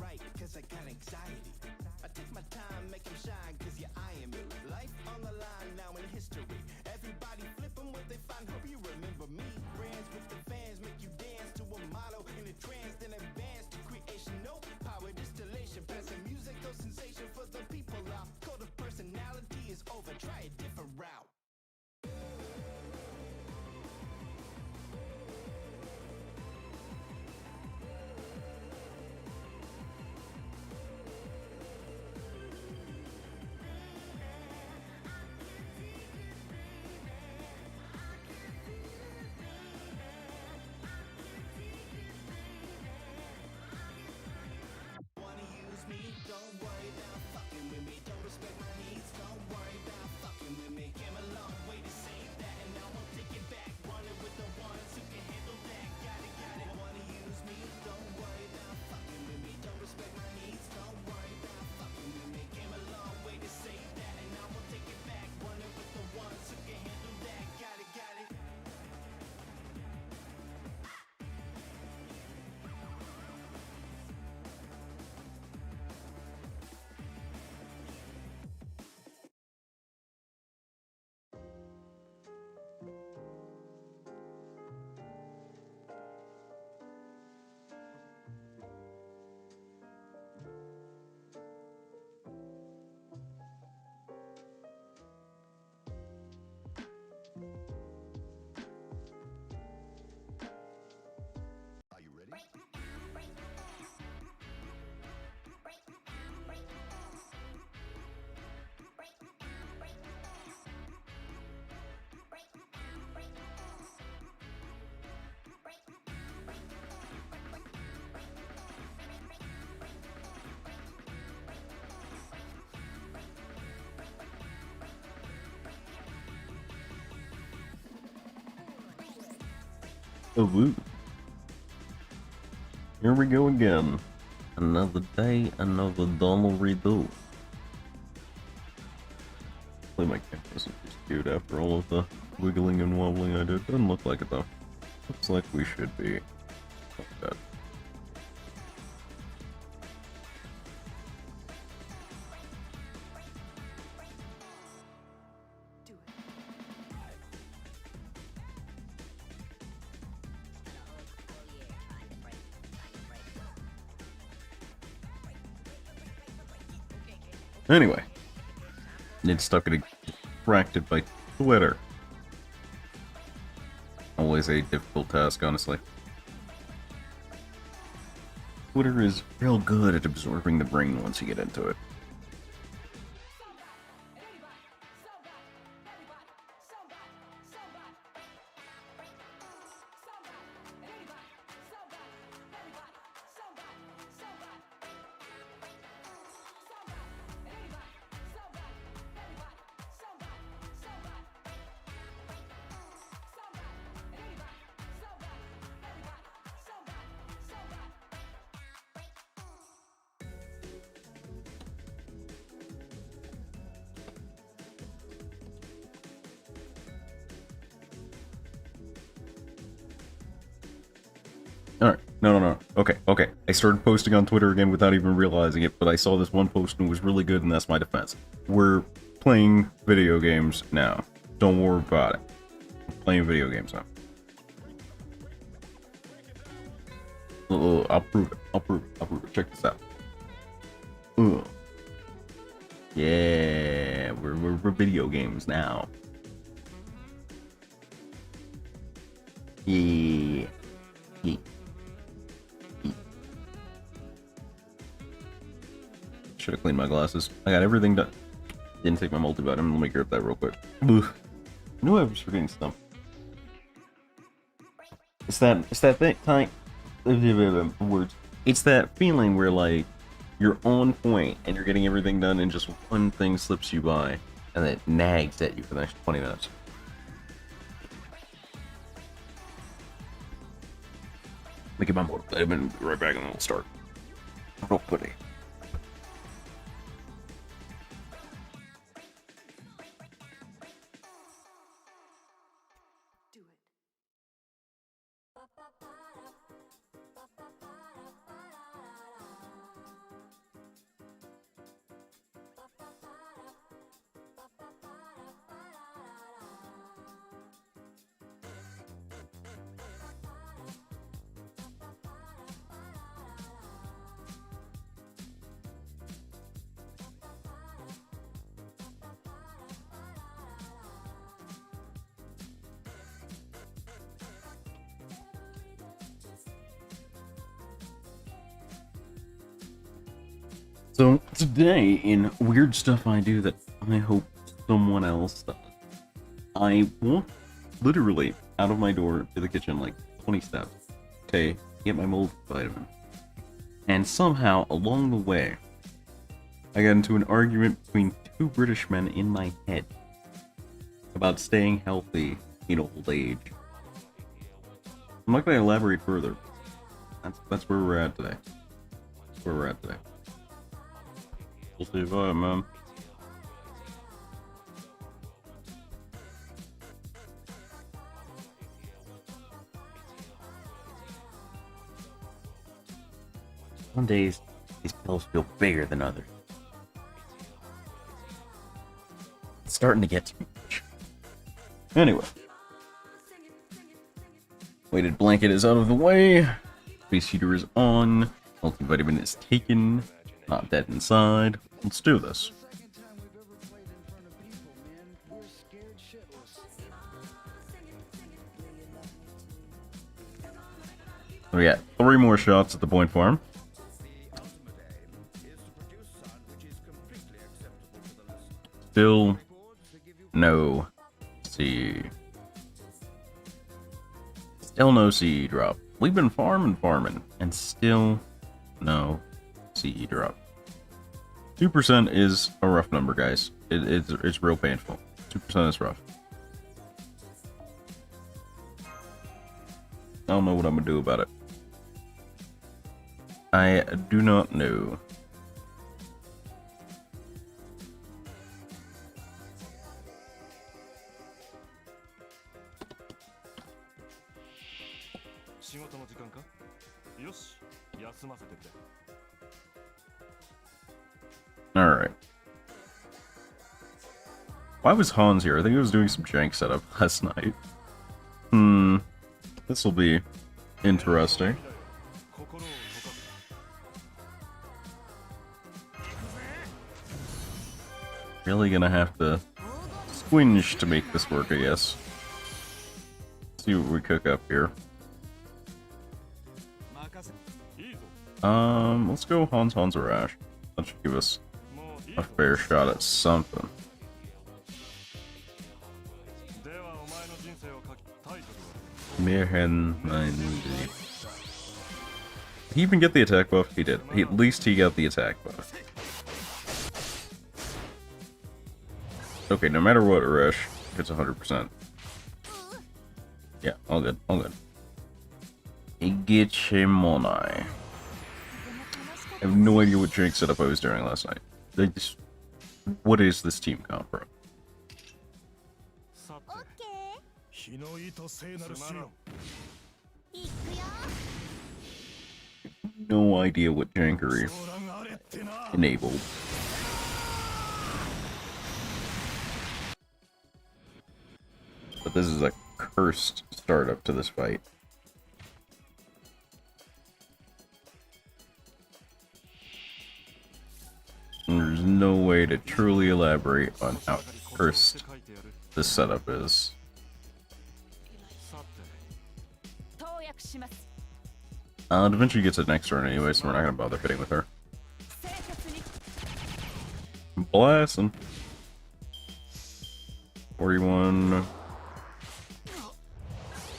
Right, cause I got anxiety. I take my time, make them shine, cause you're eyeing me. Life on the line now in history. Everybody flip them what they find, hope you remember me. Brands with the fans make you dance to a motto in a trance, then advance to creation. No power distillation, passing musical sensation for the people out. Code of personality is over, try a different route. Don't worry about fucking with me. Don't respect my needs. Don't worry about fucking with me. Came a long way to say that, and I won't take it back. Running with the ones who can handle that. Got it. Wanna use me? Don't worry about fucking with me. Don't respect my needs. Don't worry about fucking with me. Came a long way to say that, and I won't take it back. Running with the ones who can handle that. Got it. Are you ready? Oh, woo. Here we go again. Another day, another dollar redo. Hopefully my camera isn't too skewed after all of the wiggling and wobbling I did. Doesn't look like it though. Looks like we should be like that. Anyway, need stuck getting distracted by Twitter. Always a difficult task, honestly. Twitter is real good at absorbing the brain once you get into it. Alright, no. Okay. I started posting on Twitter again without even realizing it, but I saw this one post and it was really good, and that's my defense. We're playing video games now. Don't worry about it. We're playing video games now. I'll prove it. Check this out. Yeah, we're video games now. Yeah. should have cleaned my glasses. I got everything done. Didn't take my multivitamin. Let me grab that real quick. Ugh. I knew I was forgetting stuff. It's that thing, time. Words. It's that feeling where like you're on point and you're getting everything done, and just one thing slips you by, and it nags at you for the next 20 minutes. Let me get my multivitamin and be right back, and then we'll start. Real quickly. So today, in weird stuff I do that I hope someone else does, I walked literally out of my door to the kitchen like 20 steps to get my multivitamin. And somehow, along the way, I got into an argument between two British men in my head about staying healthy in old age. I'm not going to elaborate further. That's where we're at today. That's where we're at today. We'll see if I am, man. Some days, these pills feel bigger than others. It's starting to get too much. Anyway. Weighted blanket is out of the way. Space heater is on. Multivitamin is taken. Not dead inside. Let's do this. We got 3 more shots at the point farm. Still no C. Still no CE drop. We've been farming, and still no CE drop. 2% is a rough number, guys. It's real painful. 2% is rough. I don't know what I'm gonna do about it. I do not know. Alright. Why was Hans here? I think he was doing some jank setup last night. This will be interesting. Really gonna have to squinge to make this work, I guess. See what we cook up here. Let's go Hans or Ash. That should give us a fair shot at something. Did he even get the attack buff? He did. At least he got the attack buff. Okay, no matter what, Arash hits 100%. Yeah, all good, all good. Igichimonai. I have no idea what jank setup I was doing last night. They just... What is this team comp, bro? No idea what jankery enabled. But this is a cursed startup to this fight. And there's no way to truly elaborate on how cursed this setup is. Da Vinci gets it next turn anyway, so we're not gonna bother hitting with her. blasting. 41.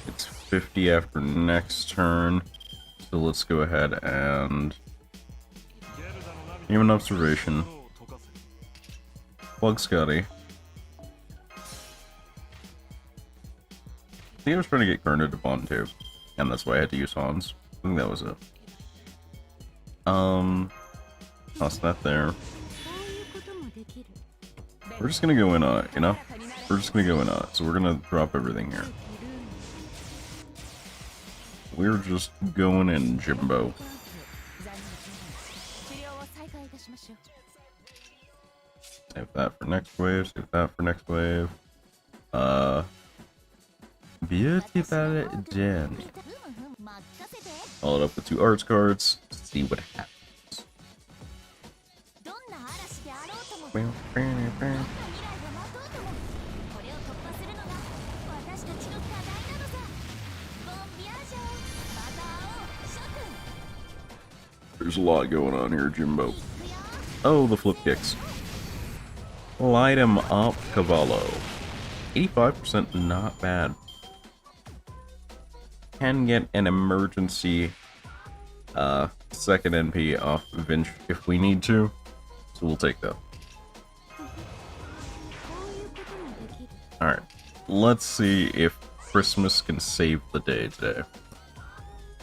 It's 50 after next turn. So let's go ahead and give an observation. Plug Scotty. I think I was trying to get Kerner to bond too, and that's why I had to use Hans. I think that was it. Toss that there. We're just gonna go in on it, you know? We're just gonna go in on it, so we're gonna drop everything here. We're just going in, Jimbo. Save that for next wave, save that for next wave. Beautiful Jen. Follow it up with 2 arts cards, see what happens. There's a lot going on here, Jimbo. Oh, the flip kicks. Light him up, Cavallo. 85%, not bad. Can get an emergency second NP off Vinch if we need to, so we'll take that. Alright, let's see if Christmas can save the day today.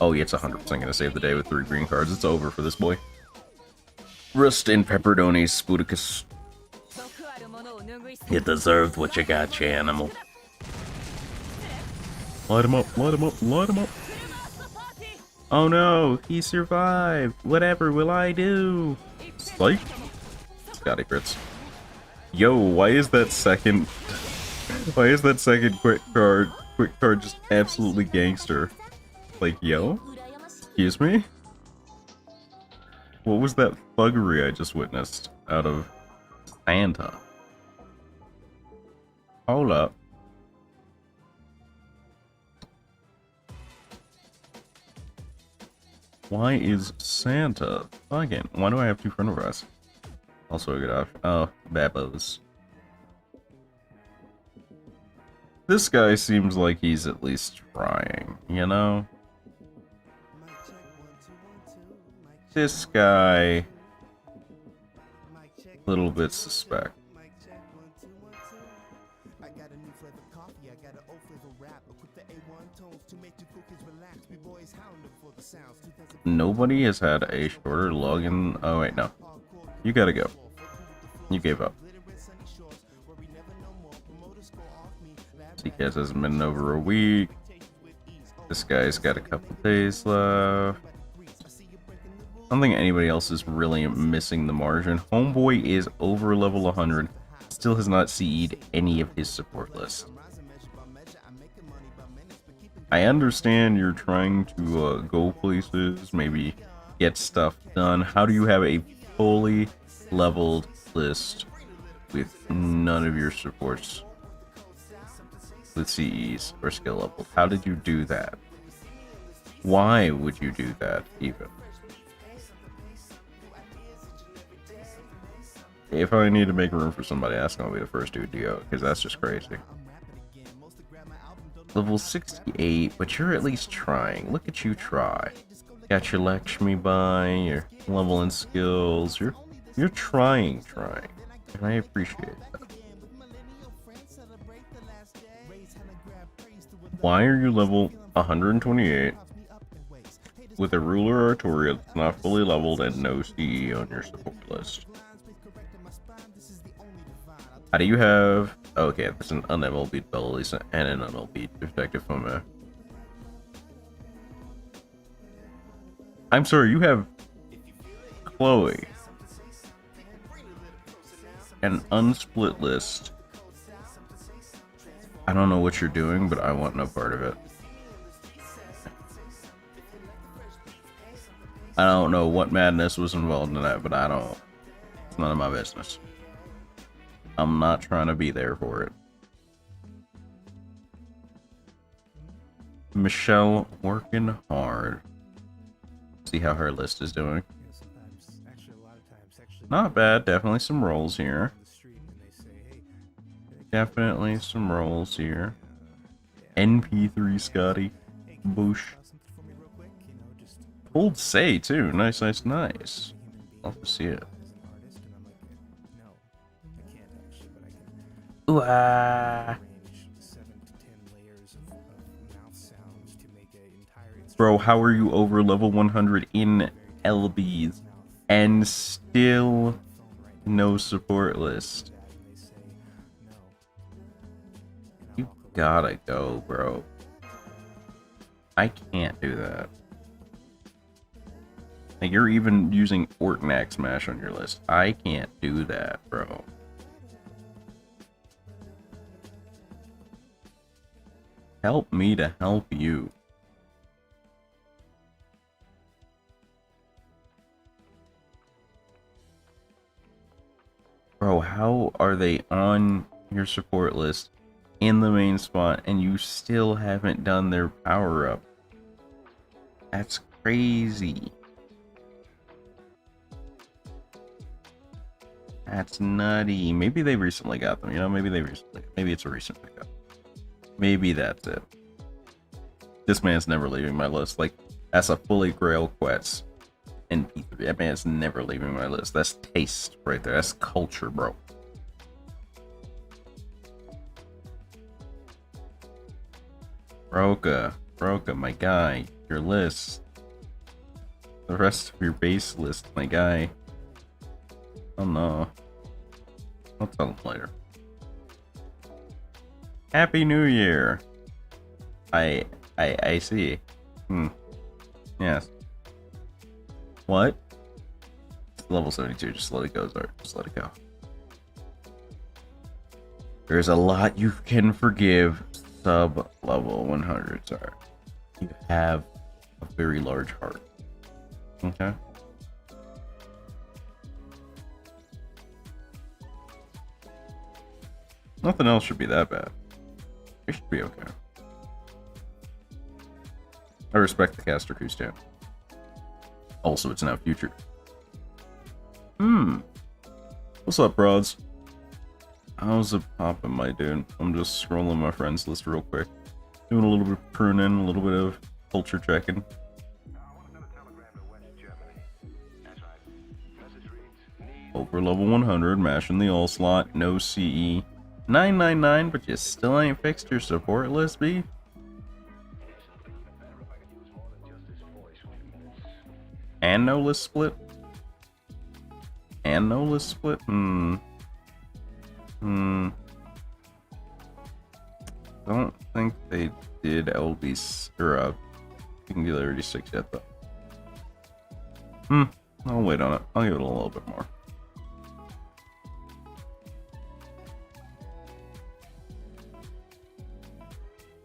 Oh yeah, it's 100% gonna save the day with 3 green cards. It's over for this boy. Rust and pepperoni, Spudicus. You deserved what you got, you animal. Light him up, light him up, light him up. Oh no, he survived. Whatever will I do? Psych. Scotty crits. Yo, why is that second quick card just absolutely gangster? Like, yo? Excuse me? What was that thuggery I just witnessed out of Santa? Hold up. Why is Santa thugging? Why do I have 2 front of us? Also a good option. Oh, Babos. This guy seems like he's at least trying, you know? This guy... little bit suspect. Nobody has had a shorter login. Oh wait, no. You gotta go. You gave up. CKS hasn't been in over a week. This guy's got a couple days left. I don't think anybody else is really missing the margin. Homeboy is over level 100. Still has not CE'd any of his support lists. I understand you're trying to go places, maybe get stuff done. How do you have a fully leveled list with none of your supports with CEs or skill levels? How did you do that? Why would you do that, even? If I need to make room for somebody, that's gonna be the first dude to go, because that's just crazy. Level 68, but you're at least trying. Look at you try. Got your Lakshmi by, your level in skills. You're trying, and I appreciate that. Why are you level 128 with a ruler Artoria that's not fully leveled and no CE on your support list? How do you have... Okay, there's an un-MLB Bellelisa and an un-MLB Detective Fome. I'm sorry, you have Chloe. An unsplit list. I don't know what you're doing, but I want no part of it. I don't know what madness was involved in that, but I don't... It's none of my business. I'm not trying to be there for it. Michelle working hard. See how her list is doing. Sometimes, actually a lot of times, Not bad. Definitely some rolls here. Definitely some rolls here. NP3 Scotty. Boosh. Old Sei too. Nice, nice, nice. Love to see it. Ooh, Bro, how are you over level 100 in LBs and still no support list? You gotta go, bro. I can't do that. Like, you're even using Ortnax Smash on your list. I can't do that, bro. Help me to help you. Bro, how are they on your support list in the main spot and you still haven't done their power up? That's crazy. That's nutty. Maybe they recently got them, you know? Maybe it's a recent pickup. Maybe that's it. This man's never leaving my list. Like, that's a fully grail quest in P3. That man's never leaving my list. That's taste right there. That's culture, bro. Broca, my guy. Your list. The rest of your base list, my guy. Oh no. I'll tell him later. Happy New Year. I see. Yes. What? It's level 72. Just let it go, Zart. Just let it go. There's a lot you can forgive sub-level 100, Zart. You have a very large heart. Okay? Nothing else should be that bad. It should be okay. I respect the caster Kustan. Also, it's now future. What's up, broads? How's it poppin', my dude? I'm just scrolling my friends list real quick. Doing a little bit of pruning, a little bit of culture checking. Over level 100, mashing the all slot, no CE. 999, but you still ain't fixed your support list, B? And no list split? And no list split? Don't think they did LB or Singularity 6 yet, though. I'll wait on it. I'll give it a little bit more.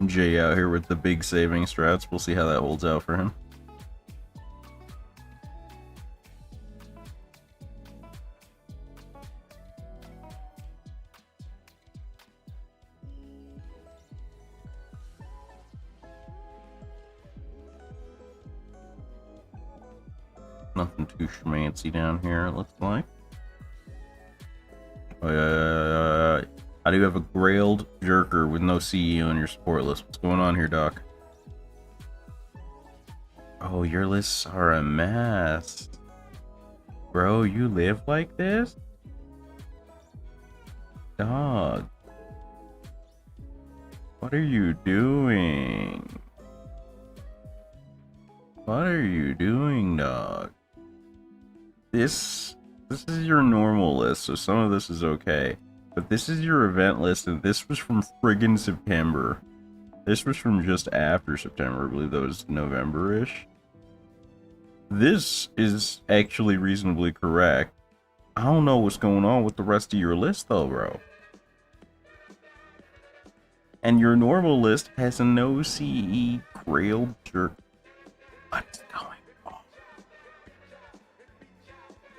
Jay out here with the big saving strats. We'll see how that holds out for him. Nothing too schmancy down here, it looks like. I do have a grailed jerker with no CE on your support list. What's going on here, Doc? Oh, your lists are a mess. Bro, you live like this? Dog. What are you doing? What are you doing, dog? This is your normal list, so some of this is okay. But this is your event list, and this was from friggin' September. This was from just after September. I believe that was November-ish. This is actually reasonably correct. I don't know what's going on with the rest of your list, though, bro. And your normal list has a no CE grailed jerk. What's going on?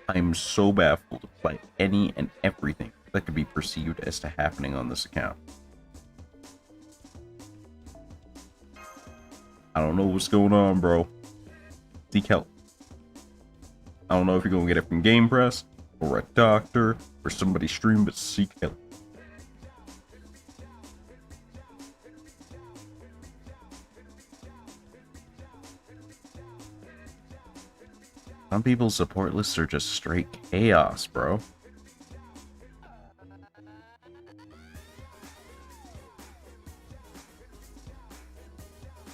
I'm so baffled by any and everything that could be perceived as to happening on this account. I don't know what's going on, bro. Seek help. I don't know if you're gonna get it from Game Press or a doctor, or somebody stream but seek help. Some people's support lists are just straight chaos, bro.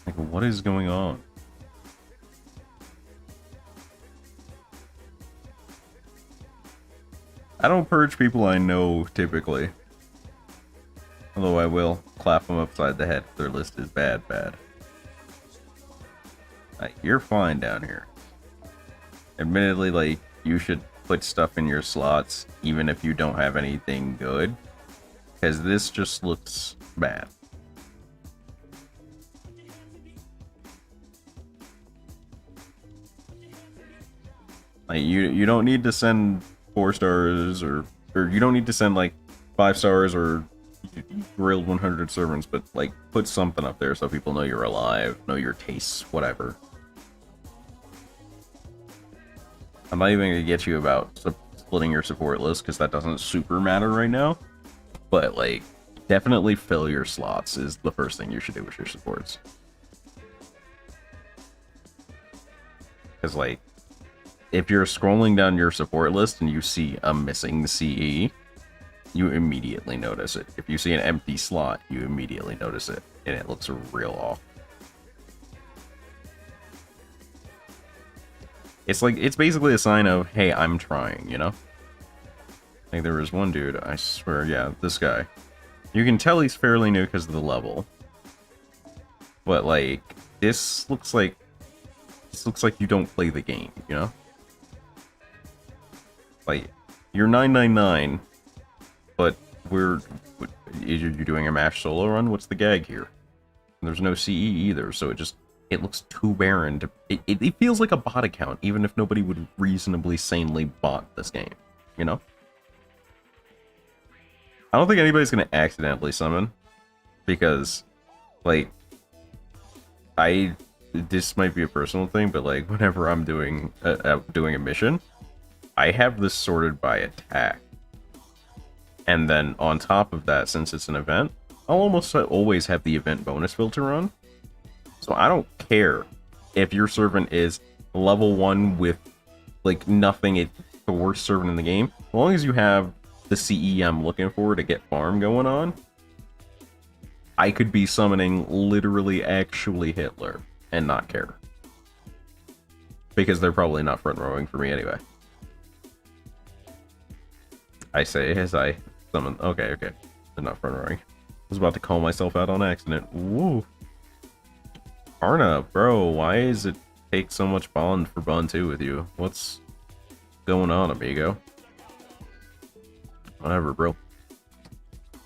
Like, what is going on? I don't purge people I know, typically. Although I will clap them upside the head if their list is bad. Like, you're fine down here. Admittedly, like, you should put stuff in your slots, even if you don't have anything good. Because this just looks bad. Like, you don't need to send 4 stars, or you don't need to send, like, 5 stars, or grilled 100 servants, but, like, put something up there so people know you're alive, know your tastes, whatever. I'm not even going to get you about splitting your support list, because that doesn't super matter right now. But, like, definitely fill your slots is the first thing you should do with your supports. Because, like, if you're scrolling down your support list and you see a missing CE, you immediately notice it. If you see an empty slot, you immediately notice it, and it looks real off. It's like, it's basically a sign of, hey, I'm trying, you know? Like, there was one dude, I swear, yeah, this guy. You can tell he's fairly new because of the level. But, like, this looks like you don't play the game, you know? Like, you're 999, but you're doing a MASH solo run? What's the gag here? There's no CE either, so it looks too barren. It feels like a bot account, even if nobody would reasonably sanely bot this game, you know? I don't think anybody's gonna accidentally summon, because, like, this might be a personal thing, but, like, whenever I'm doing a mission, I have this sorted by attack. And then on top of that, since it's an event, I'll almost always have the event bonus filter on. So I don't care if your servant is level 1 with, like, nothing, it's the worst servant in the game. As long as you have the CE I'm looking for to get farm going on, I could be summoning literally actually Hitler and not care. Because they're probably not front rowing for me anyway. I say as I summon. Okay. They're not front rowing. I was about to call myself out on accident. Woo. Arna, bro, why is it take so much bond for bond 2 with you? What's going on, amigo? Whatever, bro.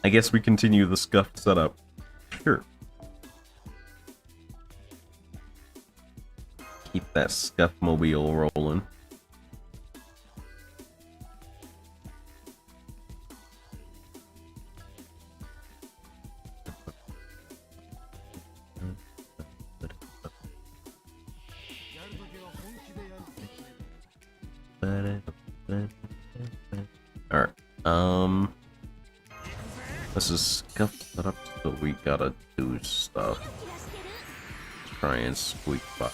I guess we continue the scuffed setup. Sure. Keep that scuff mobile rolling. Alright, this is scuffed setup, so we gotta do stuff. Try and squeak by.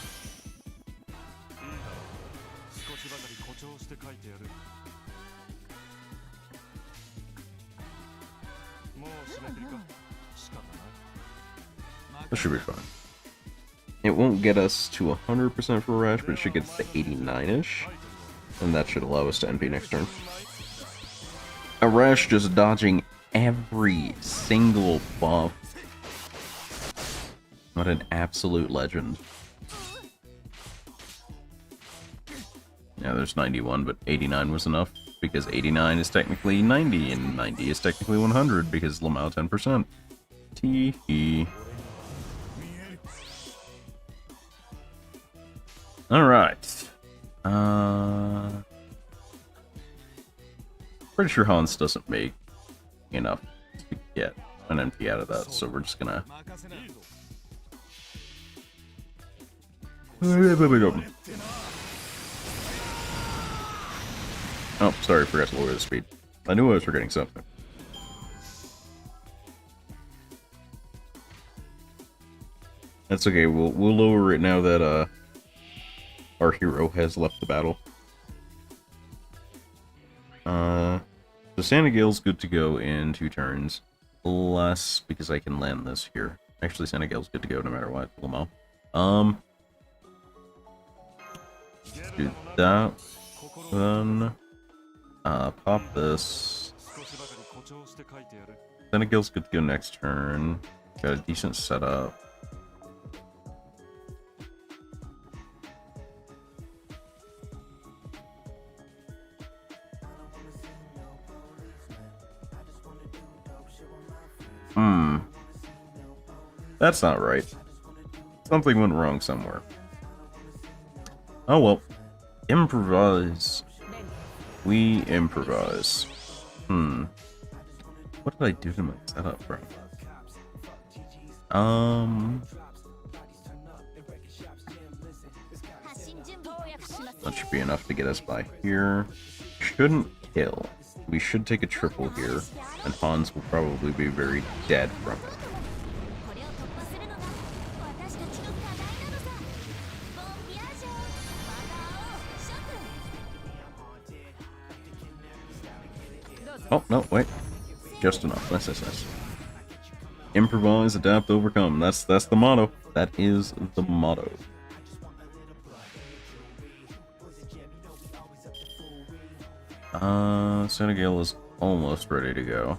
This should be fine. It won't get us to 100% for Rash, but it should get us to 89-ish. And that should allow us to NP next turn. Arash just dodging every single buff. What an absolute legend. Yeah, there's 91, but 89 was enough, because 89 is technically 90, and 90 is technically 100, because Lamau 10%. Tee-hee. Alright. Pretty sure Hans doesn't make enough to get an MP out of that, so we're just gonna... Oh, sorry, forgot to lower the speed. I knew I was forgetting something. That's okay, we'll lower it now that our hero has left the battle. So Santa Gale's good to go in 2 turns. Less because I can land this here. Actually, Santa Gale's good to go no matter what. Lamo. Do that. Then pop this. Santa Gale's good to go next turn. Got a decent setup. That's not right. Something went wrong somewhere. Oh well. Improvise. We improvise. What did I do to my setup, bro? That should be enough to get us by here. Shouldn't kill. We should take a triple here, and Hans will probably be very dead from it. Oh, no, wait. Just enough. That's. Improvise, adapt, overcome. That's the motto. That is the motto. Santa Gale is almost ready to go.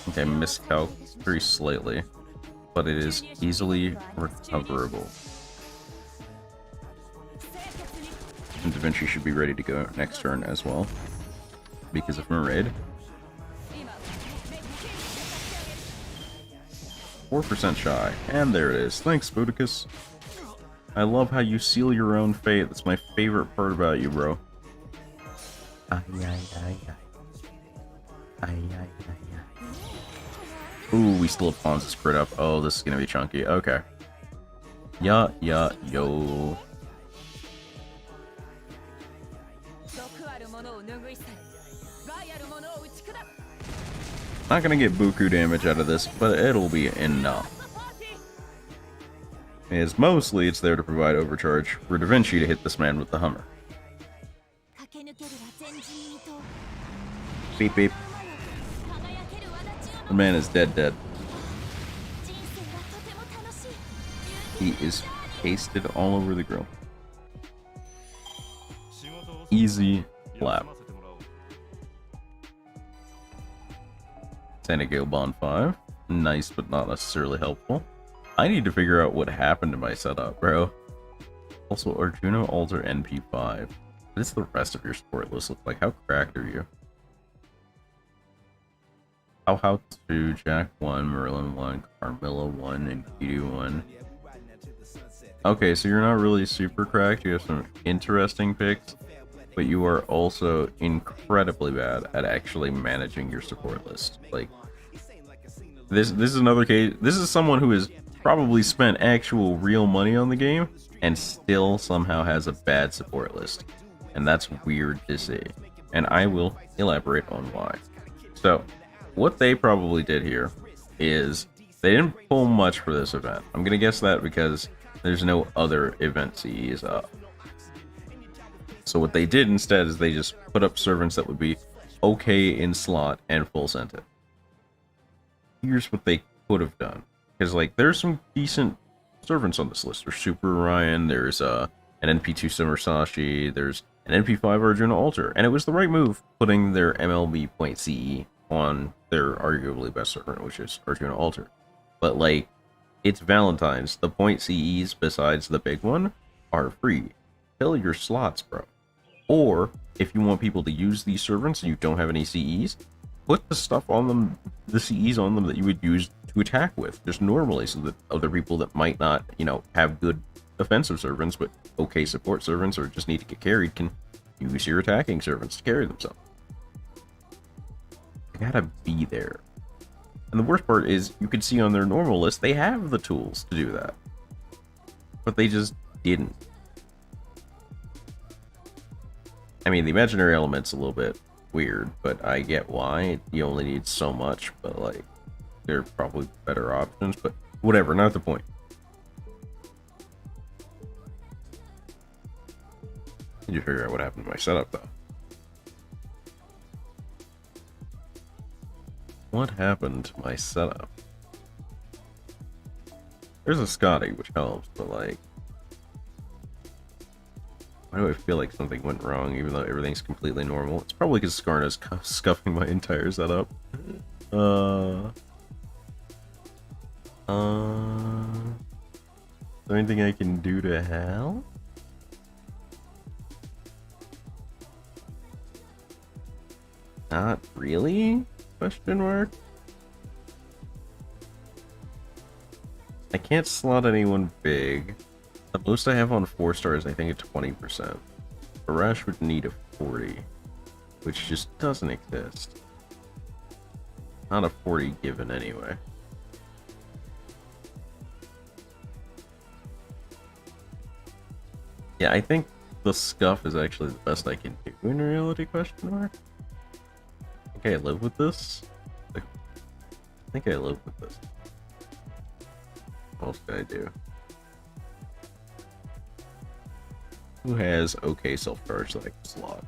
Okay, miscalc very slightly, but it is easily recoverable. And Da Vinci should be ready to go next turn as well, because of Maraid. 4% shy, and there it is. Thanks, Bouticus. I love how you seal your own fate. That's my favorite part about you, bro. Ooh, we still have Pawns' crit up. Oh, this is gonna be chunky. Okay. Yo. Not gonna get buku damage out of this, but it'll be enough. Mostly it's there to provide overcharge for Da Vinci to hit this man with the Hummer. Beep beep. The man is dead. He is pasted all over the grill. Easy lap. Santa Gale Bond 5. Nice, but not necessarily helpful. I need to figure out what happened to my setup, bro. Also, Arjuna Alter NP5. What does the rest of your support list look like? How cracked are you? How 2, Jack 1, Merlin 1, Carmilla 1, and Kidu 1. Okay, so you're not really super cracked. You have some interesting picks, but you are also incredibly bad at actually managing your support list. Like, this is another case. This is someone who has probably spent actual real money on the game and still somehow has a bad support list. And that's weird to see. And I will elaborate on why. So, what they probably did here is they didn't pull much for this event. I'm going to guess that because there's no other event CEs up. So what they did instead is they just put up servants that would be okay in slot and full scented. Here's what they could have done. Because, like, there's some decent servants on this list. There's Super Orion, there's an NP2 Summer Sashi, there's an NP5 Arjuna Alter. And it was the right move putting their MLB point CE on their arguably best servant, which is Arjuna Alter. But, like, it's Valentine's. The point CEs, besides the big one, are free. Fill your slots, bro. Or, if you want people to use these servants and you don't have any CEs, put the stuff on them, the CEs on them that you would use to attack with, just normally, so that other people that might not, you know, have good offensive servants, but okay support servants, or just need to get carried, can use your attacking servants to carry themselves. You gotta be there. And the worst part is, you can see on their normal list, they have the tools to do that. But they just didn't. I mean, the imaginary element's a little bit weird, but I get why. You only need so much, but like, there are probably better options, but whatever, not the point. Need to figure out what happened to my setup, though. What happened to my setup? There's a Scotty, which helps, but like, why do I feel like something went wrong even though everything's completely normal? It's probably because Skarna's scuffing my entire setup. Is there anything I can do to help? Not really? Question mark? I can't slot anyone big. The most I have on 4 stars, I think, at 20%. Barash would need a 40, which just doesn't exist. Not a 40 given anyway. Yeah, I think the scuff is actually the best I can do in reality, question mark. I think I live with this. I think I live with this. What else can I do? Who has okay self-charge that I can slot?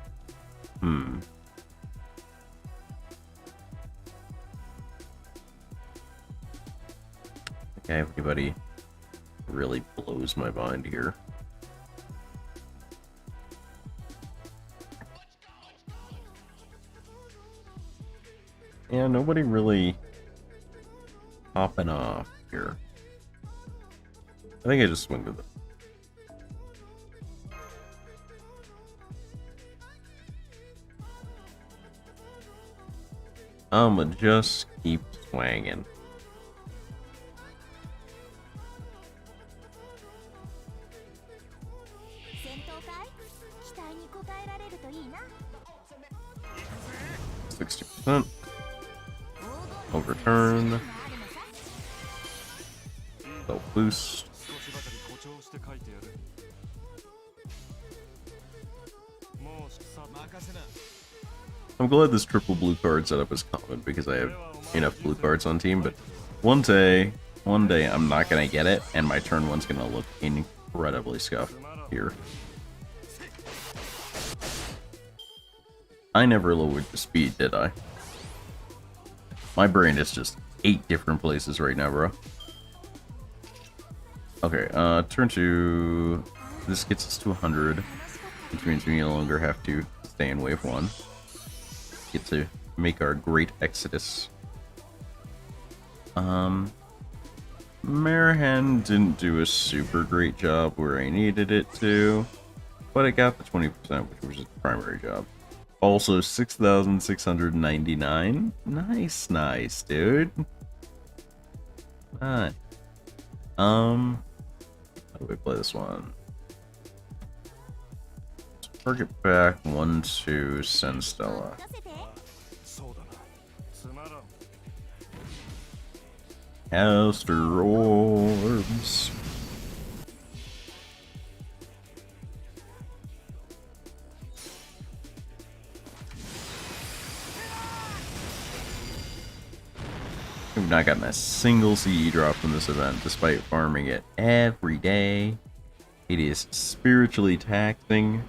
Okay, everybody really blows my mind here. Yeah, nobody really popping off here. I think I just swing with it. I'ma just keep swanging. %. Overturn. Self boost. I'm glad this triple blue card setup is common because I have enough blue cards on team, but one day I'm not gonna get it, and my turn 1's gonna look incredibly scuffed here. I never lowered the speed, did I? My brain is just 8 different places right now, bro. Okay, turn 2. This gets us to 100, which means we no longer have to stay in wave 1. Get to make our great exodus. Marahan didn't do a super great job where I needed it to, but it got the 20%, which was its primary job. Also, 6,699. Nice, dude. Nice. How do we play this one? Target back 1-2, send Stella. Caster Orbs. We've not gotten a single CE drop from this event, despite farming it every day. It is spiritually taxing.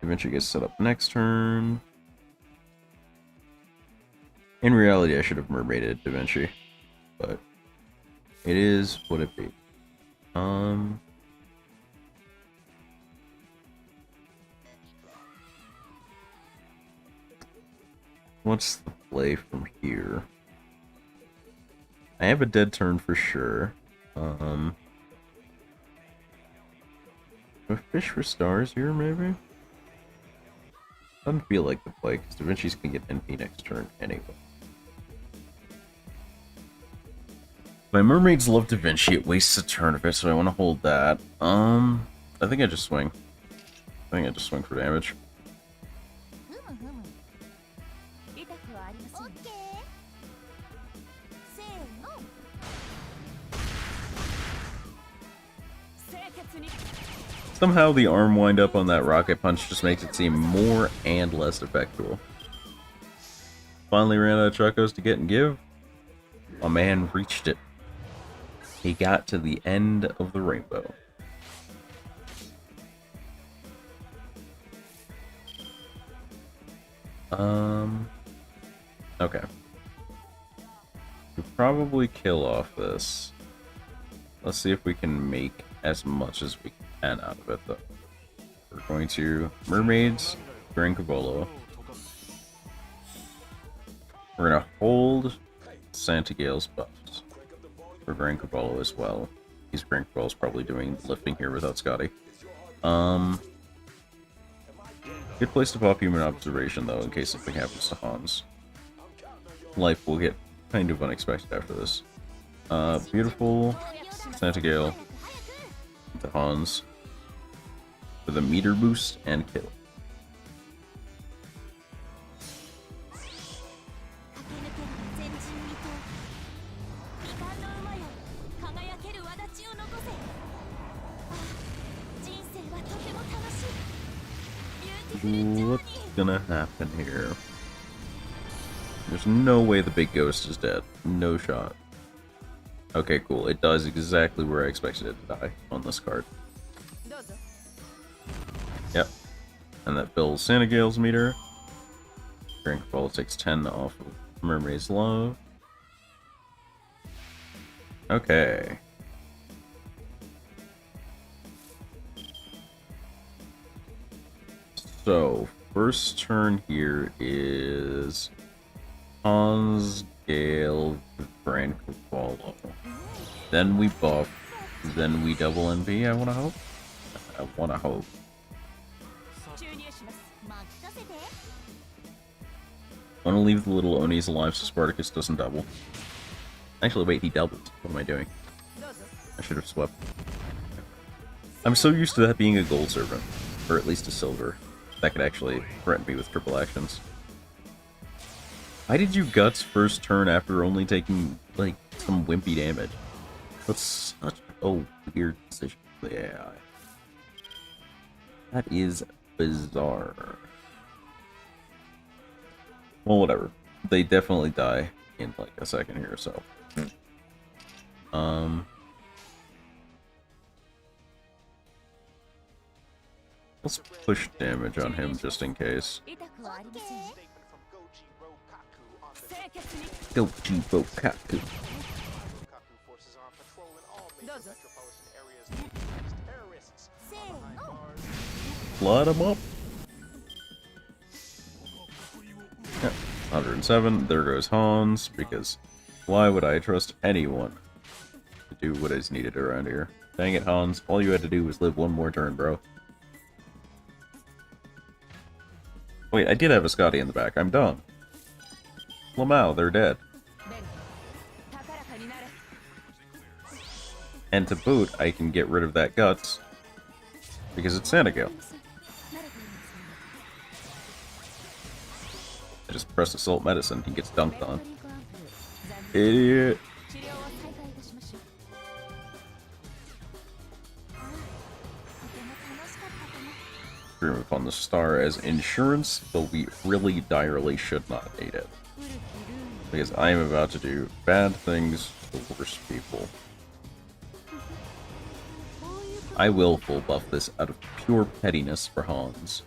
Eventually gets set up next turn. In reality, I should have mermaided Da Vinci, but it is what it be. What's the play from here? I have a dead turn for sure. A fish for stars here, maybe? Doesn't feel like the play, because Da Vinci's can get NP next turn anyway. My mermaids love Da Vinci, it wastes a turn of it, so I want to hold that. I think I just swing. I think I just swing for damage. Somehow the arm wind up on that rocket punch just makes it seem more and less effectual. Finally ran out of chocos to get and give. A man reached it. He got to the end of the rainbow. Okay. We'll probably kill off this. Let's see if we can make as much as we can out of it, though. We're going to Mermaids, Grand Cavolo. We're gonna hold Santa Gale's buffs for Grand Cavolo as well. He's Grand Cavolo's probably doing lifting here without Scotty. Good place to pop Human Observation, though, in case something happens to Hans. Life will get kind of unexpected after this. Beautiful Santa Gale to Hans for the meter boost and kill. What's gonna happen here? There's no way the big ghost is dead. No shot. Okay, cool. It does exactly where I expected it to die on this card. Yep. And that fills Santa Gale's meter. Grand Cavolo takes 10 off of Mermaid's Love. Okay. So, first turn here is Hans, Gale, Grand Cavolo. Then we buff. Then we double NP, I wanna hope. I wanna hope. I wanna leave the little Onis alive so Spartacus doesn't double. Actually, wait, he doubled. What am I doing? I should have swept. I'm so used to that being a gold servant. Or at least a silver. That could actually threaten me with triple actions. Why did you guts first turn after only taking, like, some wimpy damage? That's such a weird decision for the AI. That is bizarre. Well, whatever. They definitely die in, like, a second here, so. Let's push damage on him just in case. Goji Bokaku. Flood him up. Yep. 107. There goes Hans, because why would I trust anyone to do what is needed around here? Dang it, Hans. All you had to do was live one more turn, bro. Wait, I did have a Scotty in the back. I'm done. Lamau, they're dead. And to boot, I can get rid of that guts because it's Santa Gale. I just press Assault Medicine, he gets dunked on. Idiot. Dream upon the star as insurance, though we really direly should not need it. Because I am about to do bad things to worse people. I will full buff this out of pure pettiness for Hans.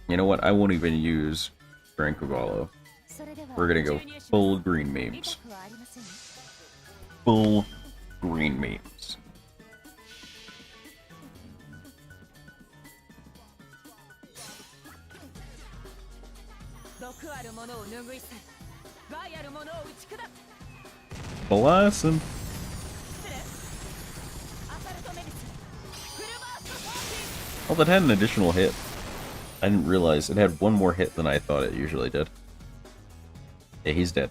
You know what? I won't even use Grand Cavolo. We're gonna go full green memes. Full green memes. Bless him. Oh, that had an additional hit. I didn't realize it had one more hit than I thought it usually did. Yeah, he's dead.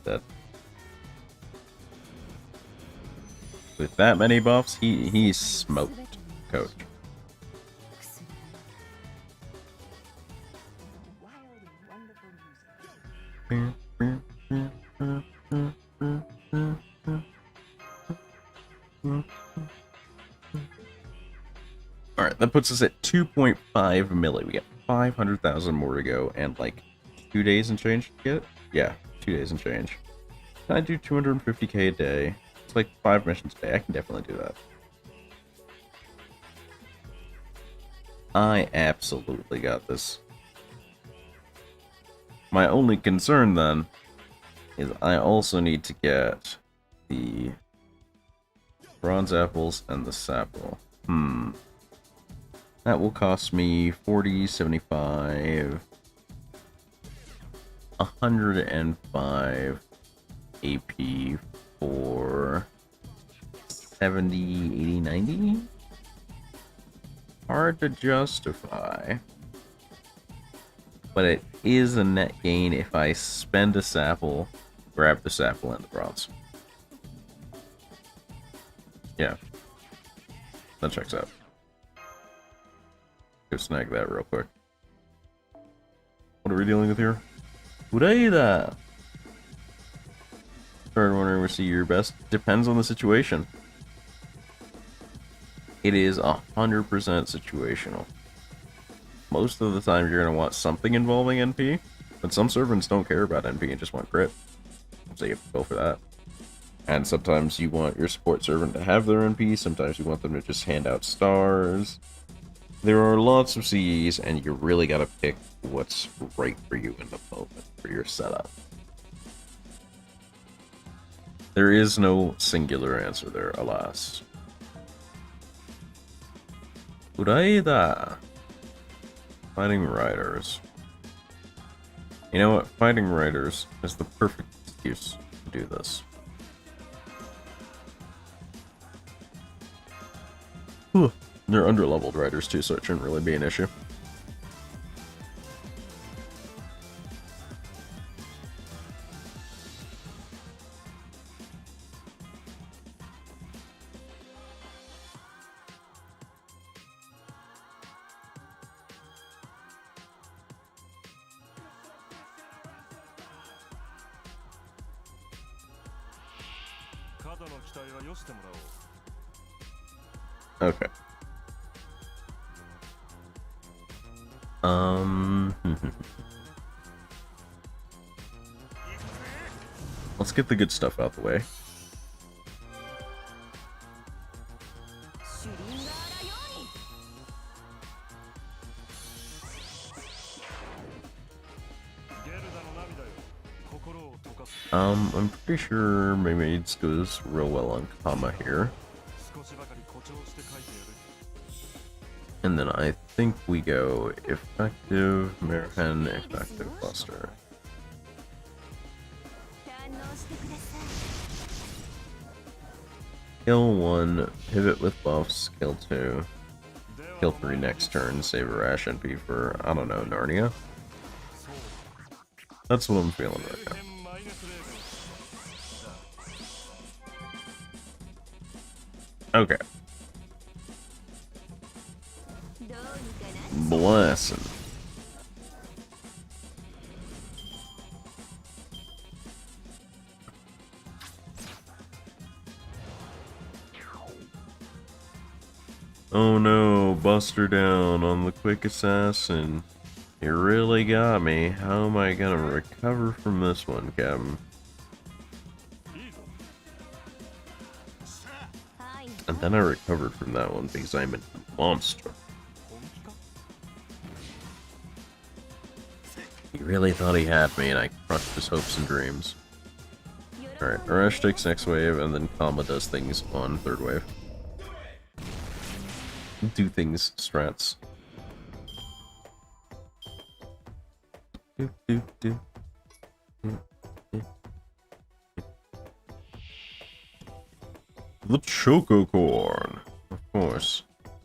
With that many buffs, he smoked Coach. Alright, that puts us at 2.5 milli. We got 500,000 more to go, and like 2 days and change to get it? Yeah, 2 days and change. Can I do 250k a day? It's like 5 missions a day. I can definitely do that. I absolutely got this. My only concern then is I also need to get the bronze apples and the sapple. That will cost me 40, 75, 105 AP for 70, 80, 90? Hard to justify. But it is a net gain if I spend a sapple, grab the sapple and the bronze. Yeah. That checks out. Go snag that real quick. What are we dealing with here? Ureida! Started wondering where see your best. Depends on the situation. It is 100% situational. Most of the time you're going to want something involving NP, but some servants don't care about NP and just want crit. So you have to go for that. And sometimes you want your support servant to have their NP, sometimes you want them to just hand out stars. There are lots of CEs, and you really gotta pick what's right for you in the moment, for your setup. There is no singular answer there, alas. Ureida! Fighting Riders. You know what? Fighting Riders is the perfect excuse to do this. Whew. They're underleveled riders too, so it shouldn't really be an issue. Okay. Let's get the good stuff out the way. I'm pretty sure my maids goes real well on Kama here. And then I think we go effective, American, effective cluster. Kill 1, pivot with buffs, kill 2. Kill 3 next turn, save a rash NP for, I don't know, Narnia? That's what I'm feeling right now. Okay. Blessing. Oh no, Buster down on the quick assassin. You really got me. How am I gonna recover from this one, Captain? And then I recovered from that one because I'm a monster. He really thought he had me and I crushed his hopes and dreams. Alright, Arash takes next wave and then Kama does things on third wave. Do things strats. The Chococorn, of course,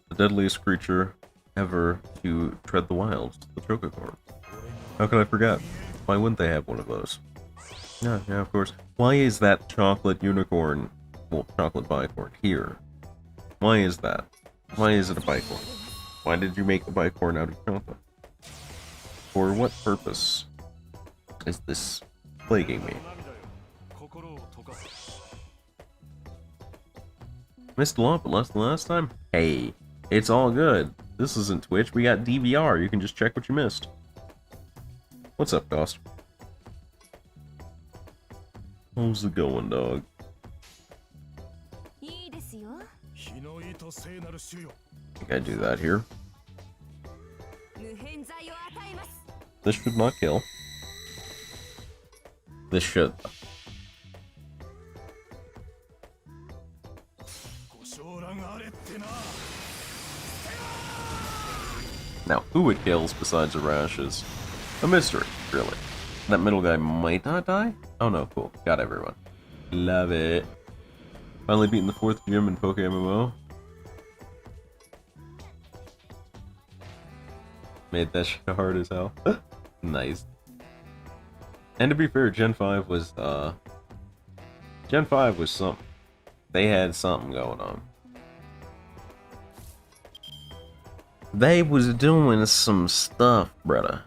the deadliest creature ever to tread the wilds, the Chococorn. How could I forget? Why wouldn't they have one of those? Yeah, of course. Why is that chocolate unicorn, well, chocolate bicorn here? Why is that? Why is it a bicorn? Why did you make a bicorn out of chocolate? For what purpose is this plaguing me? Missed a lot, but less than last time? Hey, It's all good. This isn't Twitch. We got DVR. You can just check what you missed. What's up, Ghost? How's it going, dog? I think I do that here. This should not kill. This should. Now, who it kills besides Arash is a mystery, really. That middle guy might not die? Oh no, cool. Got everyone. Love it. Finally beating the 4th gym in Poke MMO. Made that shit hard as hell. Nice. And to be fair, Gen 5 was something. They had something going on. They was doing some stuff, brother.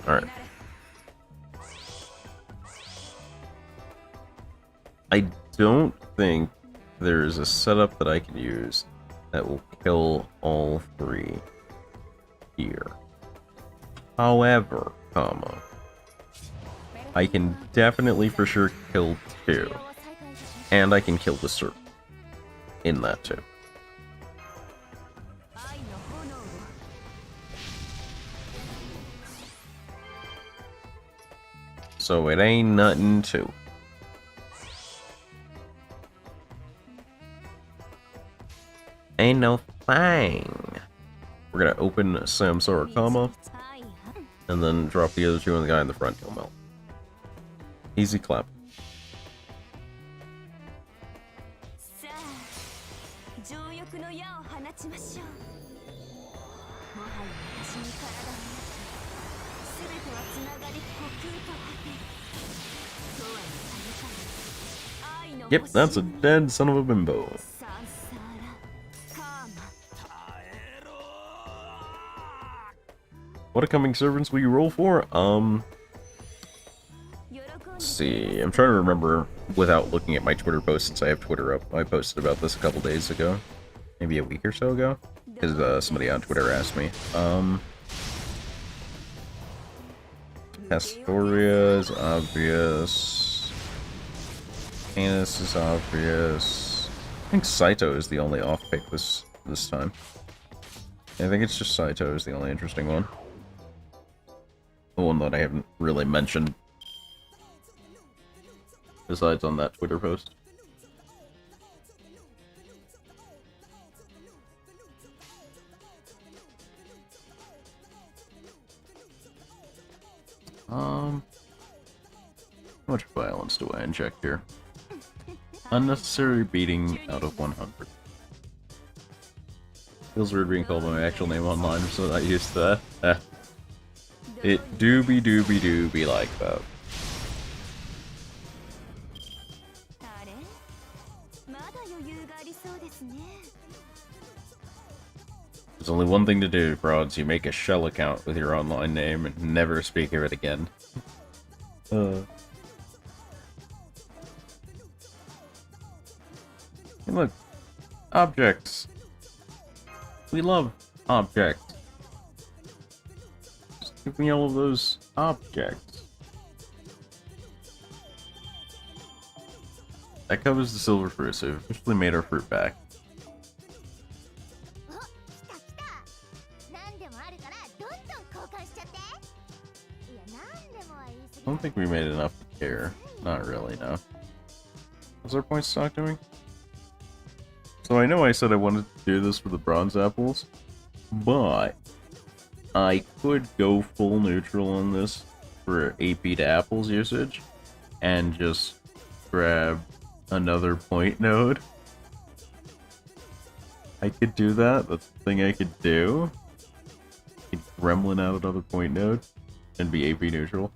Alright. I don't think there's a setup that I can use that will kill all 3 here. However, I can definitely for sure kill 2. And I can kill the Serp in that too. So it ain't nothing to. Ain't no thing. We're gonna open Samsara Kama and then drop the other 2 on the guy in the front. He'll melt. Easy clap. Yep, that's a dead son of a bimbo. What upcoming servants will you roll for? Let's see. I'm trying to remember without looking at my Twitter post since I have Twitter up. I posted about this a couple days ago. Maybe a week or so ago. Because somebody on Twitter asked me. Astoria is obvious. Canis is obvious. I think Saito is the only off pick this time. I think it's just Saito is the only interesting one. The one that I haven't really mentioned. Besides on that Twitter post. How much violence do I inject here? Unnecessary beating out of 100. Feels weird being called by my actual name online, so I'm not used to that. It doobie like that. There's only one thing to do, frauds. You make a shell account with your online name and never speak of it again. Hey, look. Objects. We love objects. Just give me all of those objects. That covers the silver fruit, so we've officially made our fruit back. I don't think we made enough to care. Not really, no. What's our point stock doing? So I know I said I wanted to do this for the bronze apples, but I could go full neutral on this for AP to apples usage and just grab another point node. I could do that. That's the thing I could do. I could gremlin out another point node and be AP neutral.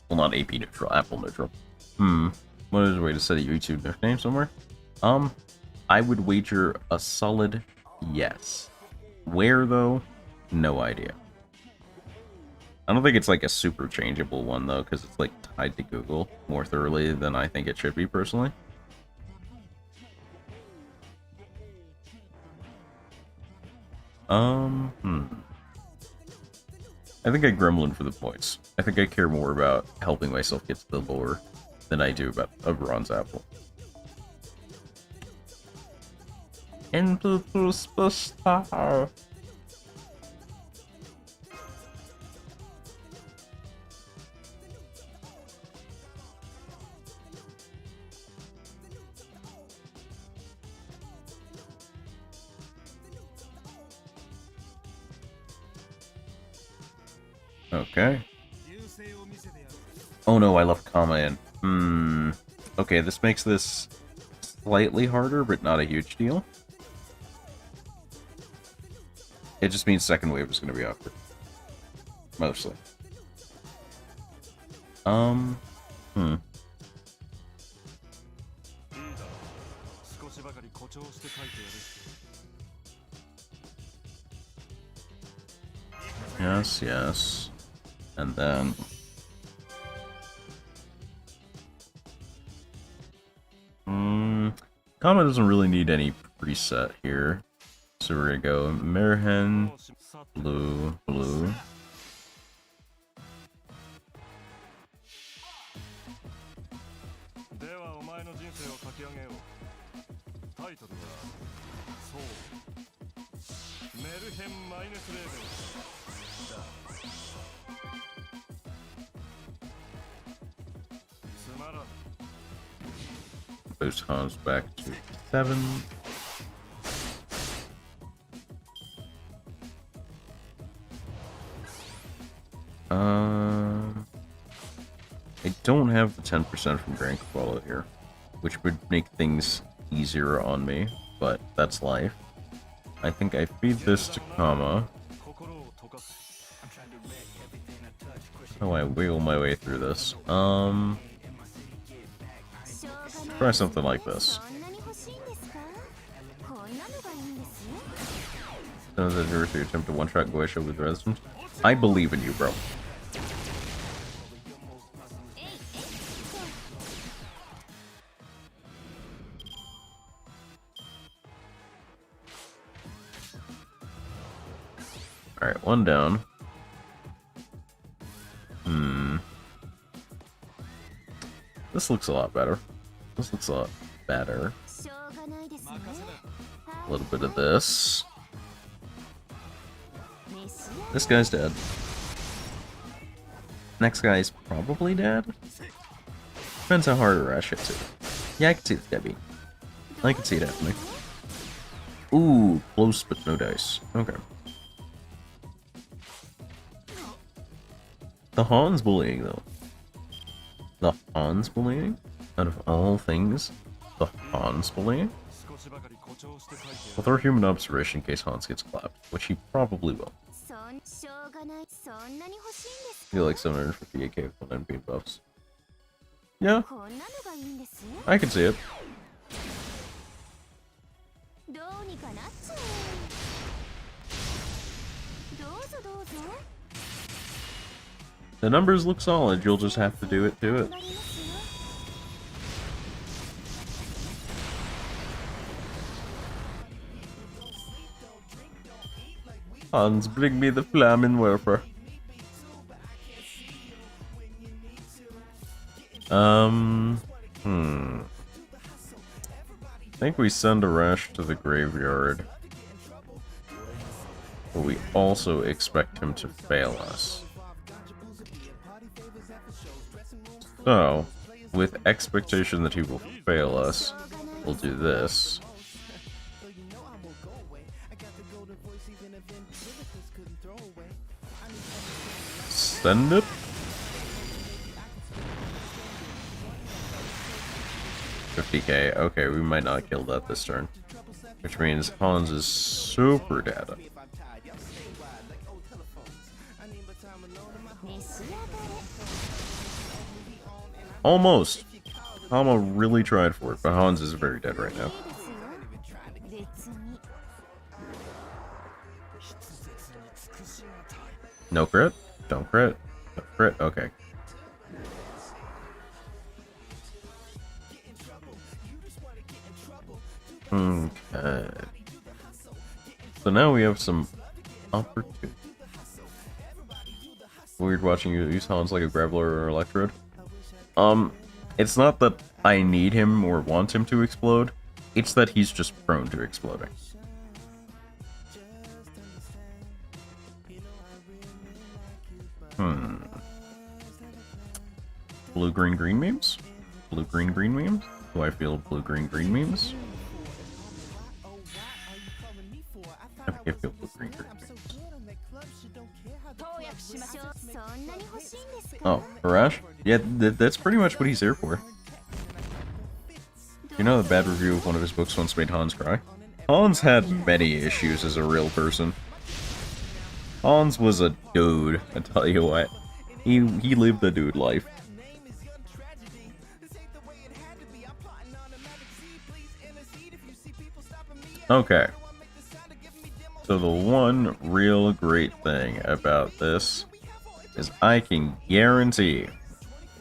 Well, not AP neutral, Apple neutral. What is a way to set a YouTube nickname somewhere? I would wager a solid yes. Where, though? No idea. I don't think it's like a super changeable one though, because it's like tied to Google more thoroughly than I think it should be personally. Hmm. I think I gremlin for the points. I think I care more about helping myself get to the lore than I do about a bronze apple. Into the superstar. Okay. Oh no, I left comma in. Okay, this makes this slightly harder, but not a huge deal. It just means second wave is going to be awkward. Mostly. Hmm. Yes, yes. And then... Comma doesn't really need any preset here. So we're gonna go Merhen, blue, blue. Boost Hans back to 7. I don't have the 10% from Grand Koala here, which would make things easier on me, but that's life. I think I feed this to Kama. How do I wiggle my way through this? Try something like this. Does it hurt to attempt to one-shot Goisha with Resident? I believe in you, bro. Alright, one down. This looks a lot better. This looks a lot better. A little bit of this. This guy's dead. Next guy's probably dead. Depends how hard I rush it to. Yeah, I can see the Debbie. I can see it happening. Ooh, close but no dice. Okay. The Hans bullying, though. The Hans bullying? Out of all things, the Hans bullying? We'll throw human observation in case Hans gets clapped, which he probably will. I feel like 758k with 1 MP buffs. Yeah, I can see it. The numbers look solid, you'll just have to do it to it. Hans, bring me the flaming werper. I think we send a Rash to the graveyard. But we also expect him to fail us. So, with expectation that he will fail us, we'll do this. Send it. $50k. Okay, we might not kill that this turn. Which means Hans is super dead. Almost. Kama really tried for it, but Hans is very dead right now. No crit? Don't crit. Don't crit. Okay. Okay. So now we have some opportunity. Weird watching you use Hans like a Graveler or Electrode. It's not that I need him or want him to explode. It's that he's just prone to exploding. Blue-green-green memes? Blue-green-green memes? Do I feel blue-green-green memes? I think I feel blue-green-green memes. Oh, Barash? Yeah, that's pretty much what he's here for. You know the bad review of one of his books once made Hans cry? Hans had many issues as a real person. Hans was a dude, I tell you what. He lived the dude life. Okay. So the one real great thing about this is I can guarantee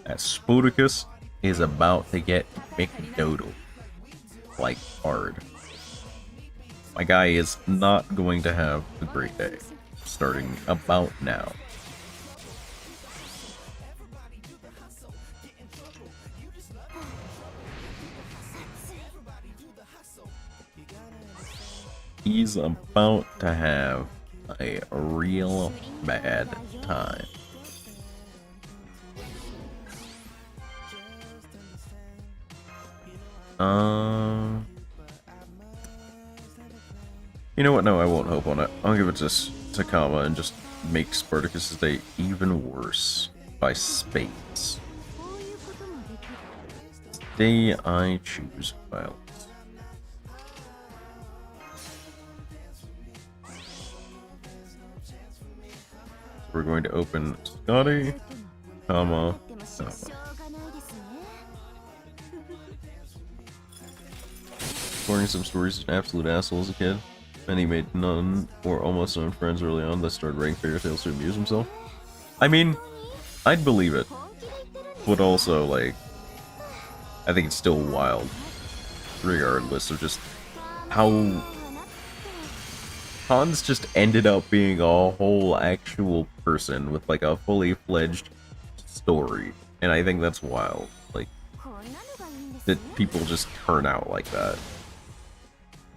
that Sputicus is about to get McDoodle. Like, hard. My guy is not going to have a great day. Starting about now. He's about to have a real bad time. You know what? No, I won't hope on it. I'll give it to Kama and just make Spartacus' day even worse by spades. Today I choose violence. We're going to open Scotty, Kama. Exploring some stories of an absolute asshole as a kid. And he made none or almost none friends early on that started writing fairy tales to amuse himself. I mean, I'd believe it. But also, like, I think it's still wild. Regardless of just how Hans just ended up being a whole actual person with like a fully fledged story. And I think that's wild. Like, that people just turn out like that.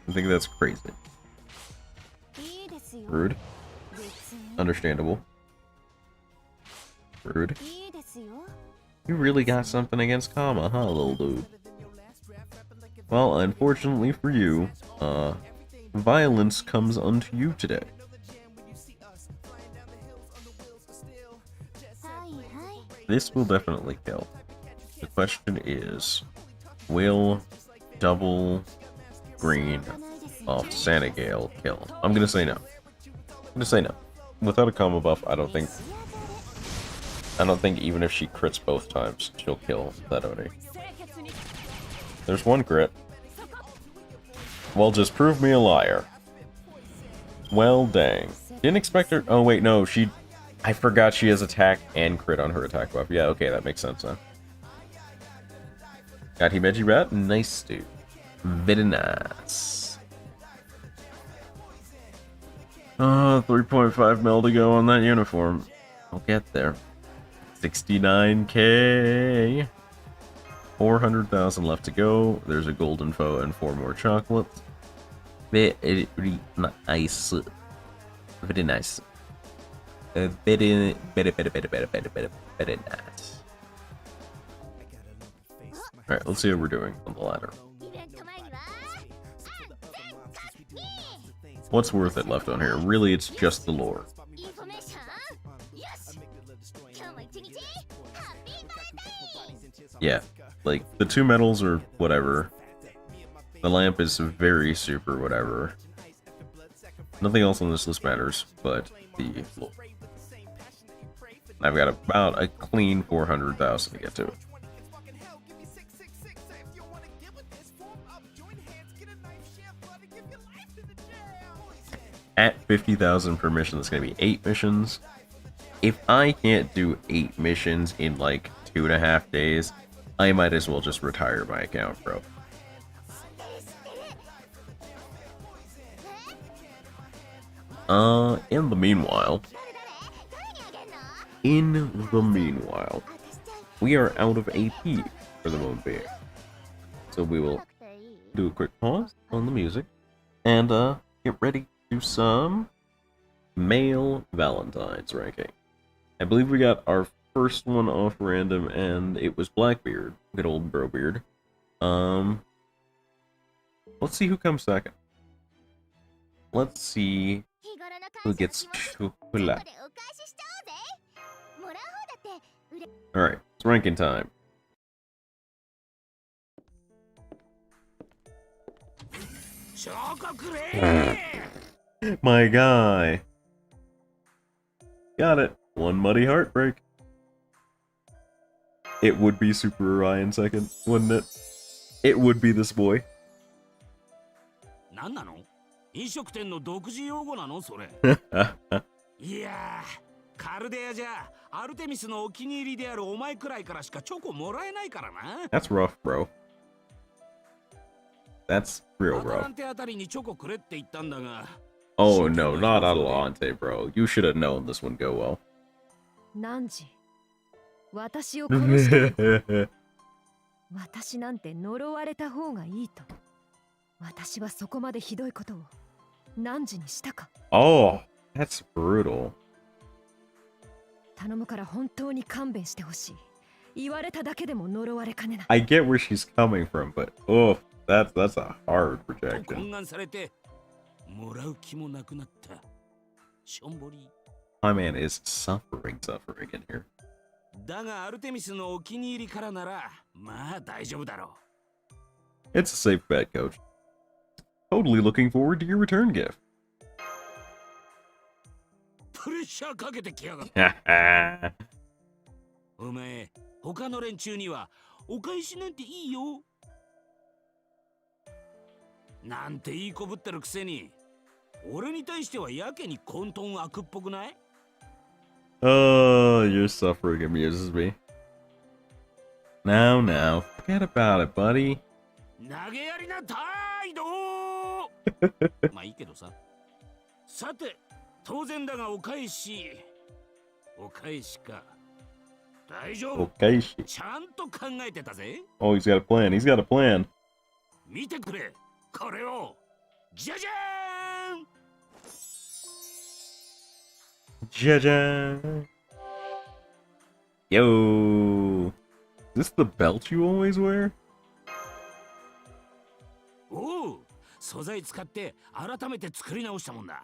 I think that's crazy. Rude. Understandable. Rude. You really got something against Kama, huh, little dude? Well, unfortunately for you, violence comes unto you today. This will definitely kill. The question is, will double green off Santa Gale kill? I'm gonna say no. I'm gonna say no. Without a combo buff, I don't think even if she crits both times, she'll kill that Oni. There's one crit. Well, just prove me a liar. Well, dang. Didn't expect her. Oh, wait, no. I forgot she has attack and crit on her attack buff. Yeah, okay, that makes sense then. Got Himeji Rat? Nice, dude. Very nice. 3.5 mil to go on that uniform. I'll get there. 69k. 400,000 left to go. There's a golden foe and 4 more chocolates. Very nice. Very nice. Very nice. Alright, let's see how we're doing on the ladder. What's worth it left on here? Really, it's just the lore. Yeah, like, the 2 medals or whatever. The lamp is very super whatever. Nothing else on this list matters, but the lore. I've got about a clean 400,000 to get to it. At 50,000 per mission, that's going to be 8 missions. if I can't do 8 missions in like 2.5 days, I might as well just retire my account, bro. In the meanwhile, we are out of AP for the moment being. So we will do a quick pause on the music and get ready to do some male Valentine's ranking. I believe we got our first one off random and it was Blackbeard, good old Brobeard. Let's see who comes second. Let's see who gets chocolate. Alright, it's ranking time. My guy. Got it. One muddy heartbreak. It would be Super Orion second, wouldn't it? It would be this boy. 何なの？飲食店の独自用語なのそれ。いやー、カルデアじゃアルテミスのお気に入りであるお前くらいからしかチョコもらえないからな。That's rough, bro. That's real rough. アタランテあたりにチョコくれって言ったんだが。Oh no, not Adelante, bro. You should have known this wouldn't go well. 何時？私を殺した私なんて呪われた方がいいと。私はそこまでひどいことを何時にしたか。Oh, that's brutal. 頼むから本当に勘弁してほしい。言われただけでも呪われかねない。I get where she's coming from, but oh, that's a hard projection. 懇願されてもらう気もなくなった。しょんぼり。My man is suffering in here. だがアルテミスのお気に入りからならまあ大丈夫だろう。It's a safe bet, coach. Totally looking forward to your return gift. プレッシャーかけてきやがった。お前、他の連中にはお返しなんていいよ。なんていいこぶってるくせに、俺に対してはやけに混沌悪っぽくない？ Oh, your suffering amuses me. Now, forget about it, buddy. 投げやりな態度まあいいけどさ。さて、当然だがお返しか。大丈夫。お返し。ちゃんと考えてたぜ。Oh, he's got a plan. 見てくれ、これを。じゃじゃーん。Jaja. Yo. Is this the belt you always wear? おう、素材使って改めて作り直したもんだ。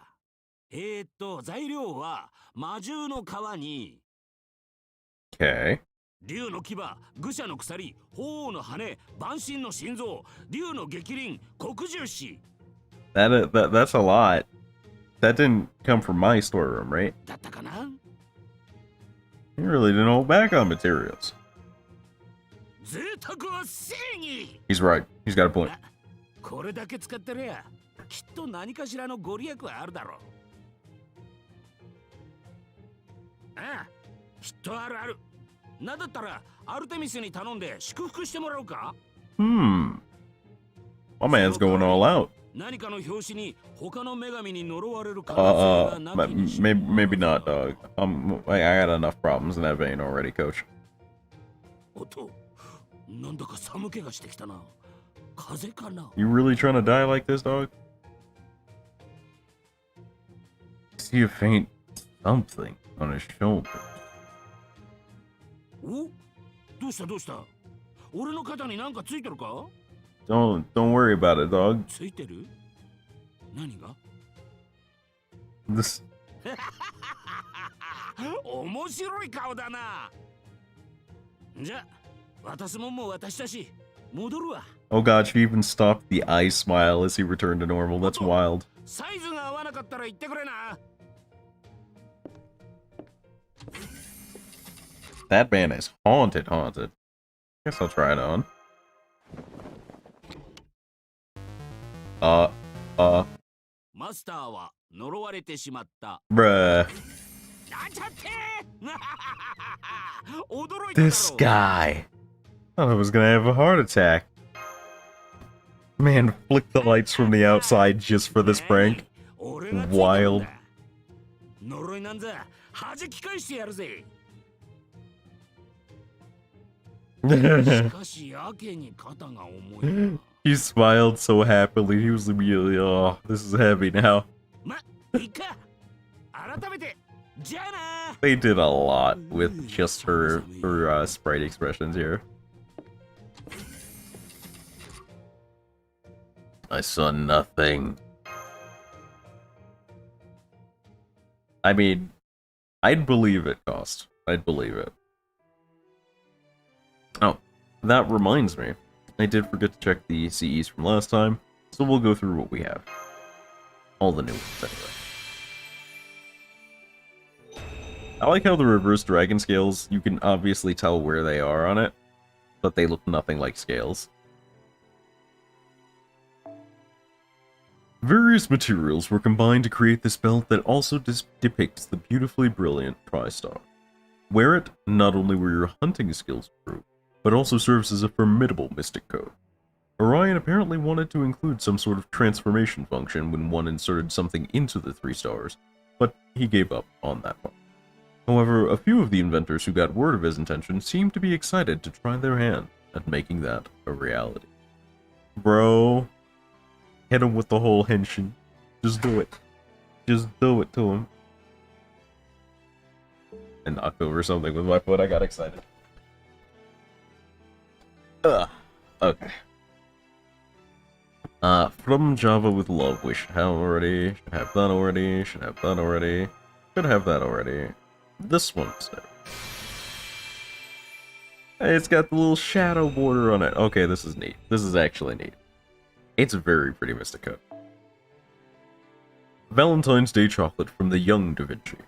材料は魔獣の皮に Okay. 竜の牙、愚者の鎖、鳳凰の羽、万神の心臓、竜の逆鱗、黒獣歯。That's a lot. That didn't come from my storeroom, right? だったかな? You really didn't hold back on materials. 贅沢は正義。 He's right. He's got a point. これだけ使ってりゃきっと何かしらのご利益はあるだろう。ああ、きっとあるある。なんだったらアルテミスに頼んで祝福してもらおうか。My man's going all out. 何かの拍子に他の女神に呪われる可能性がなきにしも maybe not, dog. I got enough problems in that vein already, coach. おっと、なんだか寒気がしてきたな。風邪かな。 You really trying to die like this, dog? See a faint something on his shoulder. お、どうした俺の肩になんかついてるか？ Don't worry about it, dog. ついてる？何が？ This 面白い顔だな。じゃ、渡すもんも渡したし、戻るわ。 Oh god, she even stopped the eye smile as he returned to normal. That's wild. サイズが合わなかったら言ってくれな。 That man is haunted. Guess I'll try it on. マスターは呪われてしまった。Bruh. なんちゃって This guy. I thought I was gonna have a heart attack. Man, flick the lights from the outside just for this prank. Wild. 呪いなんざ弾き返してやるぜ。しかしやけに肩が重いな。He smiled so happily. He was immediately, oh, this is heavy now. ま、いいか。改めて、じゃあな。 They did a lot with just her sprite expressions here. I saw nothing. I mean, I'd believe it, Cost. I'd believe it. Oh, that reminds me. I did forget to check the CEs from last time, so we'll go through what we have. All the new ones, anyway. I like how the reverse dragon scales, you can obviously tell where they are on it, but they look nothing like scales. Various materials were combined to create this belt that also depicts the beautifully brilliant Tri-Star. Wear it, not only will your hunting skills improve, but also serves as a formidable mystic code. Orion apparently wanted to include some sort of transformation function when one inserted something into the 3 stars, but he gave up on that one. However, a few of the inventors who got word of his intention seemed to be excited to try their hand at making that a reality. Bro, hit him with the whole henshin. Just do it. Just do it to him. And knocked over something with my foot. I got excited. Okay. From Java with love. We should have already. Should have that already. Should have that already. Should have that already. This one's there. Hey, it's got the little shadow border on it. Okay, this is neat. This is actually neat. It's a very pretty mystic code. Valentine's Day chocolate from the young Da Vinci.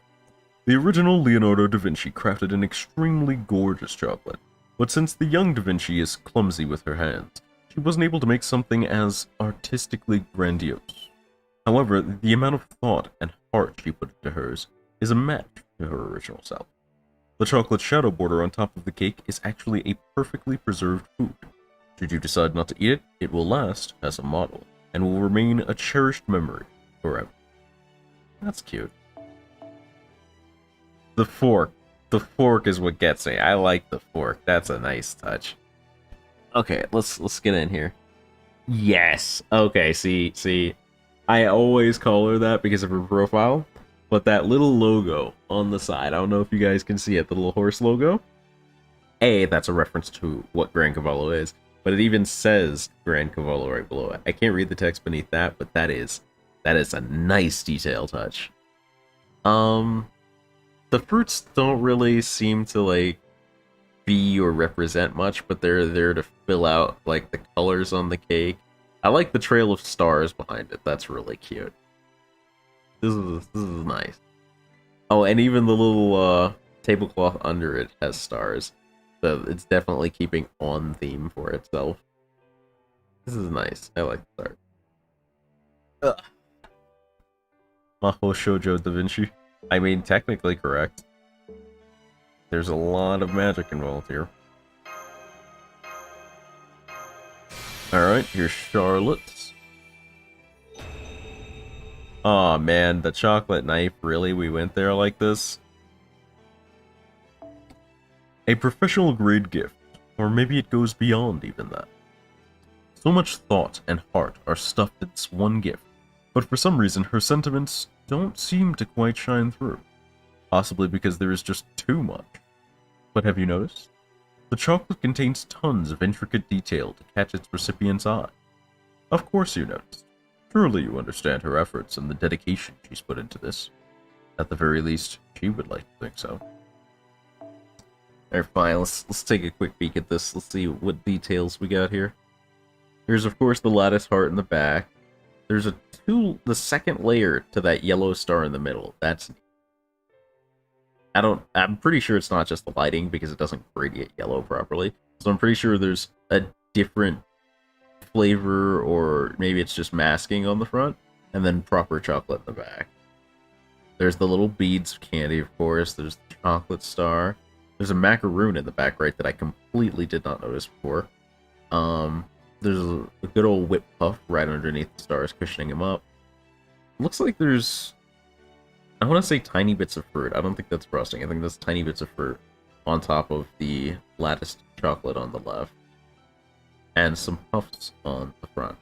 The original Leonardo da Vinci crafted an extremely gorgeous chocolate, but since the young Da Vinci is clumsy with her hands, she wasn't able to make something as artistically grandiose. However, the amount of thought and heart she put into hers is a match to her original self. The chocolate shadow border on top of the cake is actually a perfectly preserved food. Should you decide not to eat it, it will last as a model, and will remain a cherished memory forever. That's cute. The fork. The fork is what gets me. I like the fork. That's a nice touch. Okay, let's get in here. Yes. Okay, see. I always call her that because of her profile, but that little logo on the side, I don't know if you guys can see it, the little horse logo. A, that's a reference to what Grand Cavallo is, but it even says Grand Cavallo right below it. I can't read the text beneath that, but that is a nice detail touch. The fruits don't really seem to like be or represent much, but they're there to fill out like the colors on the cake. I like the trail of stars behind it. That's really cute. This is nice. Oh, and even the little tablecloth under it has stars. So it's definitely keeping on theme for itself. This is nice. I like the art. Ugh. Maho Shoujo Da Vinci. I mean, technically correct. There's a lot of magic involved here. Alright, here's Charlotte. Aw, man, the chocolate knife, really? We went there like this? A professional grade gift, or maybe it goes beyond even that. So much thought and heart are stuffed in this one gift, but for some reason her sentiments don't seem to quite shine through. Possibly because there is just too much. But have you noticed? The chocolate contains tons of intricate detail to catch its recipient's eye. Of course you noticed. Surely you understand her efforts and the dedication she's put into this. At the very least, she would like to think so. Alright, fine, let's take a quick peek at this. Let's see what details we got here. There's of course the lattice heart in the back. There's the second layer to that yellow star in the middle. That's... I'm pretty sure it's not just the lighting because it doesn't radiate yellow properly. So I'm pretty sure there's a different flavor, or maybe it's just masking on the front, and then proper chocolate in the back. There's the little beads of candy, of course. There's the chocolate star. There's a macaroon in the back right that I completely did not notice before. There's a good old whip puff right underneath the stars, cushioning him up. Looks like there's... I want to say tiny bits of fruit. I don't think that's frosting. I think that's tiny bits of fruit on top of the latticed chocolate on the left. And some puffs on the front.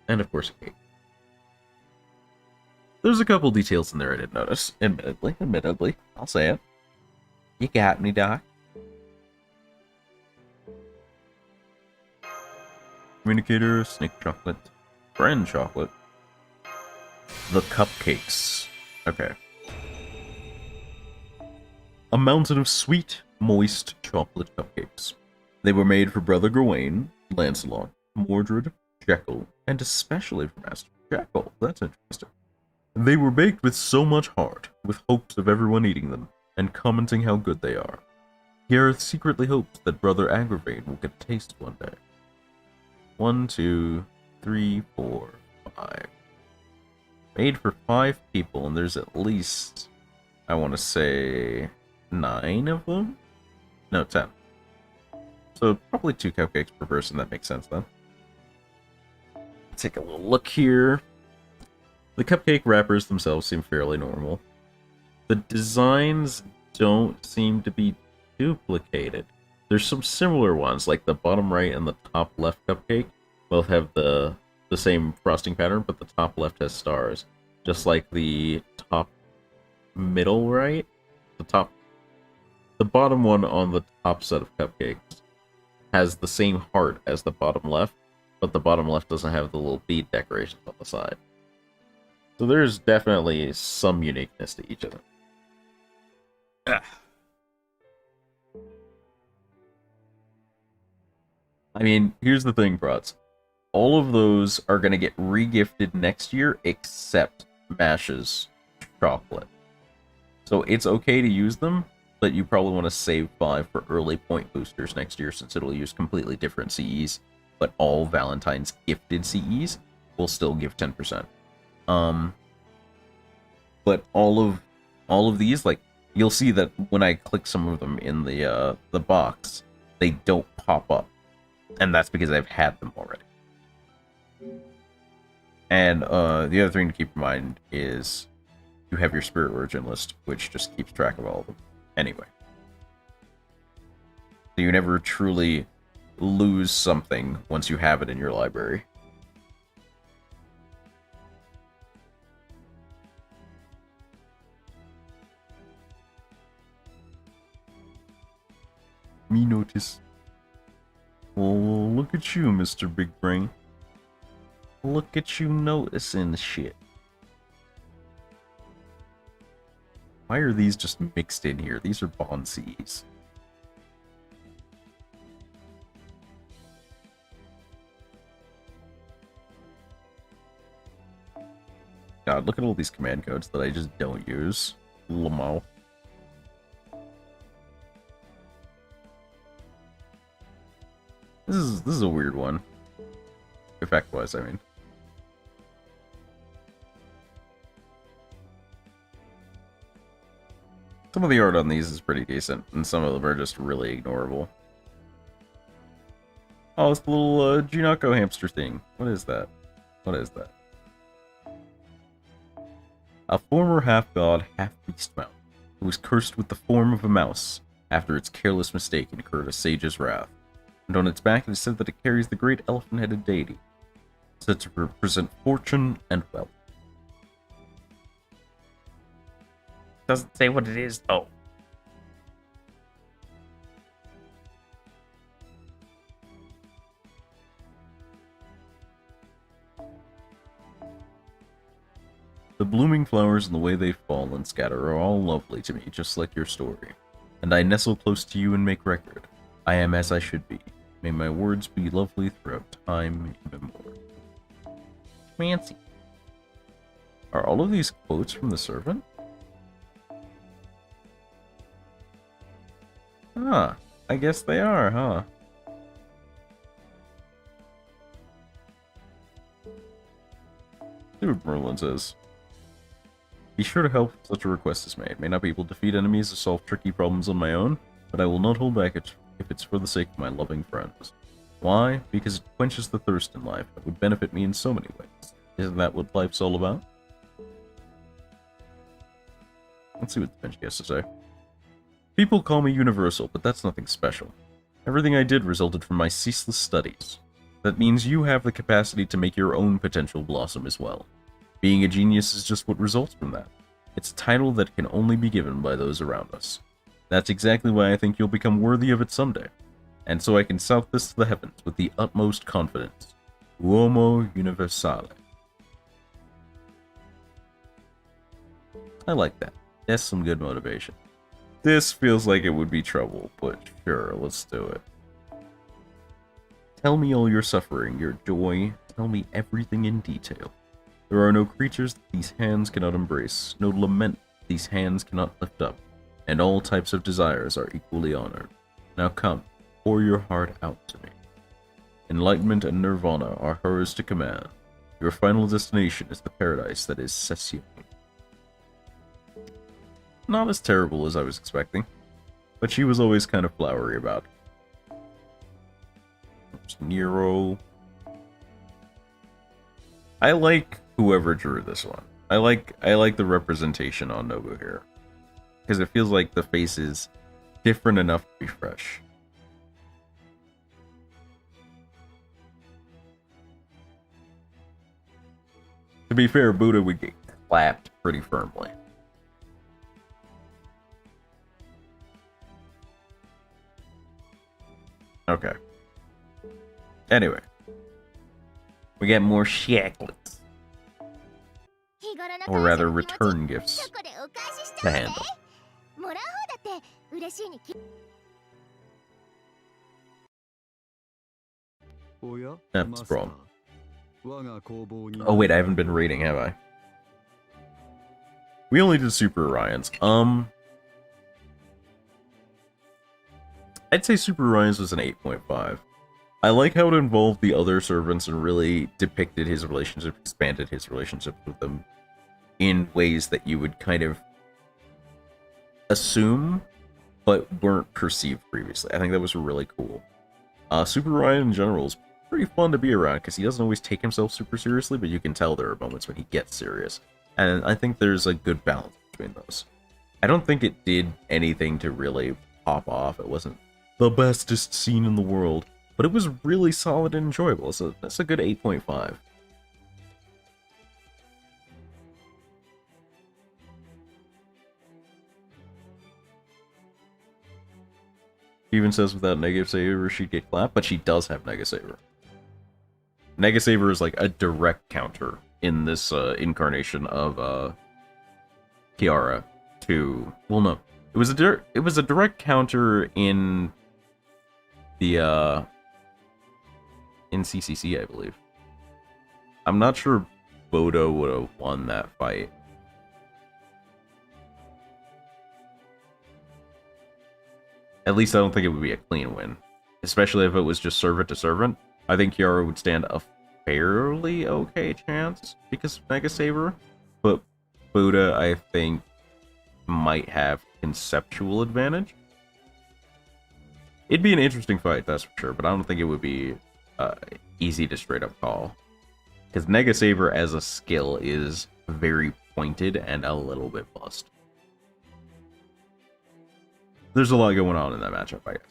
And of course a cake. There's a couple details in there I didn't notice. Admittedly. I'll say it. You got me, Doc. Communicator, snake chocolate, friend chocolate. The cupcakes. Okay. A mountain of sweet, moist chocolate cupcakes. They were made for Brother Gawain, Lancelot, Mordred, Jekyll, and especially for Master Jekyll. That's interesting. They were baked with so much heart, with hopes of everyone eating them, and commenting how good they are. Gareth secretly hopes that Brother Agravain will get a taste one day. 1, 2, 3, 4, 5. Made for 5 people, and there's at least, I want to say, 9 of them? No, 10. So probably 2 cupcakes per person. That makes sense then. Take a little look here. The cupcake wrappers themselves seem fairly normal. The designs don't seem to be duplicated. There's some similar ones, like the bottom right and the top left cupcake both have the same frosting pattern, but the top left has stars. Just like the top middle right, the bottom one on the top set of cupcakes has the same heart as the bottom left, but the bottom left doesn't have the little bead decorations on the side. So there's definitely some uniqueness to each of them. I mean, here's the thing, Prods. All of those are going to get regifted next year, except Mash's chocolate. So it's okay to use them, but you probably want to save 5 for early point boosters next year, since it'll use completely different CEs, but all Valentine's gifted CEs will still give 10%. But all of these, like, you'll see that when I click some of them in the box, they don't pop up. And that's because I've had them already. And the other thing to keep in mind is you have your Spirit Origin list, which just keeps track of all of them. Anyway. So you never truly lose something once you have it in your library. Me notice. Well, look at you, Mr. Big Brain. Look at you noticing shit. Why are these just mixed in here? These are Bond Cs. God, look at all these command codes that I just don't use. Lamo. This is a weird one. Effect-wise, I mean. Some of the art on these is pretty decent, and some of them are just really ignorable. Oh, it's the little Junako hamster thing. What is that? What is that? A former half-god, half-beast mount, who was cursed with the form of a mouse after its careless mistake incurred a sage's wrath. And on its back it is said that it carries the great elephant-headed deity, said to represent fortune and wealth. Doesn't say what it is, though. The blooming flowers and the way they fall and scatter are all lovely to me, just like your story. And I nestle close to you and make record. I am as I should be. May my words be lovely throughout time immemorial. Fancy. Are all of these quotes from the servant? Huh. I guess they are, huh? See what Merlin says. Be sure to help if such a request is made. May not be able to defeat enemies or solve tricky problems on my own, but I will not hold back if it's for the sake of my loving friends. Why? Because it quenches the thirst in life. It would benefit me in so many ways. Isn't that what life's all about? Let's see what the Vinci has to say. People call me universal, but that's nothing special. Everything I did resulted from my ceaseless studies. That means you have the capacity to make your own potential blossom as well. Being a genius is just what results from that. It's a title that can only be given by those around us. That's exactly why I think you'll become worthy of it someday. And so I can shout this to the heavens with the utmost confidence. Uomo universale. I like that. That's some good motivation. This feels like it would be trouble, but sure, let's do it. Tell me all your suffering, your joy. Tell me everything in detail. There are no creatures that these hands cannot embrace, no lament these hands cannot lift up, and all types of desires are equally honored. Now come, pour your heart out to me. Enlightenment and nirvana are hers to command. Your final destination is the paradise that is Sei-l. Not as terrible as I was expecting, but she was always kind of flowery about it. There's Nero. I like whoever drew this one. I like the representation on Nobu here, because it feels like the face is different enough to be fresh. To be fair, Buddha would get clapped pretty firmly. Okay. Anyway. We get more shacklets. Or rather, return gifts to handle. That's the problem. Oh wait, I haven't been rating, have I? We only did Super Orions. I'd say Super Orions was an 8.5. I like how it involved the other servants and really depicted his relationship, expanded his relationship with them in ways that you would kind of assume, but weren't perceived previously. I think that was really cool. Super Orion in general is pretty fun to be around, because he doesn't always take himself super seriously, but you can tell there are moments when he gets serious. And I think there's a good balance between those. I don't think it did anything to really pop off. It wasn't the bestest scene in the world, but it was really solid and enjoyable. So that's a good 8.5. He even says without Negative Saver she'd get clapped, but she does have Negative Saver. Negative Saver is like a direct counter in this incarnation of Kiara to... Well, no. It was a direct counter in the in CCC, I believe. I'm not sure Bodo would have won that fight. At least I don't think it would be a clean win. Especially if it was just servant to servant. I think Kiara would stand a fairly okay chance because of Mega Saber. But Buddha, I think, might have conceptual advantage. It'd be an interesting fight, that's for sure, but I don't think it would be easy to straight up call. Because Mega Saber as a skill is very pointed and a little bit bust. There's a lot going on in that matchup, I guess.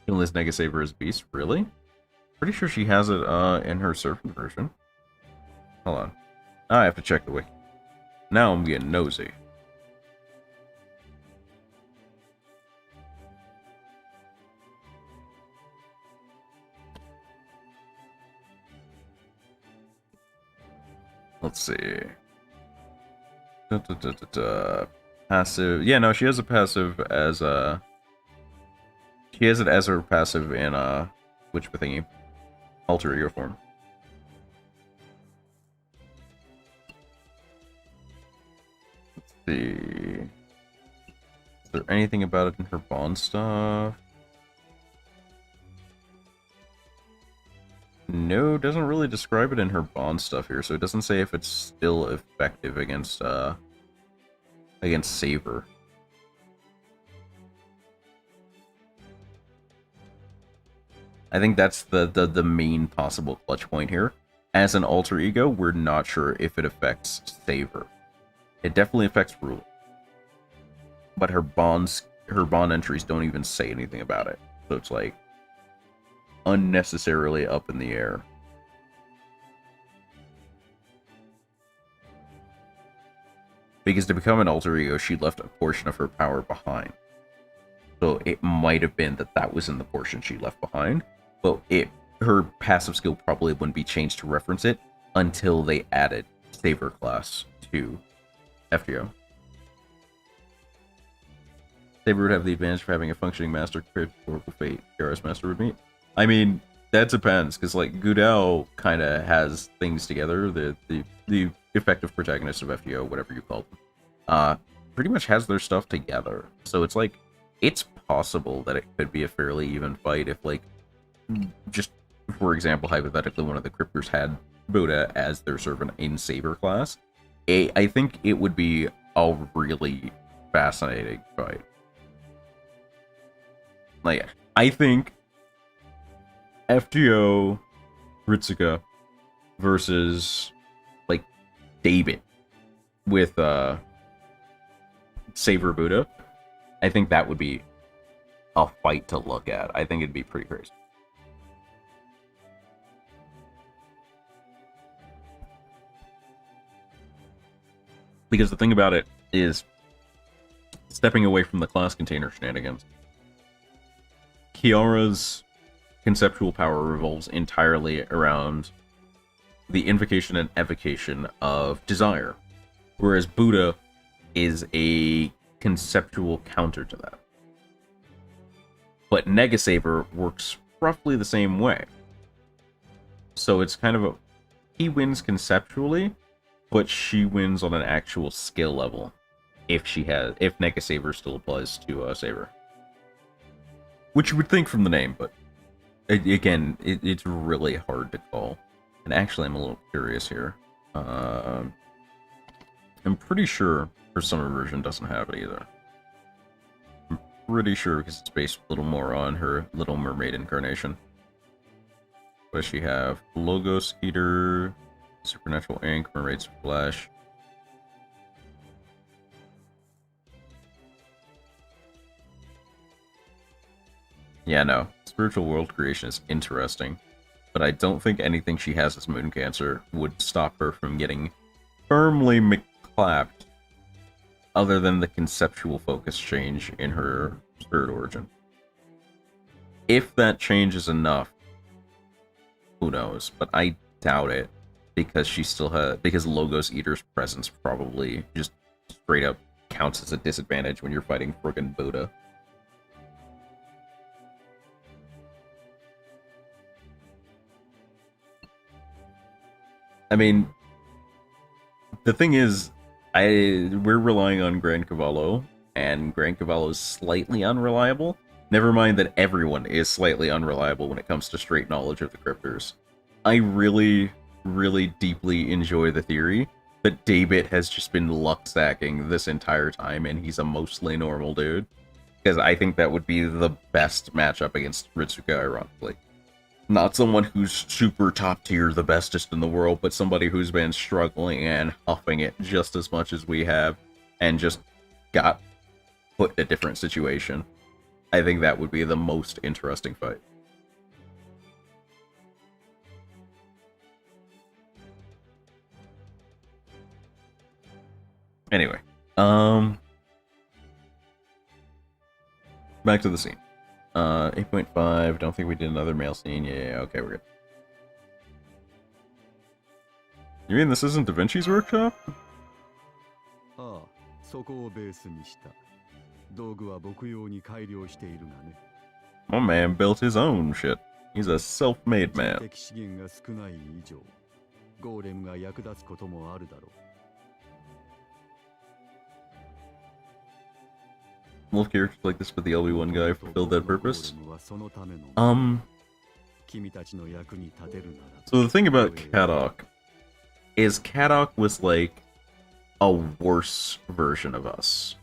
Unless Mega Saber is Beast, really? Pretty sure she has it in her Serpent version. Hold on. Now I have to check the wiki. Now I'm getting nosy. Let's see. Passive. Yeah, no, she has a passive as she has it as her passive in which thingy? Alter Ego form. Let's see. Is there anything about it in her bond stuff? No, doesn't really describe it in her bond stuff here, so it doesn't say if it's still effective against Saber. I think that's the main possible clutch point here. As an alter ego, we're not sure if it affects Saber. It definitely affects Rule. But her bond entries don't even say anything about it. So it's like unnecessarily up in the air. Because to become an alter ego, she left a portion of her power behind. So it might have been that was in the portion she left behind. But her passive skill probably wouldn't be changed to reference it until they added Saber class to FGO. Saber would have the advantage of having a functioning master compared to Oracle Fate KRS Master would meet. I mean, that depends, because like Gudao kind of has things together. The effective protagonist of FGO, whatever you call them, pretty much has their stuff together. So it's like, it's possible that it could be a fairly even fight if, like, just for example, hypothetically, one of the Cryptors had Buddha as their servant in Saber class. I think it would be a really fascinating fight. Like, I think FGO Ritsuka versus, like, David with Saber Buddha, I think that would be a fight to look at. I think it'd be pretty crazy. Because the thing about it is, stepping away from the class container shenanigans, Kiara's conceptual power revolves entirely around the invocation and evocation of desire, whereas Buddha is a conceptual counter to that. But Negasaber works roughly the same way. So it's kind of he wins conceptually, but she wins on an actual skill level if Negasaber still applies to Saber. Which you would think from the name, but it's really hard to call. And actually, I'm a little curious here. I'm pretty sure her summer version doesn't have it either. I'm pretty sure because it's based a little more on her Little Mermaid incarnation. What does she have? Logos Eater, Supernatural Ink, Mermaid's Flesh. Yeah, no. Spiritual world creation is interesting, but I don't think anything she has as Moon Cancer would stop her from getting firmly McClapped, other than the conceptual focus change in her spirit origin. If that changes enough, who knows? But I doubt it, because because Logos Eater's presence probably just straight up counts as a disadvantage when you're fighting friggin' Buddha. I mean, the thing is, we're relying on Gran Cavallo, and Gran Cavallo is slightly unreliable. Never mind that everyone is slightly unreliable when it comes to straight knowledge of the Cryptors. I really, really deeply enjoy the theory that David has just been luck-sacking this entire time, and he's a mostly normal dude. Because I think that would be the best matchup against Ritsuka, ironically. Not someone who's super top tier, the bestest in the world, but somebody who's been struggling and huffing it just as much as we have, and just got put in a different situation. I think that would be the most interesting fight. Anyway, back to the scene. 8.5, don't think we did another male scene. Yeah, okay, we're good. You mean this isn't Da Vinci's workshop? My man built his own shit. He's a self-made man. Love characters like this, but the LB1 guy fulfilled that purpose. 君たちの役に立てるなら So the thing about Kadok is Kadok was like a worse version of us.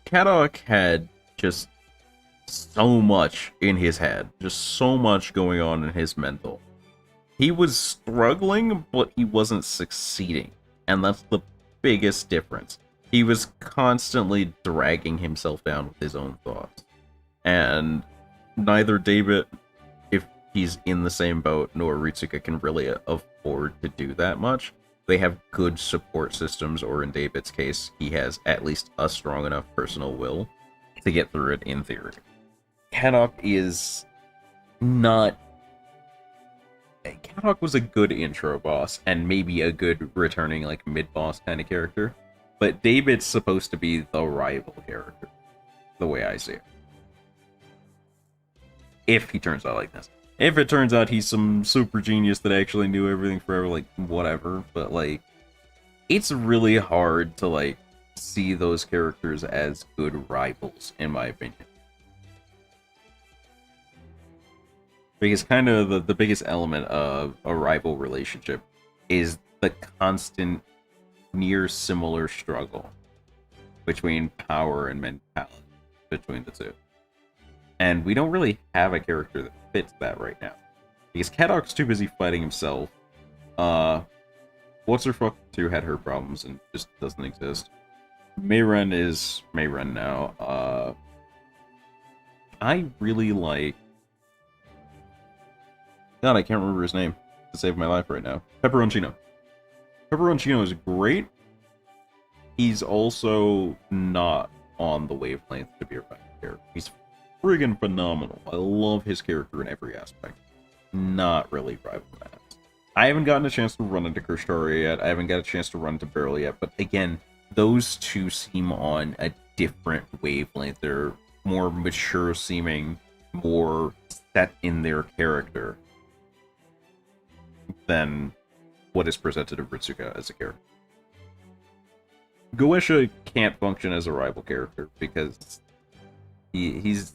Kadok had just so much in his head, just so much going on in his mental. He was struggling, but he wasn't succeeding, and that's the biggest difference. He was constantly dragging himself down with his own thoughts. And neither David, if he's in the same boat, nor Ritsuka can really afford to do that much. They have good support systems, or in David's case, he has at least a strong enough personal will to get through it in theory. Kadok is not... Kadok was a good intro boss, and maybe a good returning, like, mid-boss kind of character. But David's supposed to be the rival character, the way I see it. If he turns out like this. If it turns out he's some super genius that actually knew everything forever, like, whatever. But, like, it's really hard to, like, see those characters as good rivals, in my opinion. Because kind of the biggest element of a rival relationship is the constant, near similar struggle between power and mentality between the two. And we don't really have a character that fits that right now. Because Kadok's too busy fighting himself. What's Her Fuck 2 had her problems and just doesn't exist. Mayren is Mayren now. I really like... God, I can't remember his name to save my life right now. Pepperoncino. Pepperoncino is great. He's also not on the wavelength to be a rival character. He's friggin' phenomenal. I love his character in every aspect. Not really rival that. I haven't gotten a chance to run into Kurshtaria yet. I haven't got a chance to run into Beryl yet. But again, those two seem on a different wavelength. They're more mature seeming, more set in their character than what is presented of Ritsuka as a character. Goetia can't function as a rival character because he's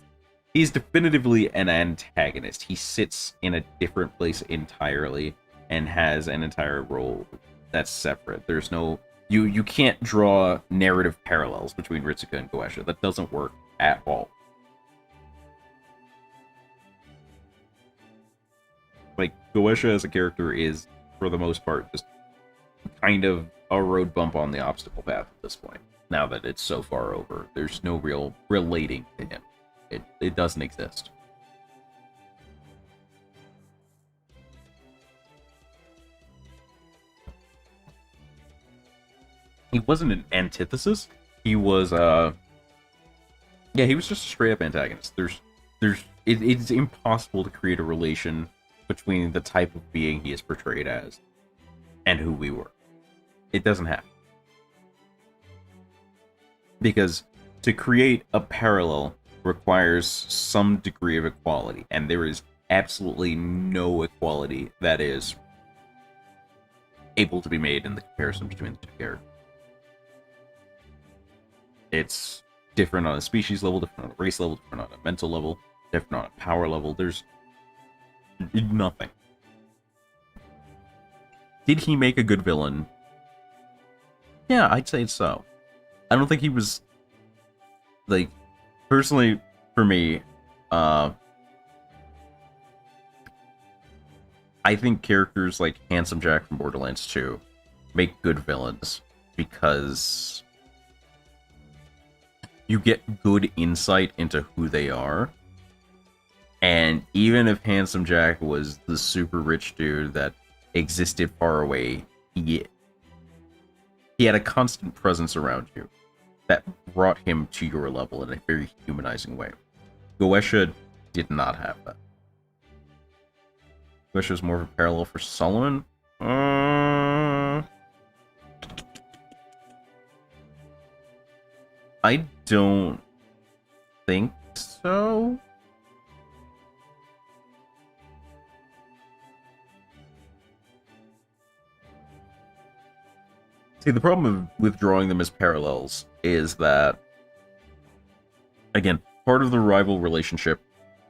definitively an antagonist. He sits in a different place entirely and has an entire role that's separate. There's no... You can't draw narrative parallels between Ritsuka and Goetia. That doesn't work at all. Like, Goetia as a character is, for the most part, just kind of a road bump on the obstacle path at this point. Now that it's so far over, there's no real relating to him. It doesn't exist. He wasn't an antithesis. He was, yeah, he was just a straight up antagonist. It's impossible to create a relation between the type of being he is portrayed as and who we were. It doesn't happen. Because to create a parallel requires some degree of equality, and there is absolutely no equality that is able to be made in the comparison between the two characters. It's different on a species level, different on a race level, different on a mental level, different on a power level. There's nothing. Did he make a good villain? Yeah, I'd say so. I don't think he was... Like, personally, for me, I think characters like Handsome Jack from Borderlands 2 make good villains because you get good insight into who they are. And even if Handsome Jack was the super rich dude that existed far away, he had a constant presence around you that brought him to your level in a very humanizing way. Goetia did not have that. Goetia was more of a parallel for Solomon. I don't think so. See, the problem with drawing them as parallels is that, again, part of the rival relationship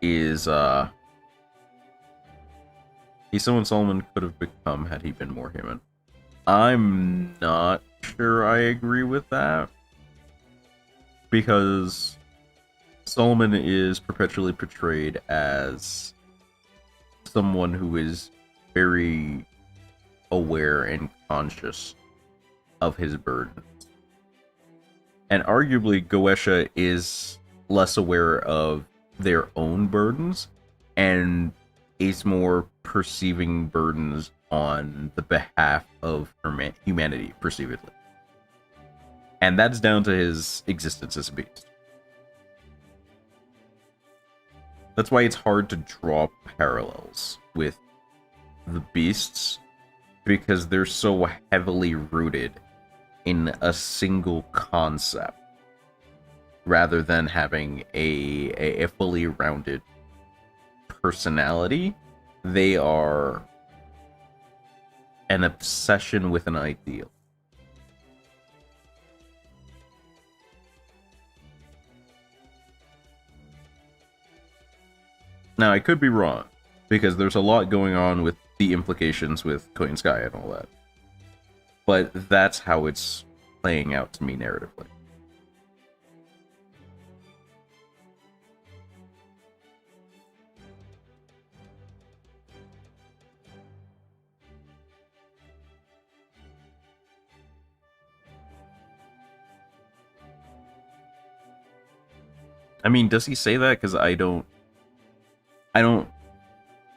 is He's someone Solomon could have become had he been more human. I'm not sure I agree with that. Because Solomon is perpetually portrayed as someone who is very aware and conscious of his burdens. And arguably, Goetia is less aware of their own burdens and is more perceiving burdens on the behalf of humanity, perceivedly. And that's down to his existence as a beast. That's why it's hard to draw parallels with the beasts, because they're so heavily rooted in a single concept, rather than having a fully rounded personality. They are an obsession with an ideal. Now, I could be wrong, because there's a lot going on with the implications with Clean Sky and all that. But that's how it's playing out to me narratively. I mean, does he say that? Because I don't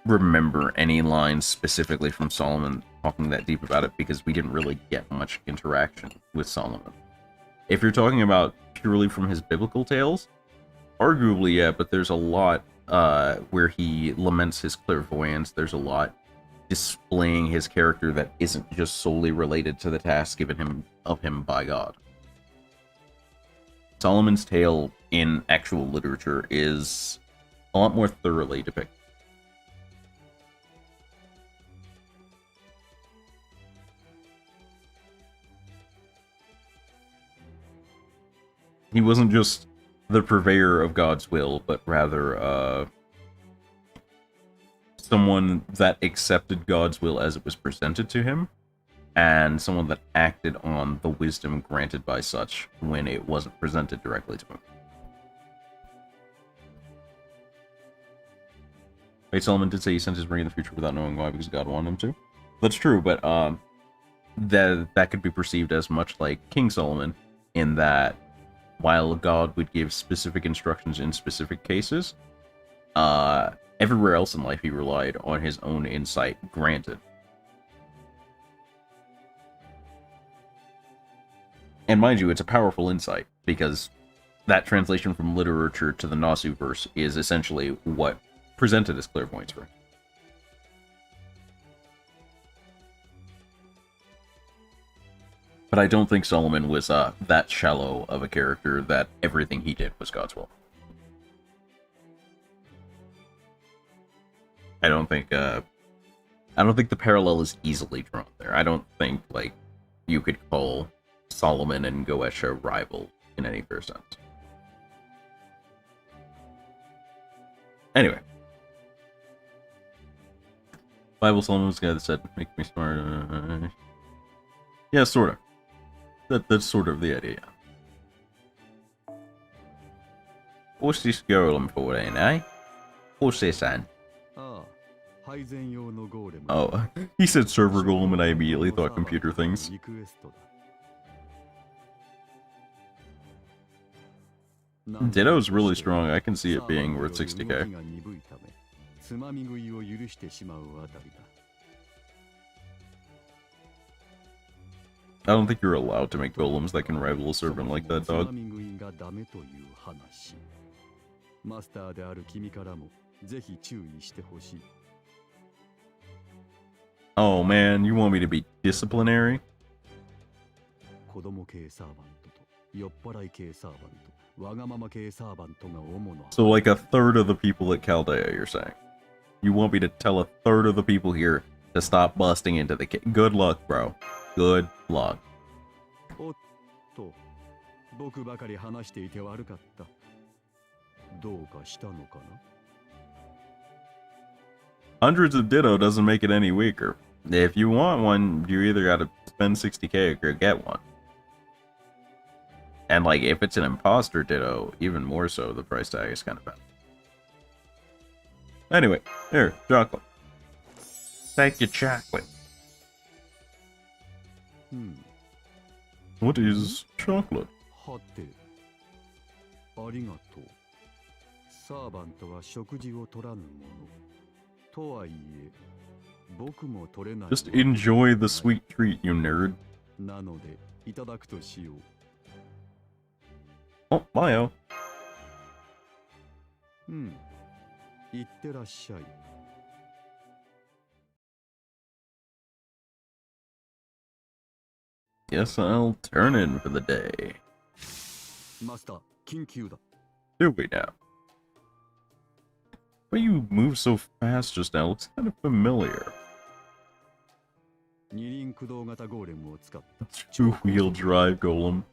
remember any lines specifically from Solomon talking that deep about it, because we didn't really get much interaction with Solomon. If you're talking about purely from his biblical tales, arguably, yeah, but there's a lot where he laments his clairvoyance. There's a lot displaying his character that isn't just solely related to the task given of him by God. Solomon's tale in actual literature is a lot more thoroughly depicted. He wasn't just the purveyor of God's will, but rather someone that accepted God's will as it was presented to him, and someone that acted on the wisdom granted by such when it wasn't presented directly to him. Wait, Solomon did say he sent his ring in the future without knowing why, because God wanted him to. That's true, but that could be perceived as much like King Solomon, in that while God would give specific instructions in specific cases, everywhere else in life he relied on his own insight, granted. And mind you, it's a powerful insight, because that translation from literature to the Nasu verse is essentially what presented as clairvoyance for him. But I don't think Solomon was that shallow of a character that everything he did was God's will. I don't think the parallel is easily drawn there. I don't think like you could call Solomon and Goetia rival in any fair sense. Anyway, Bible Solomon was the guy that said, "Make me smart." Yeah, sort of. That's sort of the idea. What's this girl for then, eh? What's this, son? Oh, he said server golem, and I immediately thought computer things. Ditto's really strong. I can see it being worth 60k. I don't think you're allowed to make golems that can rival a servant like that, dog. Oh man, you want me to be disciplinary? So like a third of the people at Chaldea, you're saying? You want me to tell a third of the people here to stop busting into the kid? Good luck, bro. Good luck. hundreds of Ditto doesn't make it any weaker. If you want one, you either gotta spend 60k or get one. And like, if it's an imposter Ditto, even more so, the price tag is kind of bad. Anyway, here, chocolate. Thank you, chocolate. What is chocolate? はて、ありがとう。サーバントは食事を取らぬもの。とはいえ、僕も取れない。Just enjoy the sweet treat, you nerd. なので、いただくとしよう。Oh, Mayo. いってらっしゃい。Guess I'll turn in for the day. マスター、緊急だ。Do we now? Why you move so fast just now? Looks kind of familiar. 二輪駆動型ゴーレムを使った。Two-wheel drive golem.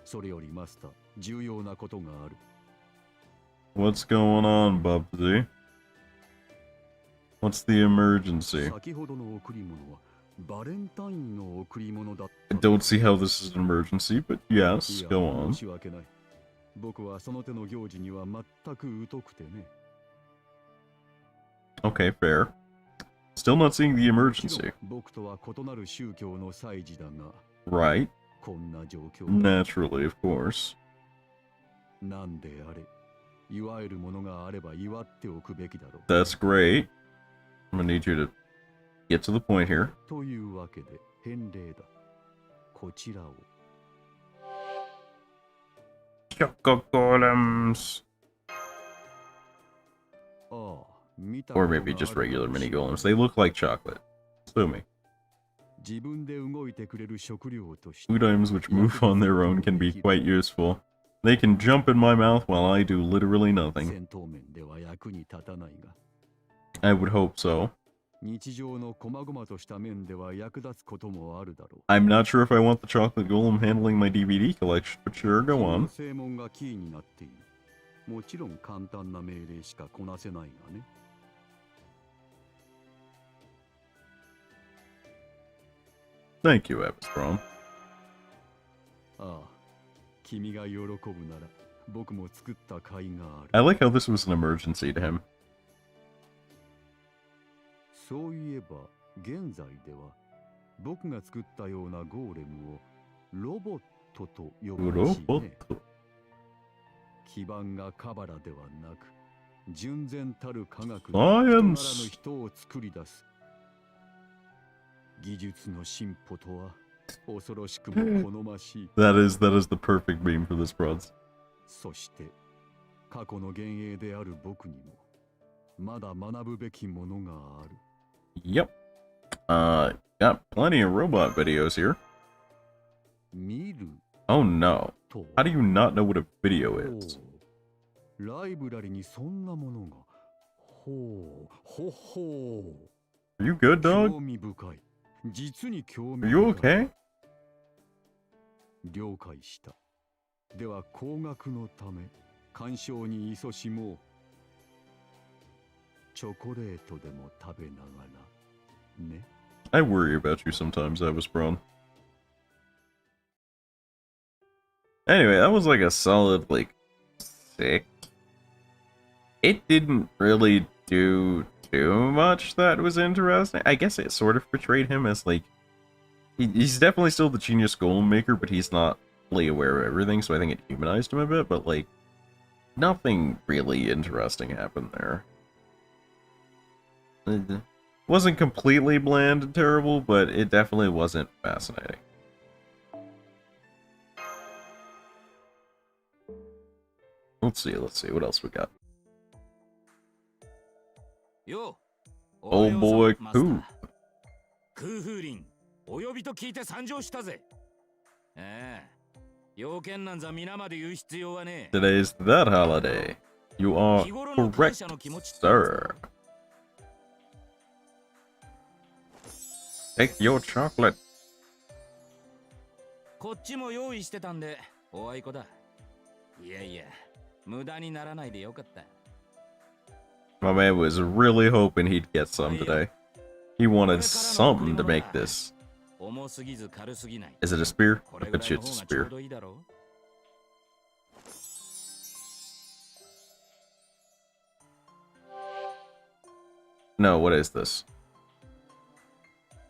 それよりマスター、重要なことがある。What's going on, Bubsy? What's the emergency? 先ほどの贈り物はバレンタインの贈り物だっ I た。 don't see how this is an emergency, but yes, いや、 go on. 申し訳ない。僕はその手の行事には全く疎くてね。Okay, fair. Still not seeing the もちろ emergency. ん僕とは異なる宗教の祭事だが、 Right? こんな状況 Naturally, of course. なんであれ、祝えるものがあれば祝っておくべきだろう。 That's great. I'm gonna need you to get to the point here. というわけで返礼だ。こちらを。 Choco golems. ああ、見た Or ことが maybe just ある regular かもし mini れない golems. They look like chocolate. Sue me. 自分で動いてくれる食料として。 Food items which move on their own can be quite useful. They can jump in my mouth while I do literally nothing. 戦闘面では役に立たないが、 I would hope so. 日常の細々とした面では役立つこともあるだろう。 I'm not sure if I want the chocolate golem handling my DVD collection, but sure, go その on. 正門がキーになっている。もちろん簡単な命令しかこなせないがね。 Thank you, Abstrom. ああ、君が喜ぶなら僕も作った甲斐がある。 I like how this was an emergency to him. そういえば現在では僕が作ったようなゴーレムをロボットと呼ぶらしいね。基盤がカバラではなく純然たる科学で人ならぬ人を作り出す。技術の進歩とは恐ろしくも好ましい。 That is the perfect meme for this bronze. そして過去の幻影である僕にもまだ学ぶべきものがある。 Yep. Got plenty of robot videos here. 見る Oh no. と How do you not know what a video ほ is? うライブラリにそんなものが。ほうほほう。 Are you good, 興 dog? 味深い。実に興 Are 味 you 深い。 okay? 了解した。では高額のため鑑賞に勤しもう。チョコレートでも食べながらね。 I worry about you sometimes, Abstrom. Anyway, that was like a solid, like, 6. It didn't really do too much that was interesting. I guess it sort of portrayed him as, like, he's definitely still the genius golem maker, but he's not fully aware of everything, so I think it humanized him a bit, but, like, nothing really interesting happened there. It wasn't completely bland and terrible, but it definitely wasn't fascinating. Let's see, what else we got? よう Old boy マスター Coop. 空風林お呼びと聞いて参上したぜ。ええ、要件なんざ皆まで言う必要はねえ。 Today's that holiday. You are 日頃の感謝の気持ちってやつ correct, sir. Take your chocolate. こっちも用意してたんでおあいこだ。いやいや無駄にならないでよかった。My man was really hoping he'd get some today. He wanted something to make this. 重すぎず軽すぎない。 Is it a spear? こ I れぐら bet い you の it's a 方がちょう spear. どいいだろう。 No, what is this?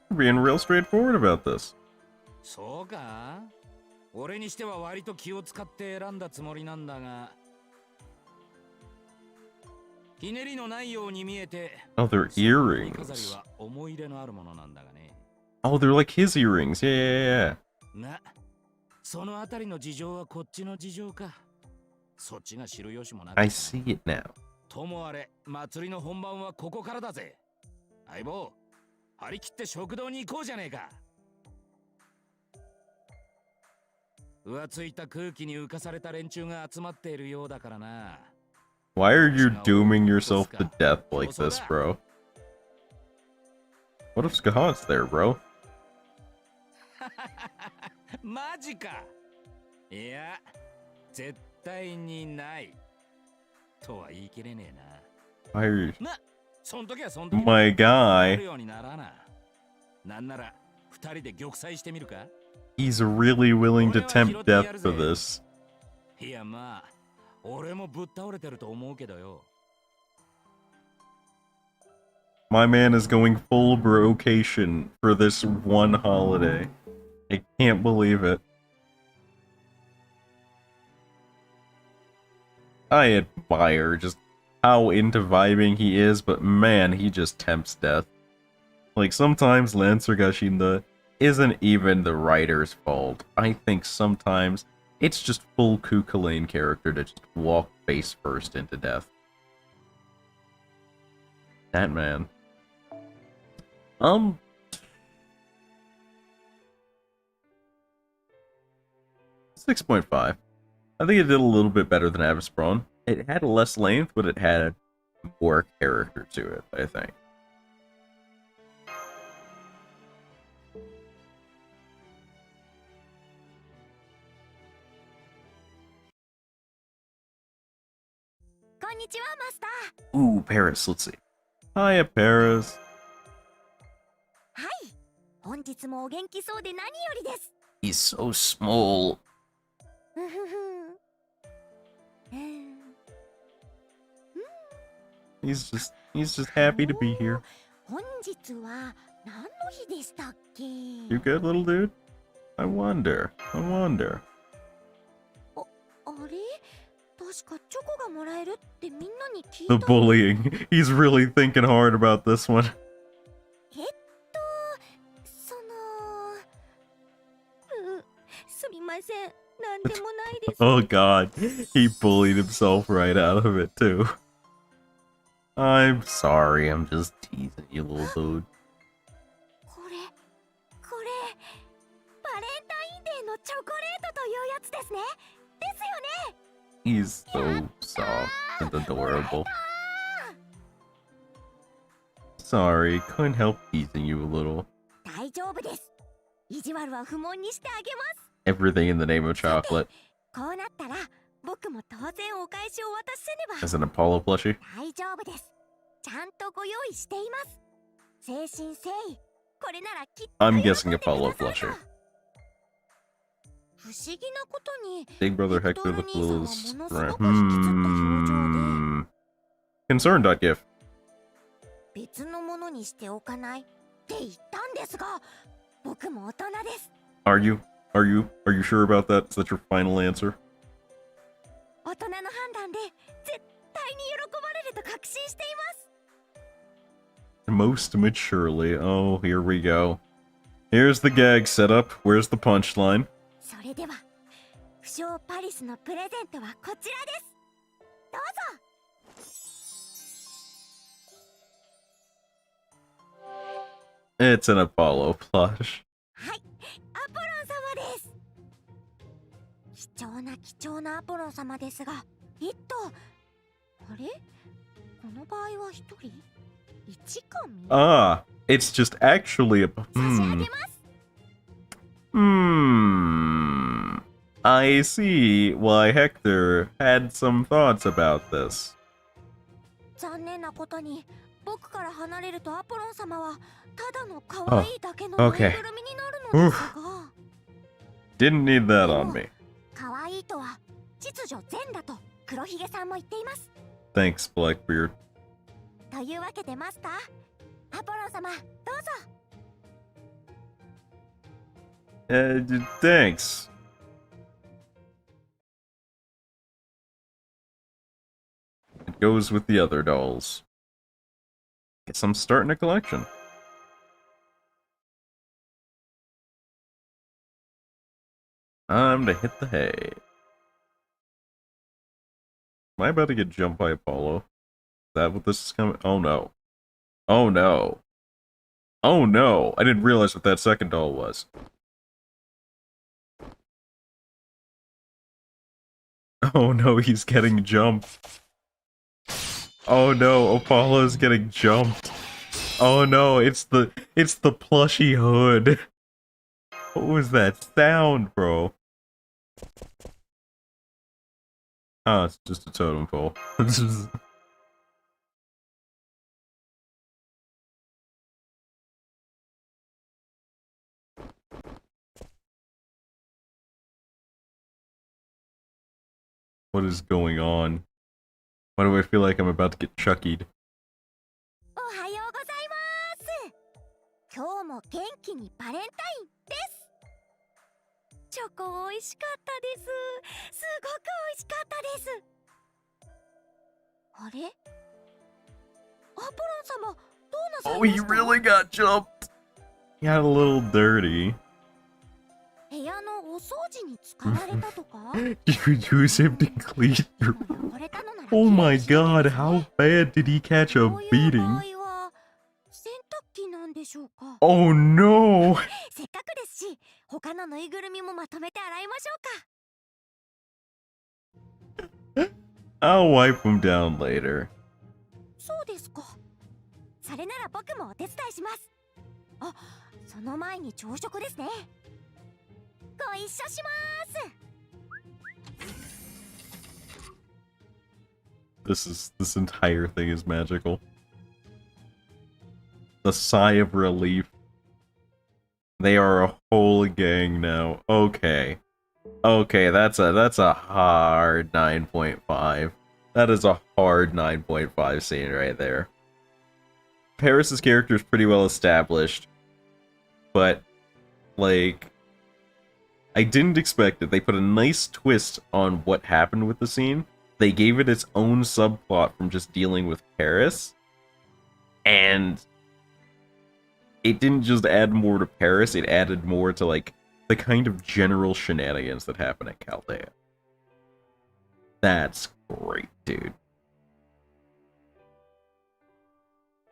You're being real straightforward about this. そうか俺にしては割と気を使って選んだつもりなんだがひねりのないように見えて Oh, they're 飾り earrings. は思い入れのあるものなんだがね Oh, they're like his earrings. Yeah, yeah, yeah. なそのあたりの事情はこっちの事情かそっちが知る由もなく I see it now. ともあれ祭りの本番はここからだぜ相棒張り切って食堂に行こうじゃねえか浮ついた空気に浮かされた連中が集まっているようだからな Why are you dooming yourself to death like this, bro? What if Skahant's there, bro? マジかいや絶対にないとは言い切れねえ Why are you... なそん時はそん時 My な guy. るようにならななんなら二人で玉砕してみるか He's really willing to tempt death for this. いやまあ俺もぶっ倒れてると思うけどよ My man is going full brocation for this one holiday. I can't believe it. I admire just how into vibing he is, but man, he just tempts death. Like, sometimes Lancer Gashinda isn't even the writer's fault. I think sometimes it's just full Kukulane character to just walk face first into death. That man. 6.5. I think it did a little bit better than Avisprawn. It had less length, but it had more character to it, I think. Ooh, Paris, let's see. Hiya, Paris. はい本日もお元気そうで何よりです He's so small. ふふふうん He's just happy to be here. 本日は何の日でしたっけ You good, little dude? I wonder. あれ確かチョコがもらえるってみんなに聞いた The bullying. He's really thinking hard about this one. そのすみませんなんでもないです Oh god. He bullied himself right out of it, too. I'm sorry, I'm just teasing you, little dude. これバレンタインデーのチョコレートというやつですねですよね He's so soft and adorable. Sorry, couldn't help teasing you a little. 大丈夫です意地悪は不問にしてあげます Everything in the name of chocolate. こうなったら僕も当然お返しを渡せねば As an Apollo plushie? 大丈夫ですちゃんとご用意しています誠心誠意これならきっと I'm 喜んで guessing くださ Apollo ると plushie. 不思議なことに Big brother ビクト Hector ル the 兄さんは Clueless. ものすごく引きつった表情で Concern.gif. 別のものにしておかないって言ったんですが僕も大人です Are you sure about that? Is that your final answer? 大人の判断で絶対に喜ばれると確信しています Most maturely. Oh, here we go. Here's the gag setup. Where's the punchline? それでは不詳パリスのプレゼントはこちらですどうぞ It's an Apollo plush. はいアポロン様です貴重なアポロン様ですがあれこの場合は一人一紙 Ah, it's just actually a... 差し上げます I see why Hector had some thoughts about this. 残念なことに僕から離れるとアポロン様はただの可愛いだけのぬいぐるみになるのですが、Didn't need that on me. 可愛いとは秩序善だと黒ひげさんも言っています。 Thanks, Blackbeard. というわけでマスター、アポロン様どうぞ。Thanks. It goes with the other dolls. Guess I'm starting a collection. Time to hit the hay. Am I about to get jumped by Apollo? Is that what this is coming? Oh no. Oh no. Oh no! I didn't realize what that second doll was. Oh no, he's getting jumped. Oh no, Apollo's getting jumped. Oh no, it's the plushy hood. What was that sound, bro? Ah, it's just a totem pole. This is... What is going on? Why do I feel like I'm about to get chuckied? おはようございます。今日も元気にバレンタインです。チョコ美味しかったです。すごく美味しかったです。あれ？アポロン様、どうなさい Oh, ま he した？ really got jumped! He got a little dirty. 部屋のお掃除に使われたとか？ You use him to clean your... 汚れたのなら Oh my きれいに god, ですね。 how bad did he catch a こういう場 beating? 合は洗濯機なんでしょうか？ Oh no! せっかくですし、他のぬいぐるみもまとめて洗いましょうか。 I'll wipe him down later. そうですか。それなら僕もお手伝いします。あ、その前に朝食ですね。ご一緒します。 This entire thing is magical. The sigh of relief. They are a whole gang now. Okay. Okay, that's a hard 9.5. That is a hard 9.5 scene right there. Paris's character is pretty well established, but like I didn't expect it. They put a nice twist on what happened with the scene. They gave it its own subplot from just dealing with Paris, and it didn't just add more to Paris, it added more to like the kind of general shenanigans that happen at Chaldea. That's great, dude.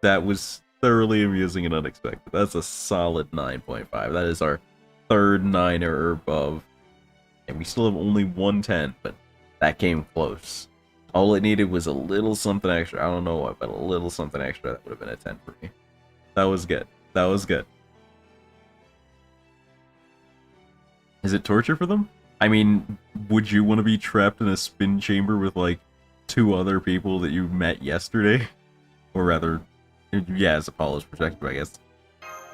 That was thoroughly amusing and unexpected. That's a solid 9.5. That is our third 9 or above. And we still have only 110, but that came close. All it needed was a little something extra. I don't know what, but a little something extra that would have been a 10 for me. That was good. That was good. Is it torture for them? I mean, would you want to be trapped in a spin chamber with like 2 other people that you met yesterday? Or rather, yeah, as Apollo's protective, I guess.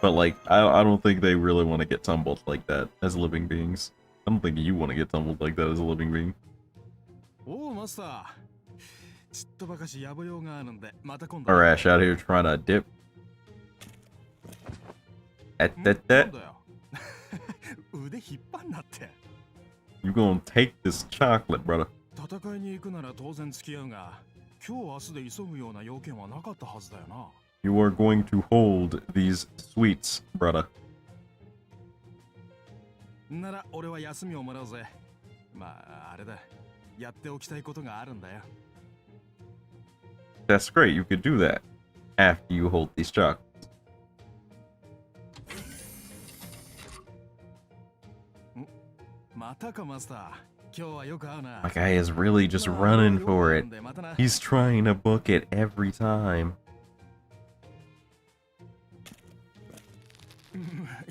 But like, I don't think they really want to get tumbled like that as living beings. I don't think you want to get tumbled like that as a living being. Arash out here trying to dip. You gonna take this chocolate, brother. 戦いに行くなら当然付き合うが、今日明日で急ぐような要件はなかったはずだよな。You are going to hold these sweets, brother. なら俺は休みをもらうぜ。まああれだ。やっておきたいことがあるんだよ。That's great. You could do that after you hold these chocolates. またかマスター。今日はよく会うな。 My guy is really just running for it. He's trying to book it every time.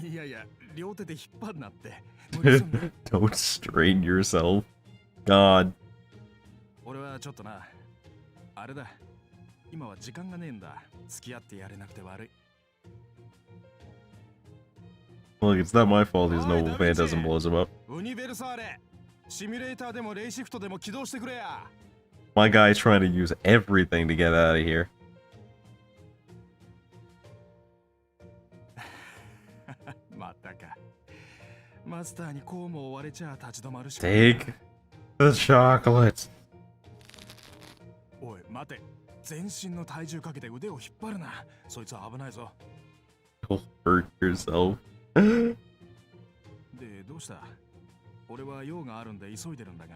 いやいや、両手で引っ張るなって。 Don't strain yourself. God. 俺はちょっとな。あれだ。今は時間がねえんだ。付き合ってやれなくて悪い。 Look, it's not my fault his noble phantasm blows him up. ユニベルサーレ、シミュレーターでもレイシフトでも起動してくれや。 My guy's trying to use everything to get out of here. またか。マスターにこうも追われちゃ立ち止まるしか。 Take the chocolates. おい、待て。全身の体重かけて腕を引っ張るな。そいつは危ないぞ。 You'll hurt yourself. で、どうした？俺は用があるんで急いでるんだが。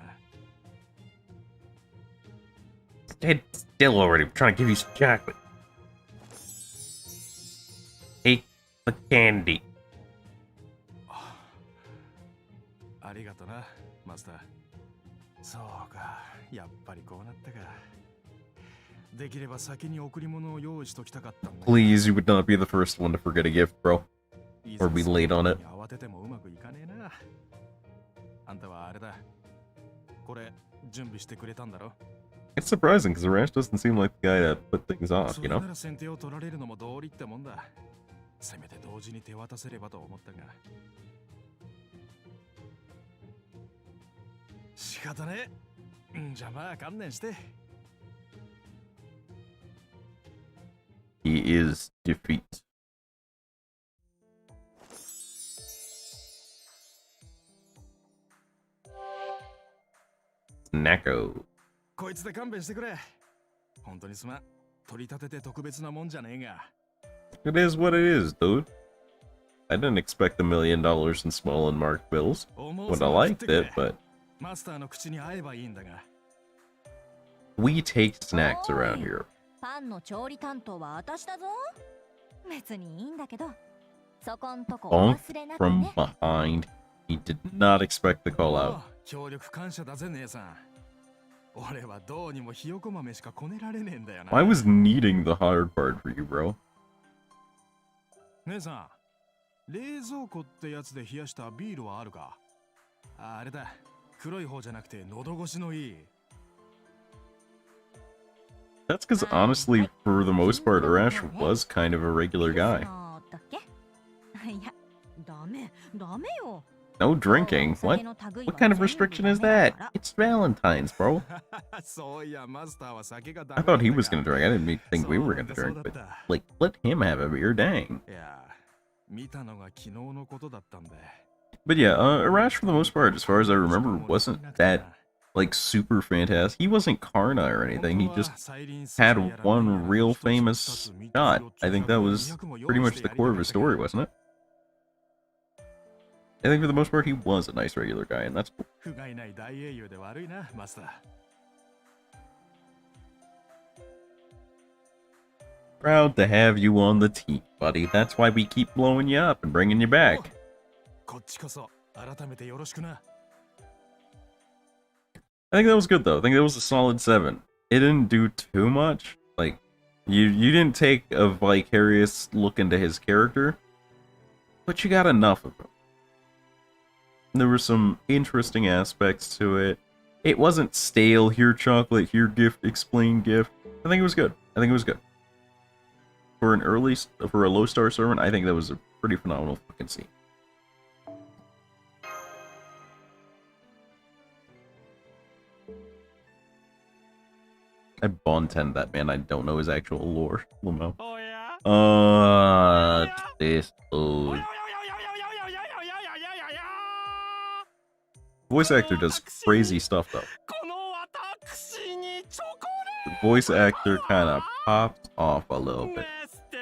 Stand still already. I'm trying to give you some chocolate. Take the candy. ありがとな、マスター。そうか、やっぱりこうなったか。できれば先に贈り物を用意しときたかったんだ。 Please, you would not be the first one to forget a gift, bro. Or be late on it. 慌ててもうまくいかねえな。あんたはあれだ。これ準備してくれたんだろ。 It's surprising because Arash doesn't seem like the guy to put things off, そ you れ know? なら先手を取られるのも道理ってもんだ。せめて同時に手渡せればと思ったが。仕方ねえ。じゃあまあ観念して。 He is defeat. Snacko. こいつで勘弁してくれ。本当にすまん。取り立てて特別なもんじゃねえが。 It is what it is, dude. I didn't expect $1 million in small and marked bills. 思う Would そ have ば食っ liked てくれ it, but マスターの口に合えばいいんだが。 we take snacks around here. パンの調理担当は私だぞ。別にいいんだけど、そこんとこお Bonk 忘れなく from ね。 behind. He did not expect the call out. 協力感謝だぜ姉さん。俺はどうにもひよこ豆しかこねられねえんだよな。 I was needing the hard part for you, bro. 姉さん、冷蔵庫ってやつで冷やしたビールはあるか？あれだ、黒い方じゃなくて喉越しのいい。 That's because honestly, for the most part, Arash was kind of a regular guy. だっけ？いや、ダメよ。 No drinking? What? What kind of restriction is that? It's Valentine's, bro. そういや、マスターは酒がダ I メなん thought he だ was が gonna drink. I didn't think we were gonna そう drink, だっ but た。 like, let him have a beer, dang. いや、見たのが昨日のことだったんで。 But yeah, Arash for the most part, as far as I remember, wasn't that like super fantastic. He wasn't Karna or anything. He just had one real famous shot. I think that was pretty much the core of his story, wasn't it? I think for the most part, he was a nice regular guy, and that's cool. 不甲斐ない大英雄で悪いな、マスター。 Proud to have you on the team, buddy. That's why we keep blowing you up and bringing you back. こっちこそ改めてよろしくな。 I think that was good though. I think that was a solid 7. It didn't do too much. Like, you didn't take a vicarious look into his character, but you got enough of him. There were some interesting aspects to it. It wasn't stale, here chocolate, here gift, explain gift. I think it was good. I think it was good. For a low star servant, I think that was a pretty phenomenal fucking scene. I Bonten that man. I don't know his actual lore. Limo. おや This dude. Voice actor does crazy stuff though. この私にチョコ The voice actor kind of pops off a little レ bit. ースって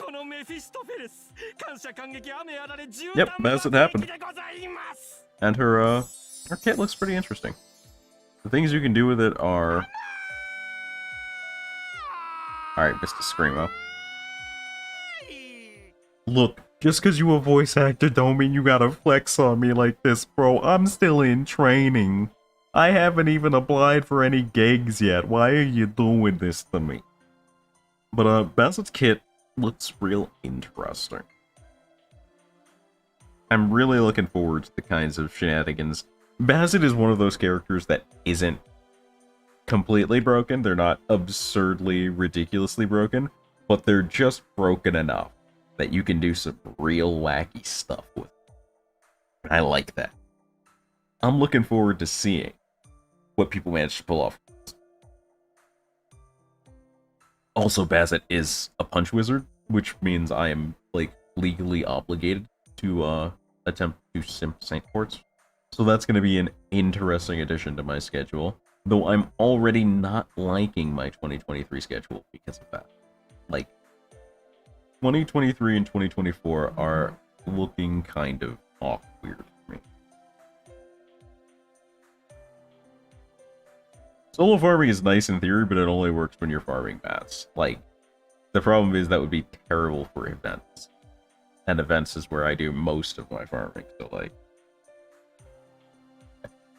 このメフィストフェレス感謝感激雨あられ絨 Yep, that's what happened. でございます And her kit looks pretty interesting. The things you can do with it are... Alright, Mr. Screamo. Look, just because you a voice actor don't mean you gotta flex on me like this, bro. I'm still in training. I haven't even applied for any gigs yet. Why are you doing this to me? But, Bassett's kit looks real interesting. I'm really looking forward to the kinds of shenanigans. Bassett is one of those characters that isn't completely broken. They're not absurdly, ridiculously broken, but they're just broken enough that you can do some real wacky stuff with. I like that. I'm looking forward to seeing what people manage to pull off. Also, Bassett is a punch wizard, which means I am, like, legally obligated to attempt to simp Saint Ports. So that's going to be an interesting addition to my schedule. Though I'm already not liking my 2023 schedule because of that. Like, 2023 and 2024 are looking kind of off weird for me. Solo farming is nice in theory, but it only works when you're farming mats. Like, the problem is that would be terrible for events. And events is where I do most of my farming, so like...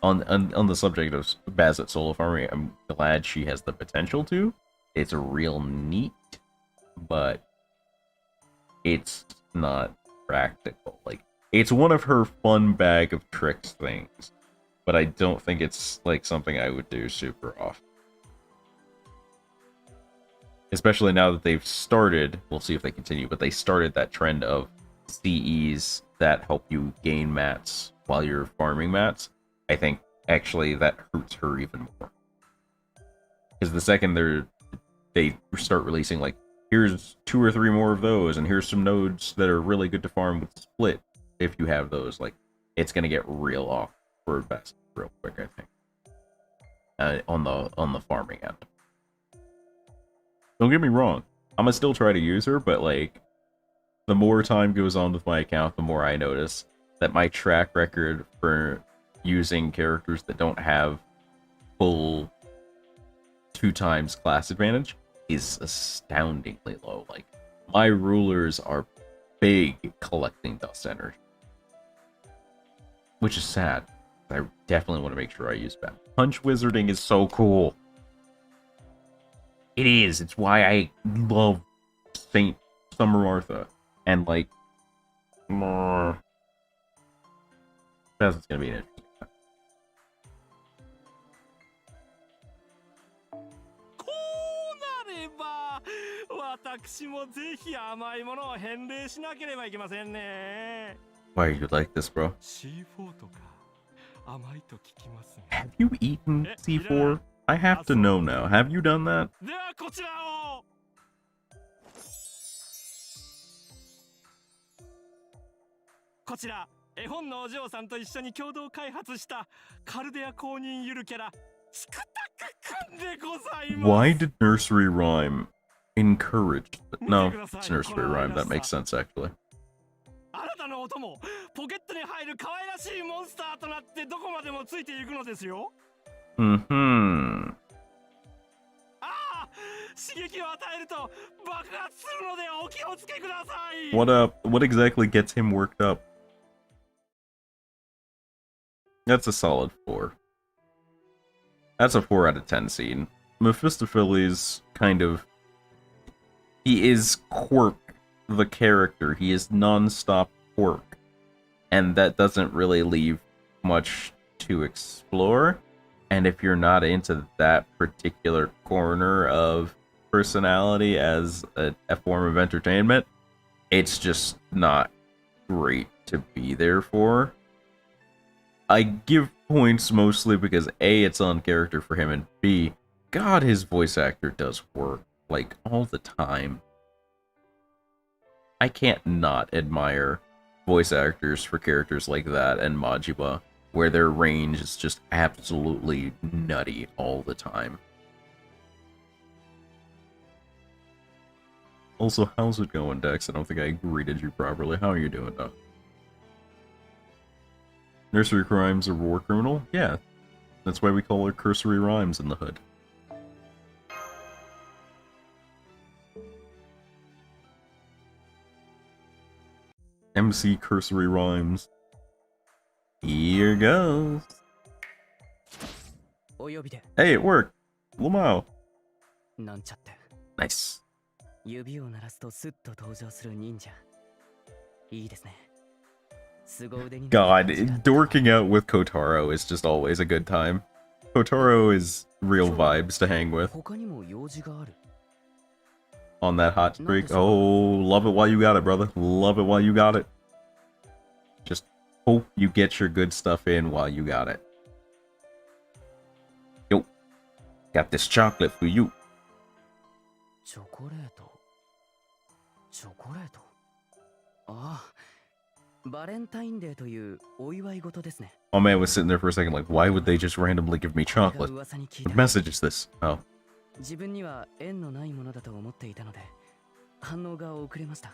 On the subject of Bassett solo farming, I'm glad she has the potential to. It's real neat, but it's not practical. Like, it's one of her fun bag of tricks things, but I don't think it's like something I would do super often. Especially now that they've started, we'll see if they continue, but they started that trend of CEs that help you gain mats while you're farming mats. I think actually that hurts her even more. Because the second they start releasing, like, here's 2 or 3 more of those, and here's some nodes that are really good to farm with split if you have those, like, it's gonna get real off for best real quick, I think. On the farming end. Don't get me wrong, I'm gonna still try to use her, but like, the more time goes on with my account, the more I notice that my track record for using characters that don't have full 2 times class advantage is astoundingly low. Like, my rulers are big collecting dust energy, which is sad. I definitely want to make sure I use that. Punch wizarding is so cool. It is. It's why I love Saint Summer Martha. And like, that's gonna be an interesting. 私もぜひ甘いものを返礼しなければいけませんね。 Why you like this, bro? C4 とか甘いと聞きますね。 Have you eaten C4? I have to know now. Have you done that? ではこちらを。こちら絵本のお嬢さんと一緒に共同開発したカルデア公認ゆるキャラチクタクくんでございます。 Why did nursery rhyme encourage? No, it's nursery rhyme. That makes sense, actually. あなたの音もポケットに入る可愛らしいモンスターとなってどこまでもついていくのですよ。Mm-hmm. ああ、刺激を与えると爆発するのでお気をつけください。 What exactly gets him worked up? That's a solid 4. That's a 4 out of 10 scene. Mephistopheles kind of... He is Quirk, the character. He is non-stop Quirk. And that doesn't really leave much to explore. And if you're not into that particular corner of personality as a form of entertainment, it's just not great to be there for. I give points mostly because A, it's on character for him, and B, God, his voice actor does work, like, all the time. I can't not admire voice actors for characters like that and Majima, where their range is just absolutely nutty all the time. Also, how's it going, Dex? I don't think I greeted you properly. How are you doing, though? Nursery crimes are war criminal? Yeah. That's why we call her cursory rhymes in the hood. MC cursory rhymes. Here goes. Hey, it worked. Lamau. Nice. God, dorking out with Kotaro is just always a good time. Kotaro is real vibes to hang with 他にも用事がある。 on that hot streak. Oh, love it while you got it, brother. Love it while you got it. Just hope you get your good stuff in while you got it. Yo, got this chocolate for you. チョコレート。チョコレート。ああ、バレンタインデーというお祝い事ですね。 Oh man was sitting there for a second like, why would they just randomly give me これが chocolate? 噂に聞い What た。 message is this? Oh. 自分には縁のないものだと思っていたので、反応が遅れました。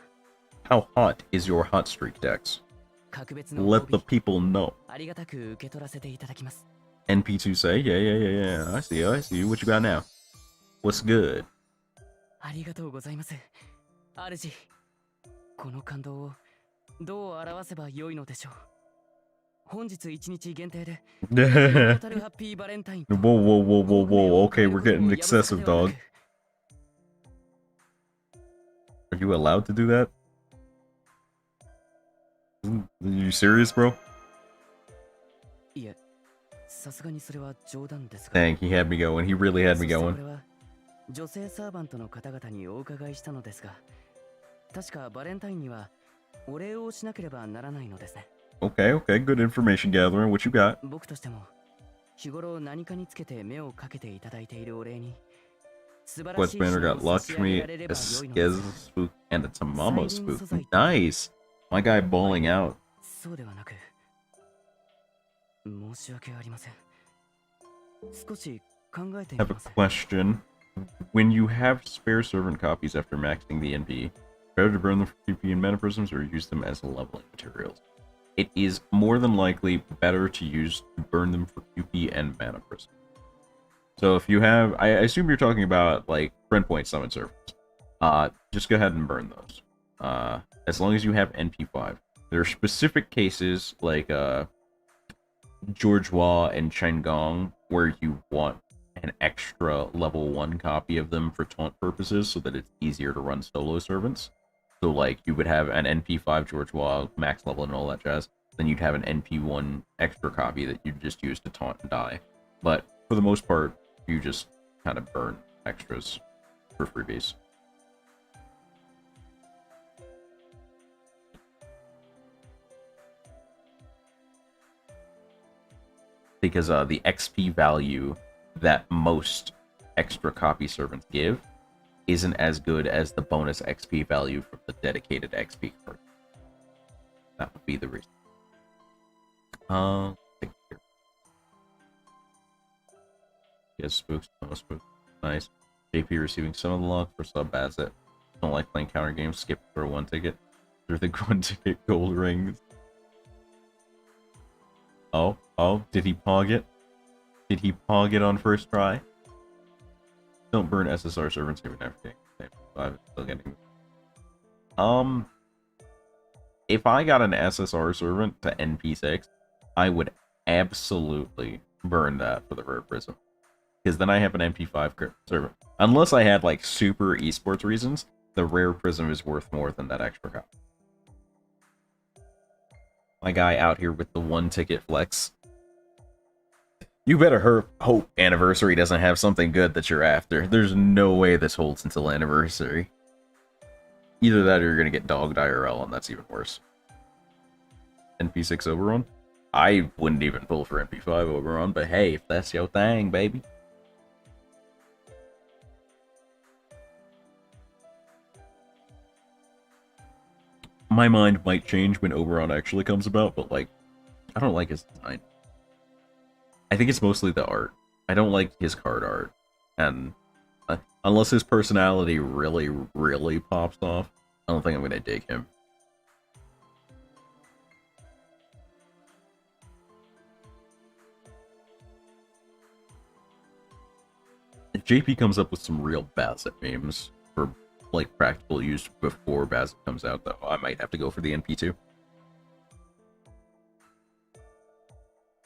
How hot is your hot streak, Dex? 格別の Let 褒 the 美 people know. ありがたく受け取らせていただきます。 NP2 say, yeah. I see you, I see you. What you got now? What's good? ありがとうございます。主、この感動をどう表せばよいのでしょう。本日1日限定で、トータルハッピーバレンタイン。 Whoa. Okay, we're getting excessive, dog. Are you allowed to do that? Are you serious, bro? いえ、さすがにそれは冗談ですが。 Dang, he had me going. He really had me そしてこ going. れは女性サーバントの方々にお伺いしたのですが、確かバレンタインにはお礼をしなければならないのですね。 Okay, good information gathering. What you got? 僕としても日頃何かにつけて目をかけていただいているお礼に素晴ら Quest しい Banner 品 got を差し上げ Lakshmi, られれ a ば良いのです Skez spook, and a Tamamo spook. サイリン素材。 Nice! My guy balling out. そうではなく、申し訳ありません。少し考えて I み have a ます。 question. When you have spare servant copies after maxing the NP, better to burn them for PP and mana prisms or use them as leveling materials? It is more than likely better to burn them for QP and mana prisms. So if you have, I assume you're talking about like friend point summon servants. Just go ahead and burn those. As long as you have NP5. There are specific cases like Georgehua and Changong where you want an extra level 1 copy of them for taunt purposes so that it's easier to run solo servants. So like you would have an NP5 Georgehua max level and all that jazz, then you'd have an NP1 extra copy that you'd just use to taunt and die. But for the most part, you just kind of burn extras for freebies. Because the XP value that most extra copy servants give isn't as good as the bonus XP value from the dedicated XP card. That would be the reason. Yes, spooks, no spooks. Nice. JP receiving some of the luck for sub asset. Don't like playing counter games, skip for 1 ticket. Through the 1 ticket gold rings. Oh, did he pog it? Did he pog it on first try? Don't burn SSR servants even after getting 5. Still getting. If I got an SSR servant to NP6, I would absolutely burn that for the rare prism. Because then I have an NP5 servant. Unless I had like super esports reasons, the rare prism is worth more than that extra copy. My guy out here with the 1 ticket flex. You better hope Anniversary doesn't have something good that you're after. There's no way this holds until Anniversary. Either that or you're going to get dogged IRL, and that's even worse. NP6 Oberon? I wouldn't even pull for NP5 Oberon, but hey, if that's your thing, baby. My mind might change when Oberon actually comes about, but like, I don't like his design. I think it's mostly the art. I don't like his card art. And unless his personality really, really pops off, I don't think I'm going to dig him. If JP comes up with some real Bassett memes for like practical use before Bassett comes out, though, I might have to go for the NP2.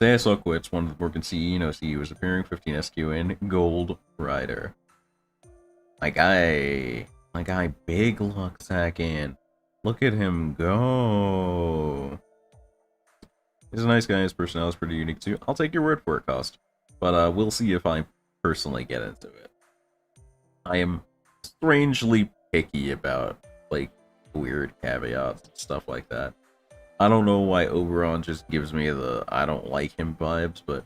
Say I saw quits, one of the working CE, no CE was appearing, 15 SQ in, Gold Rider. My guy, big luck sack in. Look at him go. He's a nice guy, his personality is pretty unique too. I'll take your word for it, Cost. but we'll see if I personally get into it. I am strangely picky about, like, weird caveats and stuff like that. I don't know why Oberon just gives me the I don't like him vibes, but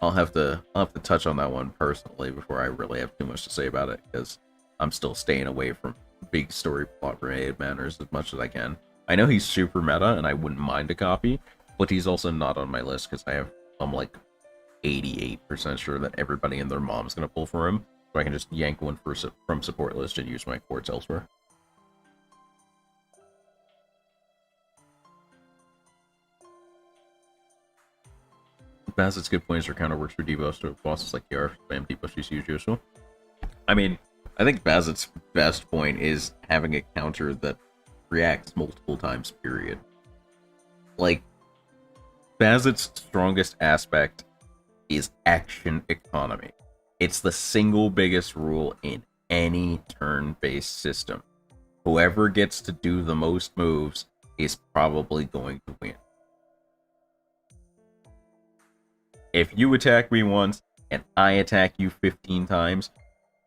I'll have to touch on that one personally before I really have too much to say about it, because I'm still staying away from big story plot related matters as much as I can. I know he's super meta and I wouldn't mind a copy, but he's also not on my list because I'm like 88% sure that everybody and their mom's gonna pull for him, so I can just yank one from support list and use my quartz elsewhere. Bassett's good points are counterworks for debuffs to bosses like KR, spam debuffs you use useful. I mean, I think Bassett's best point is having a counter that reacts multiple times, period. Like, Bassett's strongest aspect is action economy. It's the single biggest rule in any turn-based system. Whoever gets to do the most moves is probably going to win. If you attack me once and I attack you 15 times,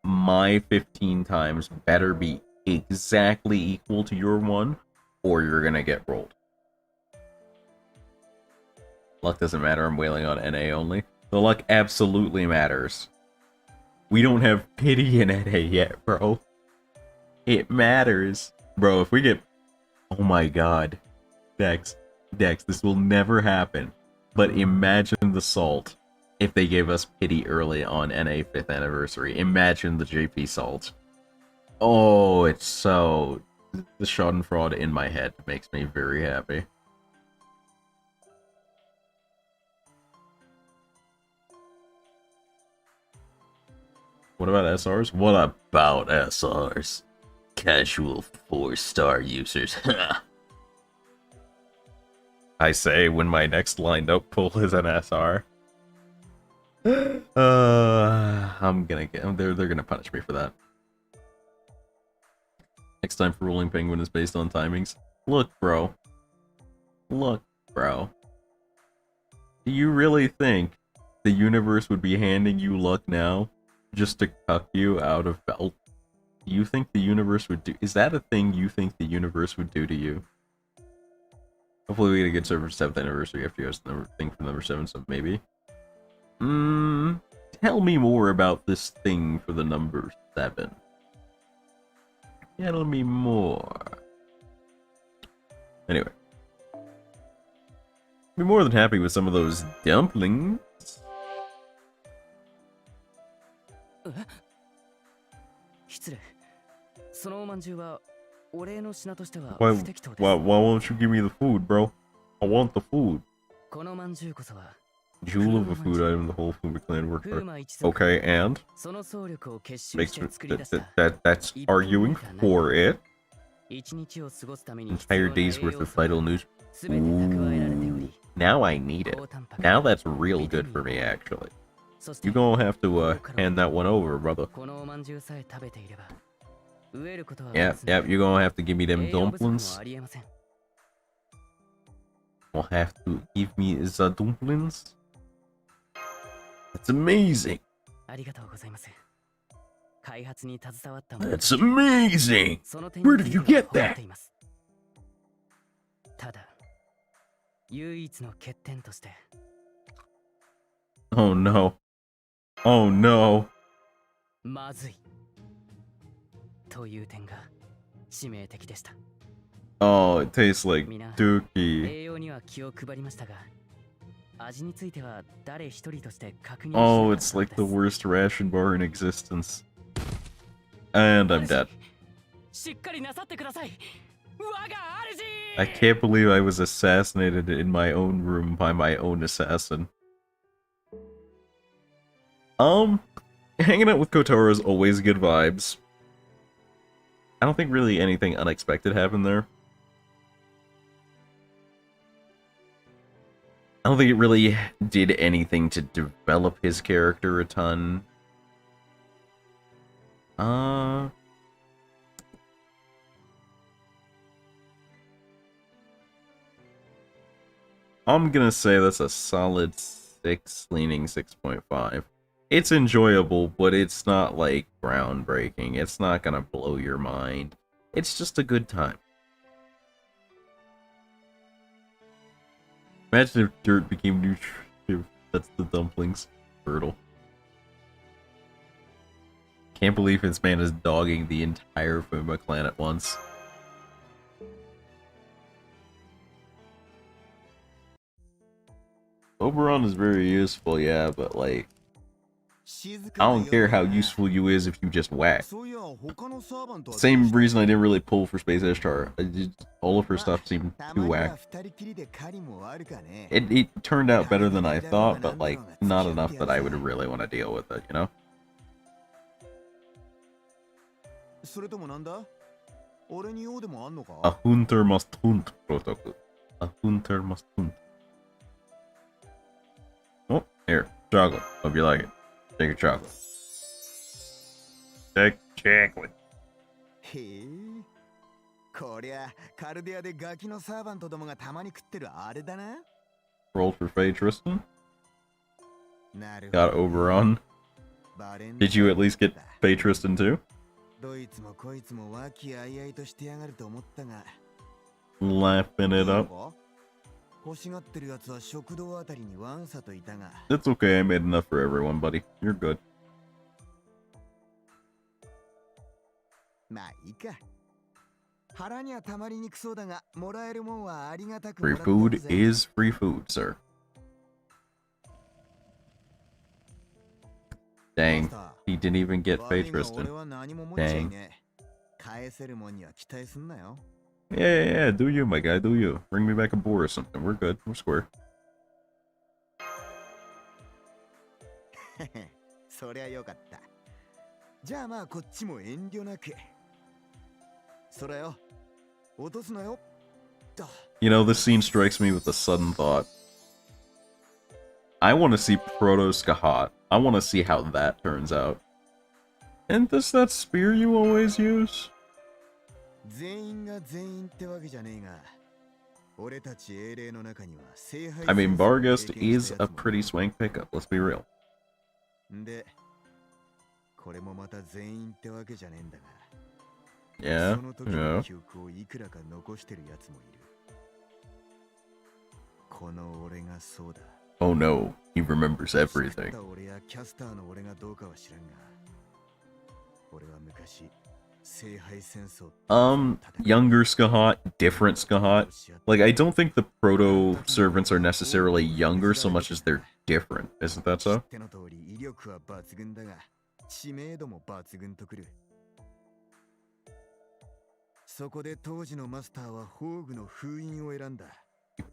my 15 times better be exactly equal to your one, or you're gonna get rolled. Luck doesn't matter, I'm wailing on NA only. The luck absolutely matters. We don't have pity in NA yet, bro. It matters. Bro, if we get... Oh my god. Dex, this will never happen. But imagine the salt if they gave us pity early on NA 5th anniversary. Imagine the JP salt. Oh, it's so... The Schadenfreude in my head makes me very happy. What about SRs? What about SRs? Casual 4-star users. I say when my next lined up pull is an SR. I'm gonna get... They're gonna punish me for that. Next time for Rolling Penguin is based on timings. Look, bro. Look, bro. Do you really think the universe would be handing you luck now just to cuck you out of belt? Do you think the universe would do... Is that a thing you think the universe would do to you? Hopefully we get a good server for 7th anniversary after you guys thing for number 7, so maybe. Tell me more about this thing for the number 7. Tell me more. Anyway. Be more than happy with some of those dumplings. Why won't you give me the food, bro? I want the food. Jewel of a food item, the whole food clan work hard. Okay, and? Makes that's arguing for it. Entire day's worth of vital news. Ooh, now I need it. Now that's real good for me, actually. You gonna have to hand that one over, brother. Yep, you gonna have to give me them dumplings. You'll have to give me the dumplings. That's amazing. That's amazing. Where did you get that? Oh no. Oh no. Oh, it tastes like dookie. Oh, it's like the worst ration bar in existence. And I'm dead. I can't believe I was assassinated in my own room by my own assassin. Hanging out with Kotaro is always good vibes. I don't think really anything unexpected happened there. I don't think it really did anything to develop his character a ton. I'm gonna say that's a solid 6, leaning 6.5. It's enjoyable, but it's not like groundbreaking. It's not gonna blow your mind. It's just a good time. Imagine if dirt became nutritive. That's the dumplings. Brutal. Can't believe this man is dogging the entire Fuma clan at once. Oberon is very useful, yeah, but like, I don't care how useful you is if you just whack. Same reason I didn't really pull for Space Ishtar. All of her stuff seemed too whack. It turned out better than I thought, but like, not enough that I would really want to deal with it, you know? A hunter must hunt, Protoku. A hunter must hunt. Oh, here, chocolate. Hope you like it. Take your chocolate. Take chocolate. へえ。こりゃカルデアでガキのサーバントどもがたまに食ってるあれだな。Rolled for Faye Tristan. Got Oberon. Did you at least get Faye Tristan too? どいつもこいつも和気あいあいとしてやがると思ったが。Laughing it up. 欲しがってるやつは食堂あたりにワンサといたが。It's okay, I made enough for everyone, buddy. You're good. まあいいか。腹にはたまりにくそうだが、もらえるもんはありがたく。Free food is free food, sir. Dang, he didn't even get Faye Tristan. Dang. Yeah, do you, my guy, do you. Bring me back a boar or something. We're good. We're square. そりゃよかった。じゃあまあこっちも遠慮なく。それよ。落とすなよ。You know, this scene strikes me with a sudden thought. I want to see Proto Skahat. I want to see how that turns out. And this that spear you always use? I mean, Barghest is a pretty swank pickup, let's be real. Yeah, yeah. Oh no, he remembers everything. Younger Skahat, different Skahat. Like, I don't think the proto-servants are necessarily younger so much as they're different, isn't that so? Keep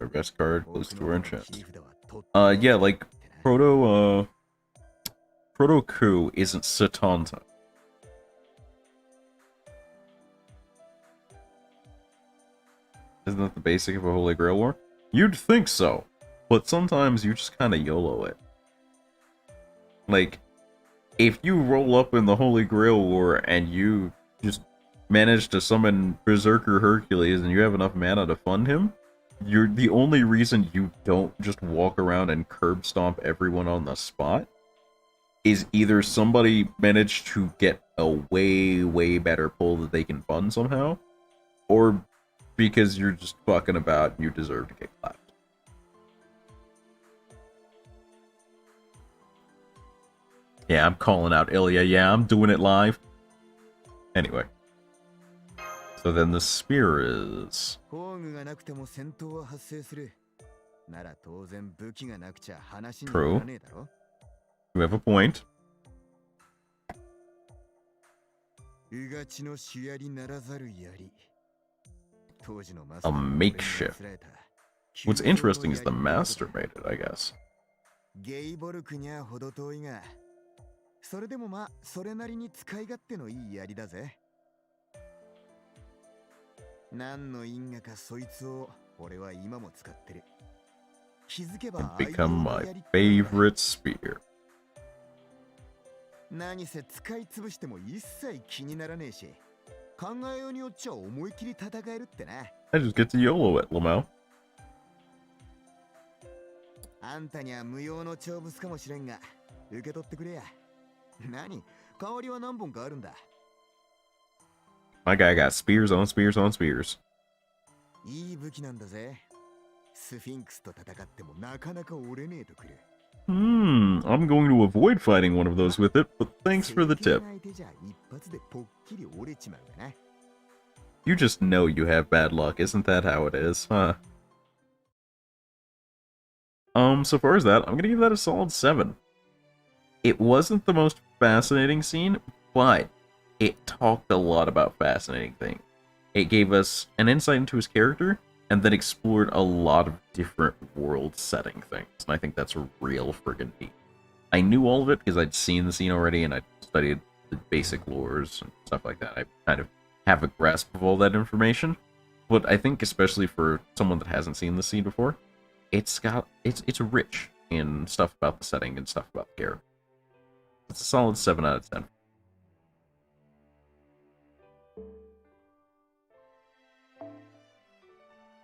our best card close to our enchant. Yeah, like, Proto-Ku isn't Satanta. Isn't that the basic of a Holy Grail War? You'd think so, but sometimes you just kind of YOLO it. Like, if you roll up in the Holy Grail War and you just manage to summon Berserker Hercules and you have enough mana to fund him, you're the only reason you don't just walk around and curb stomp everyone on the spot is either somebody managed to get a way better pull that they can fund somehow, or because you're just fucking about and you deserve to get clapped. Yeah, I'm calling out Ilya. Yeah, I'm doing it live. Anyway. So then the spear is... True. You have a point. A makeshift. What's interesting is the master made it, I guess. And become my favorite spear. I just get to YOLO it, Lamau. あんたには無用の長物かもしれんが、受け取ってくれや。何？代わりは何本かあるんだ。My guy got spears on spears on spears. いい武器なんだぜ。スフィンクスと戦ってもなかなか折れねえとくる。I'm going to avoid fighting one of those with it, but thanks for the tip. 相手じゃ一発でぽっきり折れちまうがな。You just know you have bad luck, isn't that how it is, huh? So far as that, I'm gonna give that a solid 7. It wasn't the most fascinating scene, but it talked a lot about fascinating things. It gave us an insight into his character, and then explored a lot of different world setting things, and I think that's real friggin' neat. I knew all of it because I'd seen the scene already, and I'd studied the basic lores and stuff like that. I kind of have a grasp of all that information, but I think especially for someone that hasn't seen the scene before, it's rich in stuff about the setting and stuff about the character. It's a solid 7 out of 10.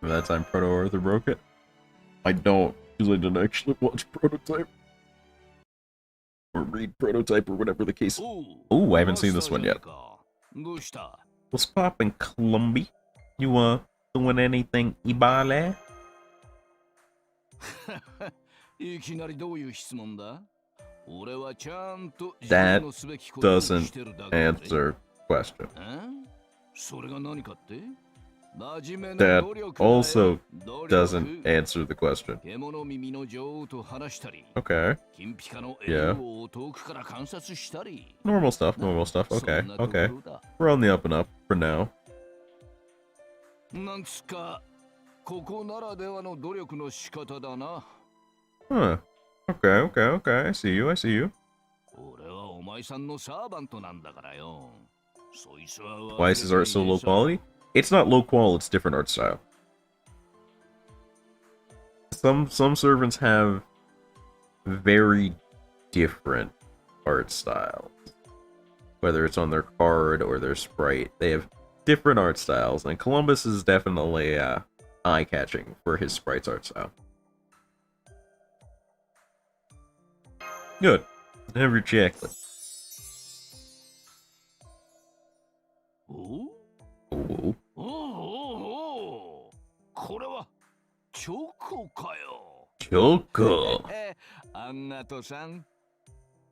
Remember that time Proto Arthur broke it? I don't, because I didn't actually watch Prototype. Or read Prototype, or whatever the case. Ooh, I haven't seen this one yet. What's poppin', Clumpy? You, doing anything, Ibale? That doesn't answer question. That also doesn't answer the question. Okay. Yeah. Normal stuff, normal stuff. Okay, okay. We're on the up and up for now. Huh. Okay, okay, okay. I see you, I see you. Why is his art so low quality? It's not low quality, it's different art style. Some servants have very different art styles. Whether it's on their card or their sprite, they have different art styles, and Columbus is definitely eye-catching for his sprite's art style. Good. Never chocolate. Ooh. Choco.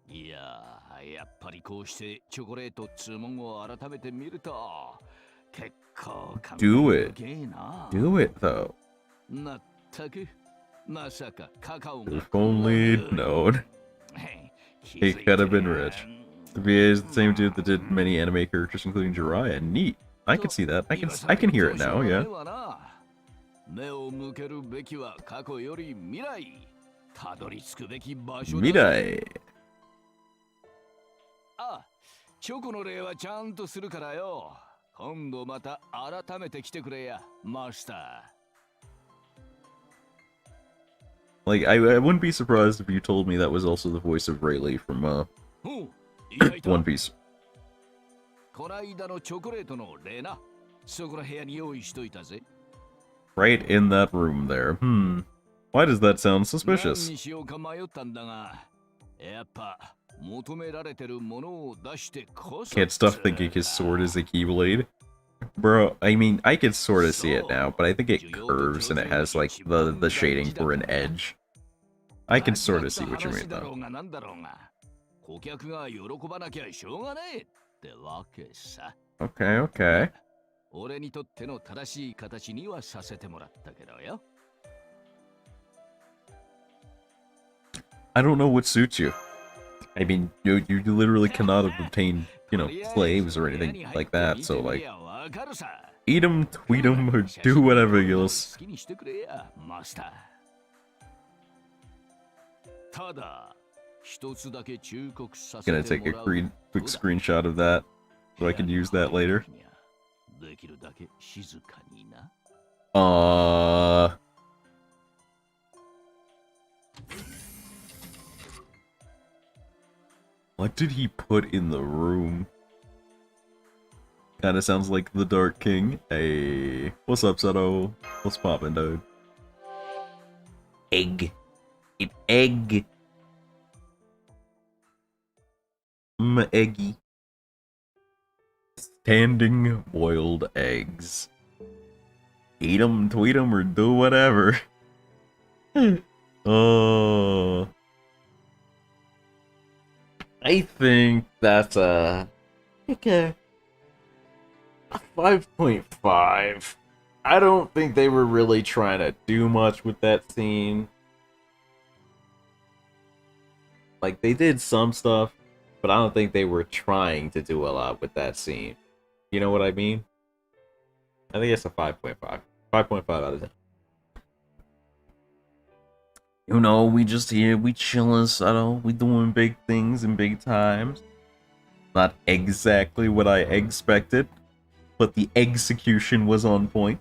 いやー、やっぱりこうしてチョコレートっつうもんを改めて見ると結構感動深いな。Do it though. まったくまさかカカオが If only known. He could have been rich. The VA is the same dude that did many anime characters, including Jiraiya. Neat. I can see that. I can hear it now. Yeah. 目を向けるべきは過去より未来。たどり着くべき場所だ。未来。あ、チョコの例はちゃんとするからよ。今度また改めて来てくれや、マスター。Like, I wouldn't be surprised if you told me that was also the voice of Rayleigh from, One Piece. こないだのチョコレートの例な。そこの部屋に用意しといたぜ。Right in that room there. Why does that sound suspicious? 何にしようか迷ったんだが、やっぱ求められてるものを出してこそ。 Can't stop thinking his sword is a Keyblade. Bro, I mean, I can sort of see it now, but I think it curves and it has, like, the shading for an edge. I can sort of see what you mean, though. 顧客が喜ばなきゃしょうがねえってわけさ。Okay, okay. 俺にとっての正しい形にはさせてもらったけどよ。I don't know what suits you. I mean, you literally cannot obtain, slaves or anything like that, so, like, eat them, tweet them, or do whatever else. Gonna take a quick screenshot of that, so I can use that later. What did he put in the room? Kinda sounds like the Dark King. Hey, what's up, Seto? What's poppin', dude? Egg. fucking egg. Eggy. Standing boiled eggs. Eat them, tweet them, or do whatever. Oh. I think that's like a 5.5. I don't think they were really trying to do much with that scene. Like, they did some stuff, but I don't think they were trying to do a lot with that scene. You know what I mean? I think it's a 5.5. 5.5 out of 10. You know, we just here, we chilling, subtle, we doing big things in big times. Not exactly what I expected, but the execution was on point.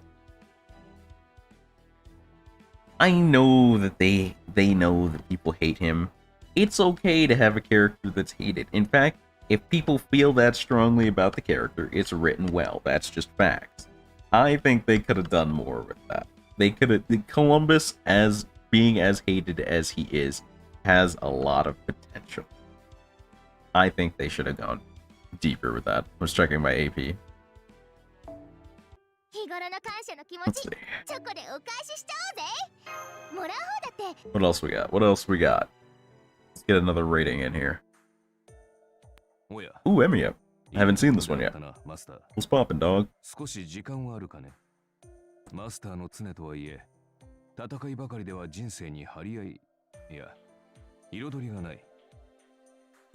I know that they know that people hate him. It's okay to have a character that's hated. In fact, if people feel that strongly about the character, it's written well. That's just facts. I think they could have done more with that. They could have... Columbus, as being as hated as he is, has a lot of potential. I think they should have gone deeper with that. I was checking my AP. Let's see. What else we got? What else we got? Let's get another rating in here. Ooh, Emiya. I haven't seen this one yet. What's poppin', dog? 少し時間はあるかね。マスターの常とはいえ、戦いばかりでは人生に張り合い、いや、彩りがない。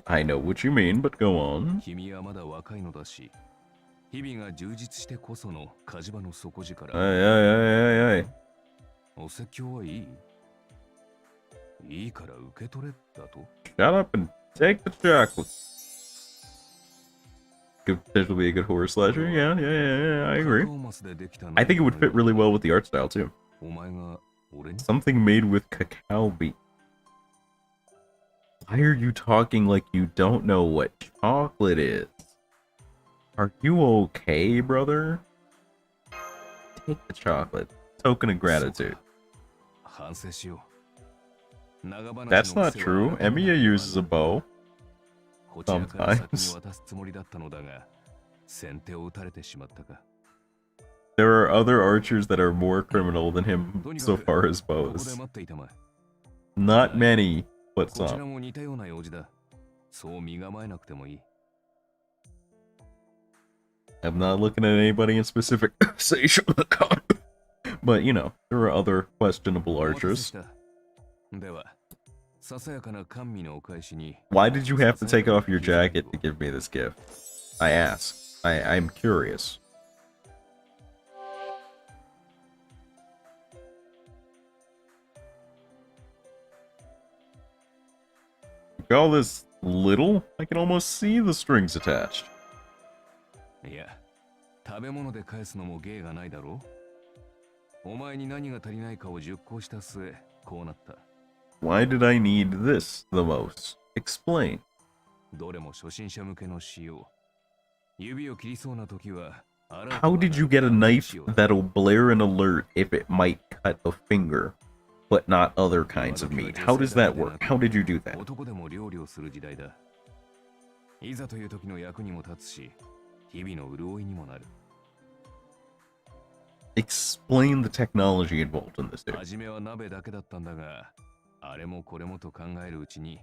I know what you mean, but go on. 君はまだ若いのだし、日々が充実してこその火事場の底力。Hey. お説教はいい？いいから受け取れだと？ Shut up and take the chocolate. Could potentially be a good horror slasher. Yeah, I agree. I think it would fit really well with the art style too. Something made with cacao bean. Why are you talking like you don't know what chocolate is? Are you okay, brother? Take the chocolate. Token of gratitude. That's not true. Emiya uses a bow. Sometimes. There are other archers that are more criminal than him so far as bows. Not many, but some. I'm not looking at anybody in specific, but you know, there are other questionable archers. Why did you have to take off your jacket to give me this gift? I ask. I'm curious. Look at all this little? I can almost see the strings attached. Yeah. 食べ物で返すのも芸がないだろう。お前に何が足りないかを熟考した末、こうなった。Why did I need this the most? Explain. どれも初心者向けの仕様。指を切りそうな時は。How did you get a knife that'll blare an alert if it might cut a finger, but not other kinds of meat? How does that work? How did you do that? 男でも料理をする時代だ。いざという時の役にも立つし、日々の潤いにもなる。Explain the technology involved in this, dude. 初めは鍋だけだったんだが、あれもこれもと考えるうちに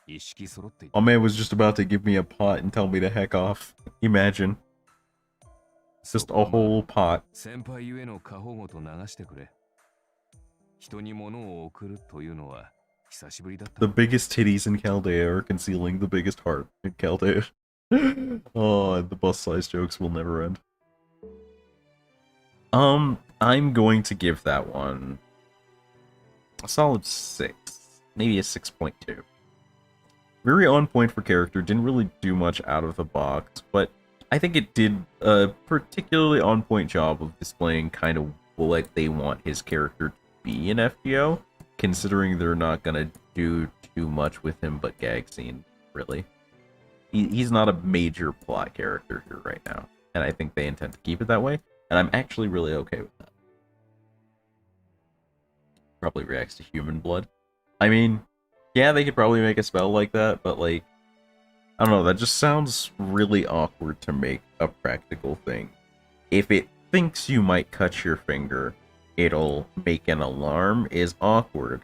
一式揃っていた。My man was just about to give me a pot and tell me to heck off. Imagine. Just a whole pot. 先輩ゆえの過保護と流してくれ。人に物を送るというのは久しぶりだった。The biggest titties in Chaldea are concealing the biggest heart in Chaldea. Oh, the bus size jokes will never end. I'm going to give that one a solid 6, maybe a 6.2. Very on point for character, didn't really do much out of the box, but I think it did a particularly on point job of displaying kind of what they want his character to be in FGO, considering they're not gonna do too much with him but gag scene, really. He's not a major plot character here right now, and I think they intend to keep it that way, and I'm actually really okay with that. Probably reacts to human blood. I mean, yeah, they could probably make a spell like that, but like, I don't know, that just sounds really awkward to make a practical thing. If it thinks you might cut your finger, it'll make an alarm is awkward.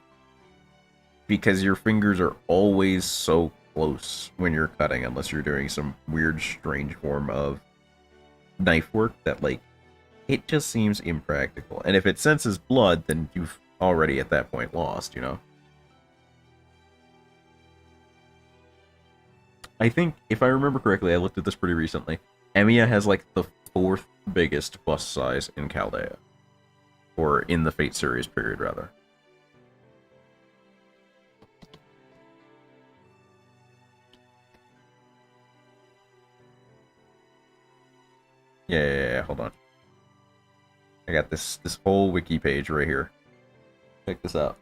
Because your fingers are always so close when you're cutting, unless you're doing some weird, strange form of knife work that, like, it just seems impractical. And if it senses blood, then you've already at that point lost, you know? I think, if I remember correctly, I looked at this pretty recently, Emiya has, like, the 4th biggest bust size in Chaldea. Or in the Fate series period, rather. Yeah, hold on. I got this whole wiki page right here. Check this out.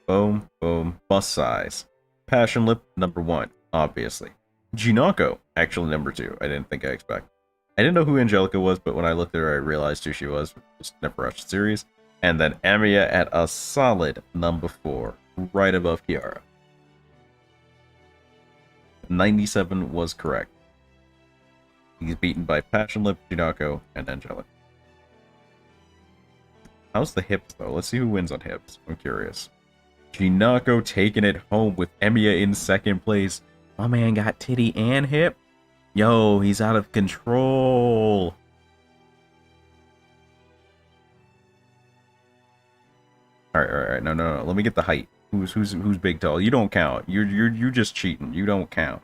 Boom, boom, bust size. Passion Lip, number 1, obviously. Jinako, actually number 2. I didn't think I expect. I didn't know who Angelica was, but when I looked at her, I realized who she was. Just never watched the series. And then Emiya at a solid number 4, right above Kiara. 97 was correct. He's beaten by Passion Lip, Jinako, and Angelica. How's the hips, though? Let's see who wins on hips. I'm curious. Jinako taking it home with Emiya in 2nd place. My man got titty and hip. Yo, he's out of control. Alright. No. Let me get the height. Who's big tall? You don't count. You're just cheating. You don't count.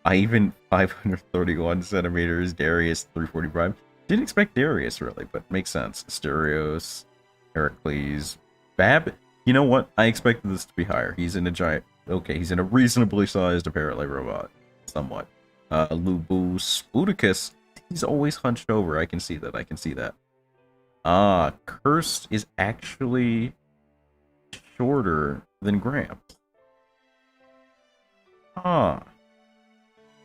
Ivan 531 centimeters. Darius 345. Didn't expect Darius really, but makes sense. Asterios, Heracles, Bab. You know what? I expected this to be higher. He's in a giant. Okay, he's in a reasonably sized apparently robot, somewhat. Lubu Spudicus. He's always hunched over. I can see that. Ah, Cursed is actually shorter than Gramps. Ah.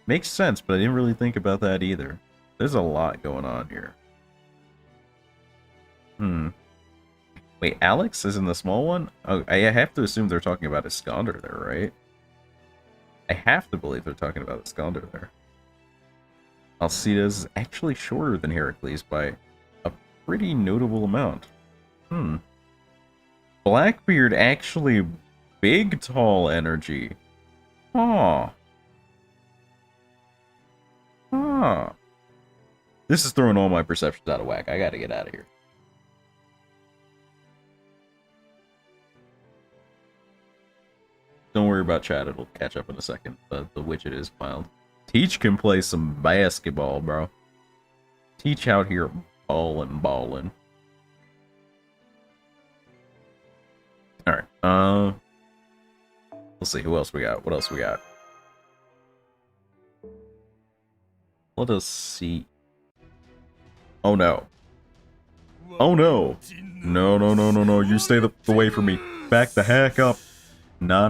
Makes sense, but I didn't really think about that either. There's a lot going on here. Wait, Alex is in the small one? Oh, I have to assume they're talking about Iskander there, right? I have to believe they're talking about Iskander there. Alcides is actually shorter than Heracles by a pretty notable amount. Blackbeard actually big tall energy. Huh. This is throwing all my perceptions out of whack. I gotta get out of here. Don't worry about chat, it'll catch up in a second. The widget is mild. Teach can play some basketball, bro. Teach out here ballin'. Alright, let's see, who else we got? What else we got? Let us see. Oh no. Oh no. No. You stay away from me. Back the heck up. Nah.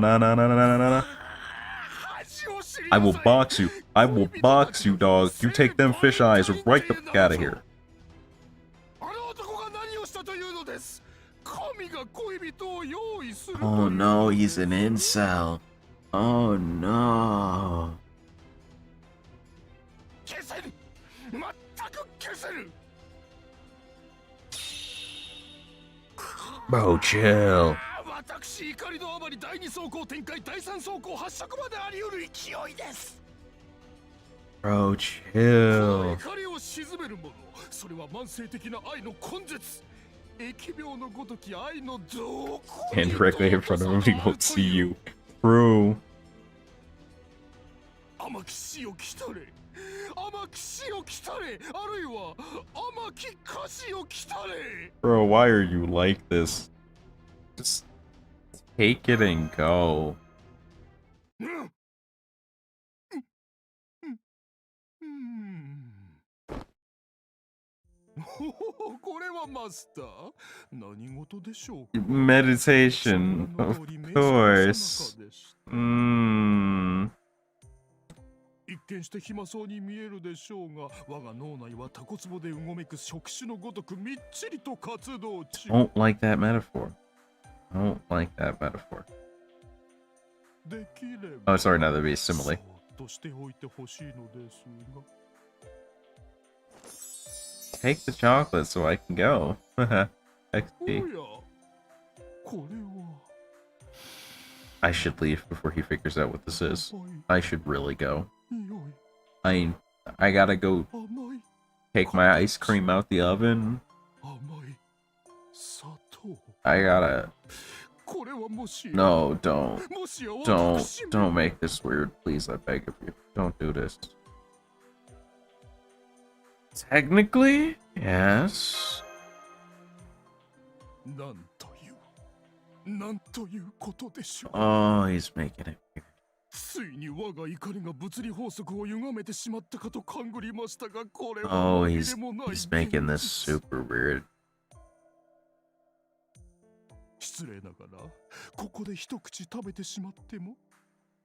I will box you. Dog. You take them fish eyes right the fuck out of here. Oh no, he's an incel. Oh no. Bro, chill. Bro, chill. Stand directly in front of him, he won't see you. Bro. Bro, why are you like this? Just take it and go. Meditation, of course. 一見して暇そうに見えるでしょうが、我が脳内はタコツボでうごめく触手のごとくみっちりと活動中。 Don't like that metaphor. I don't like that metaphor. できれ Oh, ば sorry, not that'd be a simile. そっとしておいてほしいのですが Take the chocolate so I can go. お XP. やこれは I should leave before he figures out what this is. I should really go. 匂い I gotta go 甘い take my ice cream out the oven. 甘い砂糖 I gotta... これはもしや No, don't. もしや Don't 私も don't make this weird, please, I beg of you. Don't do this. Technically, yes. なんということでしょう Oh, he's making it weird. ついに我が怒りが物理法則を歪めてしまったかと勘ぐりましたがこれは Oh, 紛 he's れもない he's making this 現実 super weird. 失礼ながらここで一口食べてしまっても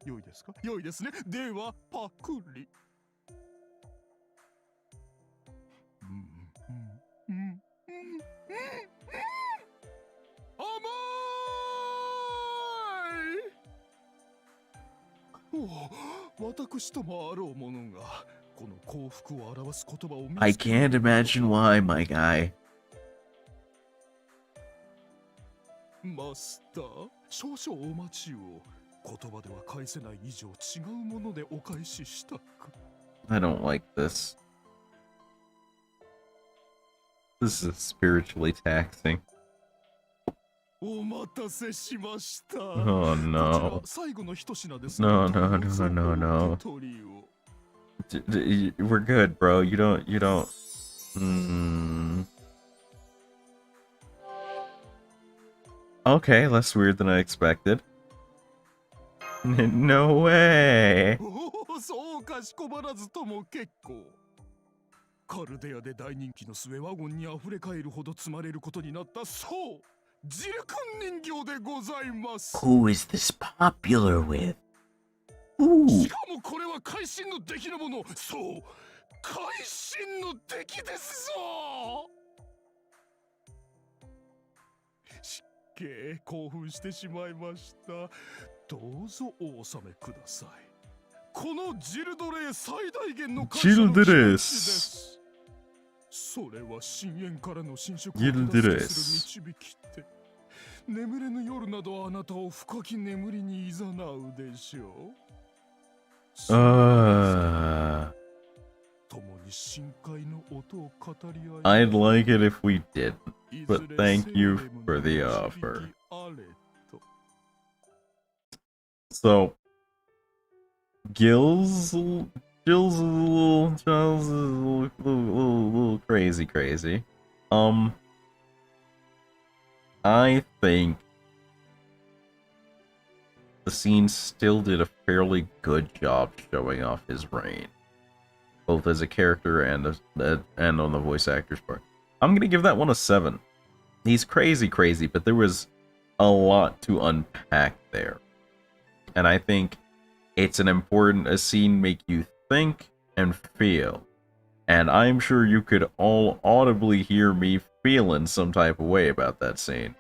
良いですか良いですねではパクリ甘いお私ともあろうものがこの幸福を表す言葉を見つけ I can't imagine why, my guy. マスター少々お待ちを言葉では返せない以上違うものでお返ししたく I don't like this. This is spiritually taxing. お待たせしました Oh こちら no. 最後の一品です No, が no, どうぞ no, no, no. お受け取りを We're good, bro. You don't. Okay, less weird than I expected. No way. おおそうかしこまらずとも結構カルデアで大人気の末ワゴンにあふれかえるほど積まれることになったそうジルクン人形でございます Who is this popular with? しかもこれは会心の出来のものそう会心の出来ですぞ失敬興奮してしまいましたどうぞお納めくださいこのジルドレー最大限の感謝の気持ちですそれは深淵からの侵食を手助けする導きって眠れぬ夜などあなたを深き眠りに誘うでしょう共に深海の音を語り合い I'd like it if we did, but thank you for the offer. So, Jill's is a little crazy. I think the scene still did a fairly good job showing off his reign, both as a character and on the voice actor's part. I'm gonna give that one a 7. He's crazy, but there was a lot to unpack there, and I think it's a scene make you think and feel, and I'm sure you could all audibly hear me feeling some type of way about that scene.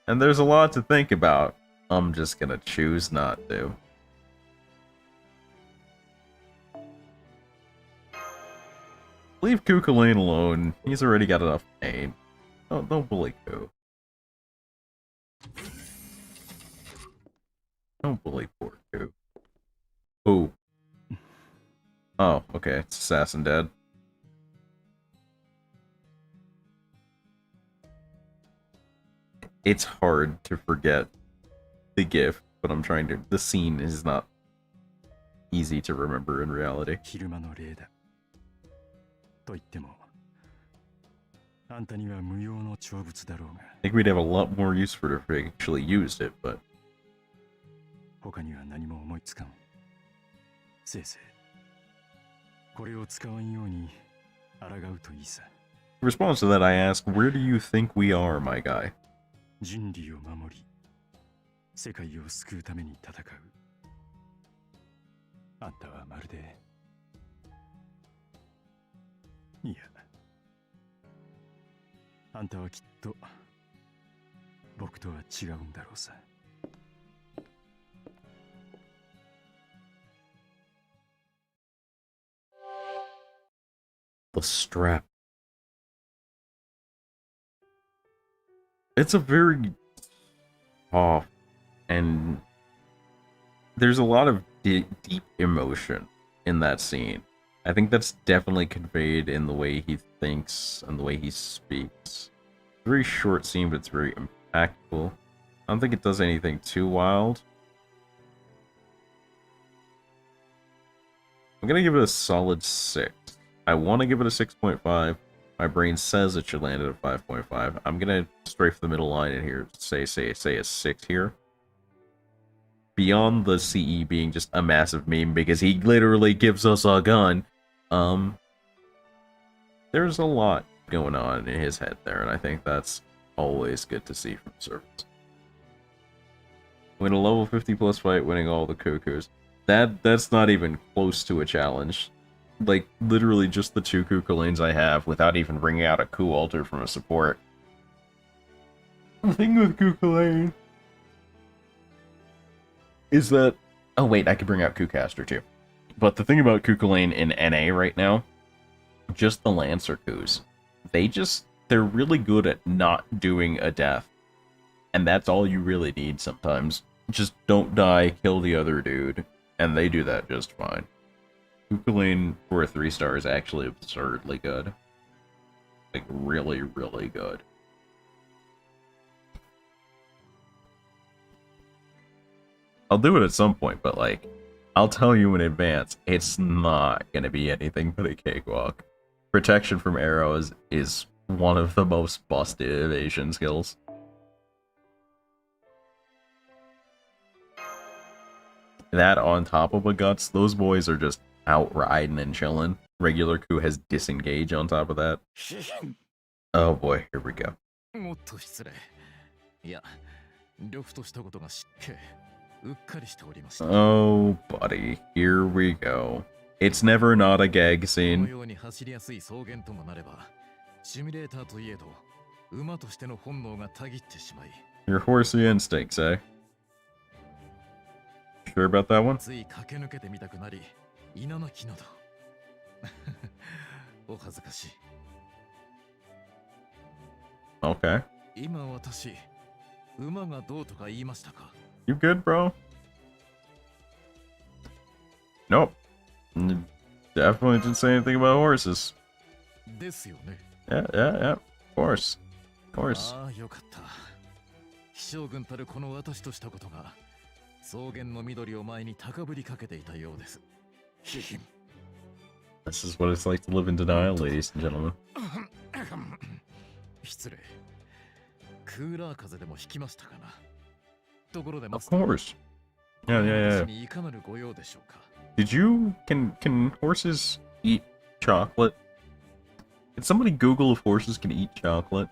And there's a lot to think about. I'm just gonna choose not to. Leave Kukulane alone. He's already got enough pain. Don't bully Koo. Don't bully poor Koo. Ooh. Oh, okay. It's Assassin dead. It's hard to forget the gift, but I'm trying to... The scene is not easy to remember in reality. 昼間の例だと言ってもあんたには無用の長物だろうが I think we'd have a lot more use for it if we actually used it, but... 他には何も思いつかんせいぜいこれを使わんように抗うといいさ In response to that, I ask, where do you think we are, my guy? 人類を守り世界を救うために戦うあんたはまるでいやあんたはきっと僕とは違うんだろうさ。The strap. It's a very soft and there's a lot of deep emotion in that scene. I think that's definitely conveyed in the way he thinks and the way he speaks. Very short scene, but it's very impactful. I don't think it does anything too wild. I'm gonna give it a solid 6. I want to give it a 6.5. My brain says it should land at a 5.5. I'm gonna stray for the middle line in here. Say a 6 here. Beyond the CE being just a massive meme because he literally gives us a gun. There's a lot going on in his head there, and I think that's always good to see from servants. Win a level 50 plus fight, winning all the cuckoos. That's not even close to a challenge. Like, literally just the 2 Cuckoo lanes I have without even bringing out a Coup Alter from a support. The thing with Cuckoo lane is that... Oh wait, I could bring out Cuccaster too. But the thing about Cuckoo lane in NA right now, just the Lancer Coos, they're really good at not doing a death. And that's all you really need sometimes. Just don't die, kill the other dude, and they do that just fine. Cuckoo lane for a 3-star is actually absurdly good. Like, really, really good. I'll do it at some point, but like, I'll tell you in advance, it's not gonna be anything but a cakewalk. Protection from arrows is one of the most busted evasion skills. That on top of a guts, those boys are just out riding and chilling. Regular Coup has disengage on top of that. Oh boy, here we go. Oh buddy, here we go. It's never not a gag scene. Your horsey instincts, eh? Sure about that one? Okay. You good, bro? Nope. Definitely didn't say anything about horses. Yeah, of course. Of course. This is what it's like to live in denial, ladies and gentlemen. Of course. Yeah. Did you... Can horses eat chocolate? Can somebody Google if horses can eat chocolate?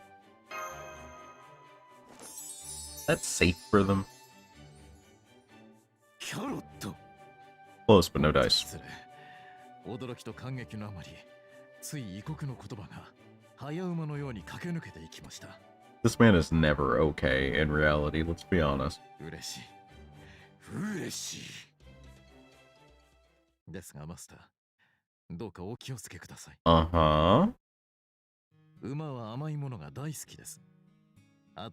That's safe for them. Close, but no dice. This man is never okay in reality, let's be honest. Uh-huh.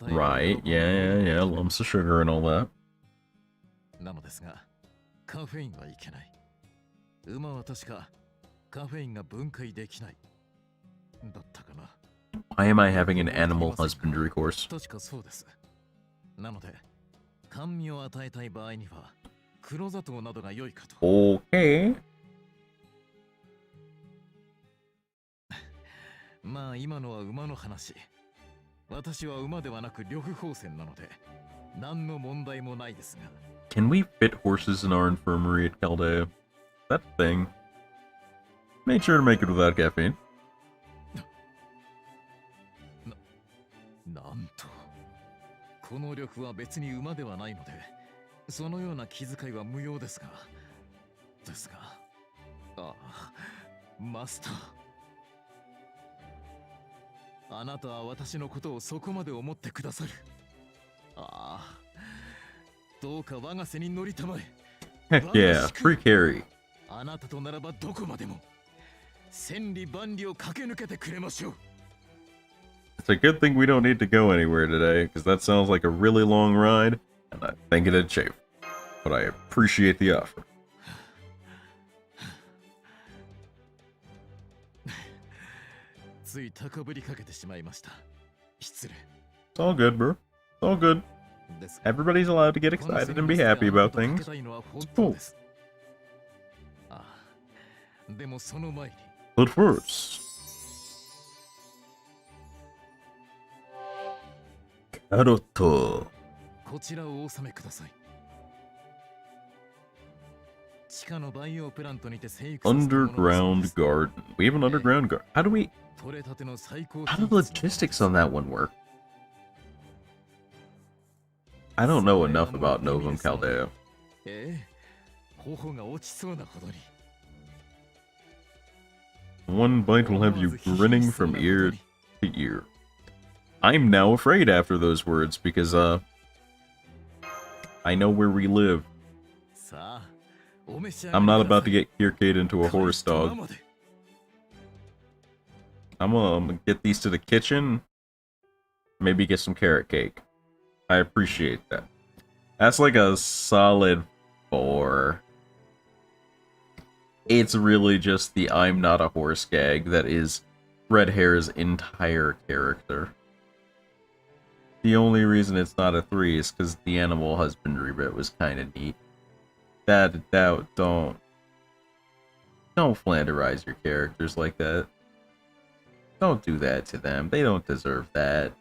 Right, yeah, lumps of sugar and all that. Why am I having an animal husbandry course? Okay. Can we fit horses in our infirmary at Caldea? That thing. Made sure to make it without caffeine. Master. あなたは私のことをそこまで思ってくださる。どうか我が背に乗りたまえ。 Heck yeah, free carry. あなたとならばどこまでも千里万里を駆け抜けてくれましょう。 It's a good thing we don't need to go anywhere today, because that sounds like a really long ride, and I think it'd chafe. But I appreciate the offer. つい高ぶりかけてしまいました。失礼。 It's all good, bro. It's all good. ですが Everybody's allowed to get excited and be happy about things. 本当です。ああ、でもその前に But first... Carrot. こちらをお納めください。地下の培養プラントにて生育させたものだそうで Underground す。 garden. We have an underground garden. How do we... 取れたての最高 How do the logistics on that one work? I don't know enough about Novum Caldeo. ええ、頬が落ちそうなほどに。 One bite will have you grinning from ear to ear. I'm now afraid after those words because, I know where we live. さあ、お召し上が I'm り not くだ about さ to い。 get Kirkade into a horse カリッと dog. 生で I'm gonna get these to the kitchen. Maybe get some carrot cake. I appreciate that. That's like a solid 4. It's really just the I'm not a horse gag that is Red Hair's entire character. The only reason it's not a 3 is because the animal husbandry bit was kind of neat. Don't flanderize your characters like that. Don't do that to them. They don't deserve that.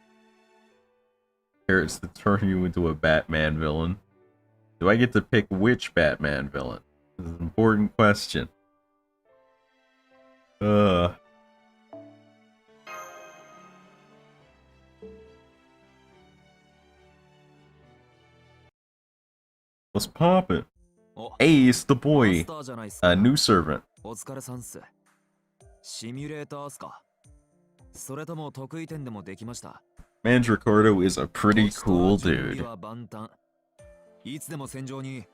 Carrots to turn you into a Batman villain. Do I get to pick which Batman villain? This is an important question. Let's pop it. Ace the boy. A new servant. お疲れさんっす。シミュレーターっすか。それとも得意点でもできました。 Mandricardo is a pretty cool 準 dude. 備は万端。いつでも戦場に。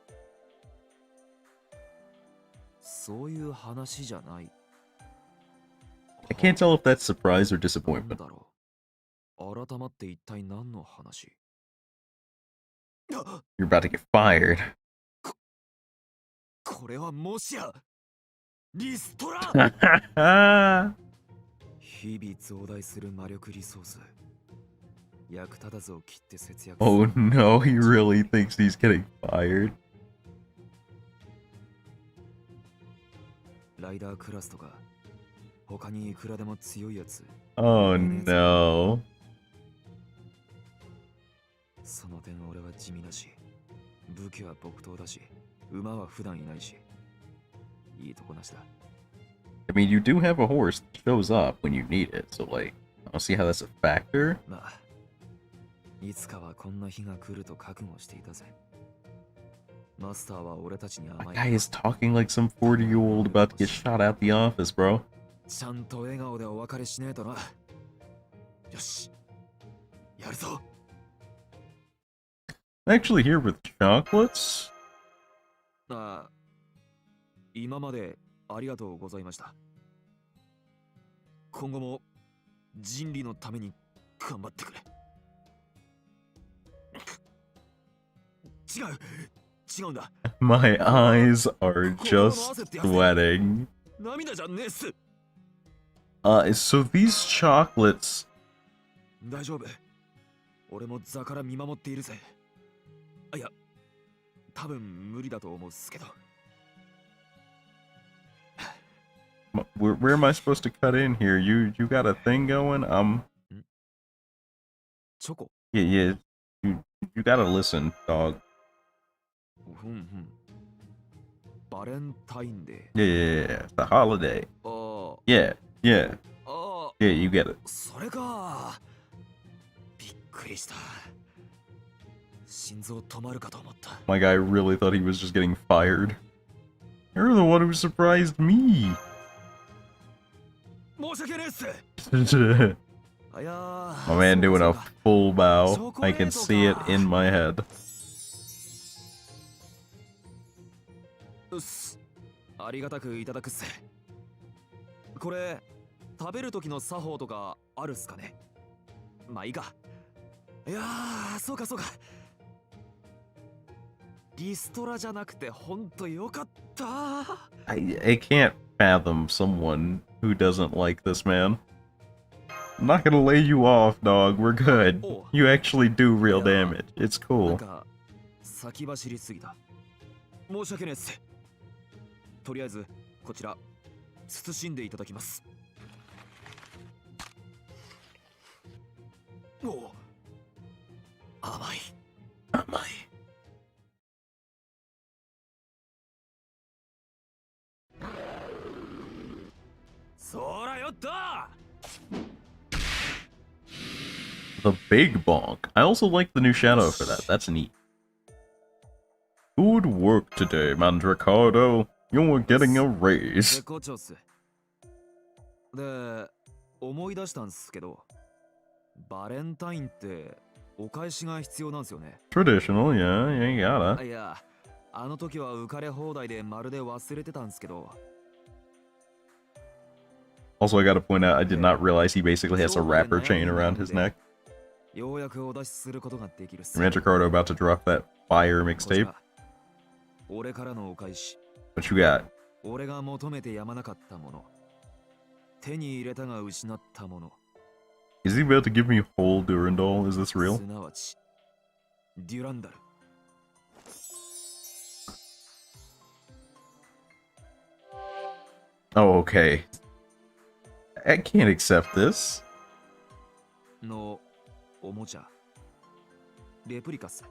そういう話じゃない。 I can't tell if that's surprise or なん disappointment. だろう。改まって一体何の話？ You're about to get fired. これはもしやリストラ。 日々増大する魔力リソース。役立たずを切って節約する。 Oh no, he really thinks he's getting fired. ライダークラスとか他にいくらでも強いやつ。 Oh no. その点俺は地味だし、武器は木刀だし、馬は普段いないし、いいとこなしだ。 I mean, you do have a horse that shows up when you need it, so like, I don't see how that's a factor. まあ、いつかはこんな日が来ると覚悟していたぜ。マスターは俺たちに That 甘い。 guy is talking like some 40-year-old about to get shot at the office, bro. ちゃんと笑顔でお別れしねえとな。よし、やるぞ。 Actually, here with chocolates? ああ、今までありがとうございました。今後も人類のために頑張ってくれ。違うんだ。 My eyes are just sweating. 涙じゃねえっす。 So these chocolates... 大丈夫。俺も座から見守っているぜ。いや、多分無理だと思うっすけど。 Where am I supposed to cut in here? You got a thing going? チョコ。 Yeah, you gotta listen, dog. ふんふん。バレンタインデ Yeah, the holiday. ー。あ Yeah. あ。 Yeah, you get it. それか。びっくりした。心臓止まるかと思った。 My guy really thought he was just getting fired. You're the one who surprised me. 申し訳ねえっす。 My man doing a full bow. I can see it in my head. うっす。ありがたくいただくっす。これ、食べる時の作法とかあるっすかね。まあいいか。いやー、そうかそうか。リストラじゃなくてほんとよかった。I can't fathom someone who doesn't like this man. I'm not gonna lay you off, dog. We're good. You actually do real damage. It's なん cool. か先走りすぎた。申し訳ないっす。とりあえずこちら慎んでいただきます。おお、甘い甘い。そらよっと。 The big bonk. I also like the new shadow for that. That's neat. Good work today, Mandracardo. You're getting a raise. 絶好調っす。で、思い出したんすけど、バレンタインってお返しが必要なんすよね。 Traditional, yeah, you gotta. いや、あの時は浮かれ放題でまるで忘れてたんすけど。 Also, I gotta point out, I did not realize he basically has a wrapper chain around his neck. ようやくお出しすることができるっす。 Mandracardo about to drop that fire mixtape. 俺からのお返し。 What you got? 俺が求めてやまなかったもの。手に入れたが失ったもの。 Is he about to give me whole Durandal? Is this real? すなわち、デュランダル。 Oh, okay. I can't accept this. のおもちゃ。レプリカっす。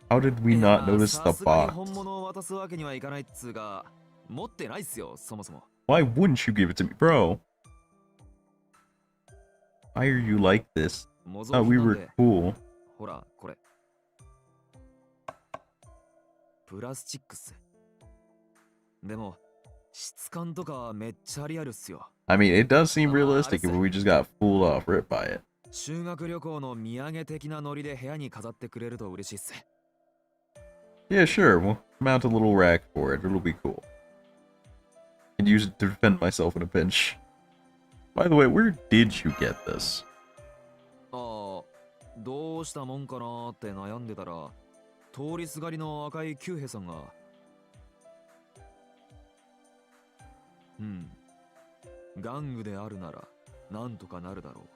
How did we not notice the さすがに box? 本物を渡すわけにはいかないっつうが、持ってないっすよ、そもそも。 Why wouldn't you give it to me? Bro. Why are you like this? 模 Oh, 造 we 品なん were で、 cool. ほら、これ。プラスチックっす。でも、質感とかめっちゃリアルっすよ。 I mean, it does seem realistic, but we just got fooled off rip by it. 修学旅行の土産的なノリで部屋に飾ってくれると嬉しいっす。 Yeah, sure. We'll mount a little rack for it. It'll be cool. And use it to defend myself in a pinch. By the way, where did you get this? ああ、どうしたもんかなーって悩んでたら、通りすがりの赤い九兵さんが。玩具であるなら、なんとかなるだろう。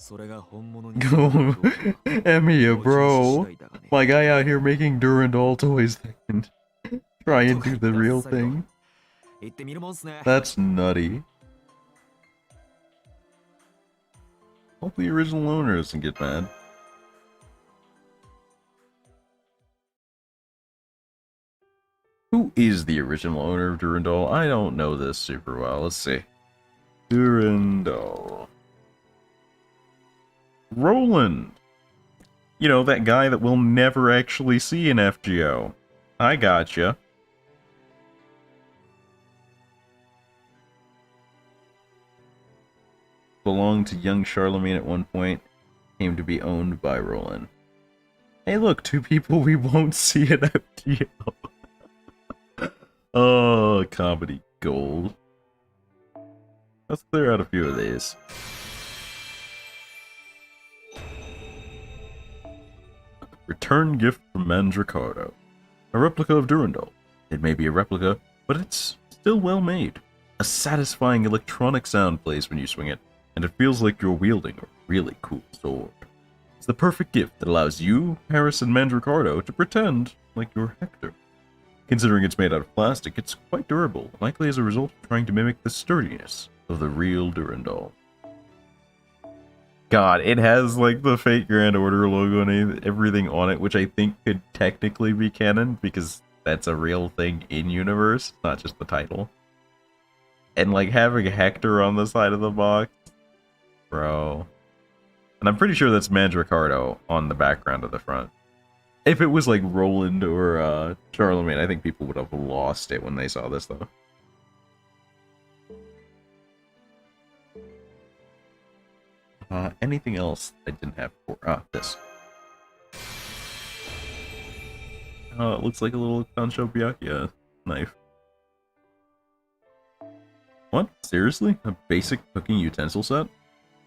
それが本物に。Emiya, bro. My guy out here making Durandal toys that can try and do the real thing. 行ってみるもんっすね。 That's nutty. Hope the original owner doesn't get mad. Who is the original owner of Durandal? I don't know this super well. Let's see. Durandal. Roland! You know, that guy that we'll never actually see in FGO. I gotcha. Belonged to young Charlemagne at one point. Came to be owned by Roland. Hey look, two people we won't see in FGO. Oh, comedy gold. Let's clear out a few of these. Return gift from Mandracardo. A replica of Durandal. It may be a replica, but it's still well made. A satisfying electronic sound plays when you swing it, and it feels like you're wielding a really cool sword. It's the perfect gift that allows you, Harris, and Mandracardo to pretend like you're Hector. Considering it's made out of plastic, it's quite durable, likely as a result of trying to mimic the sturdiness of the real Durandal. God, it has like the Fate Grand Order logo and everything on it, which I think could technically be canon because that's a real thing in universe, not just the title. And like having Hector on the side of the box, bro. And I'm pretty sure that's Mandracardo on the background of the front. If it was like Roland or Charlemagne, I think people would have lost it when they saw this though. Anything else I didn't have before? Ah, this. Oh, it looks like a little Kansho Byakuya knife. What? Seriously? A basic cooking utensil set?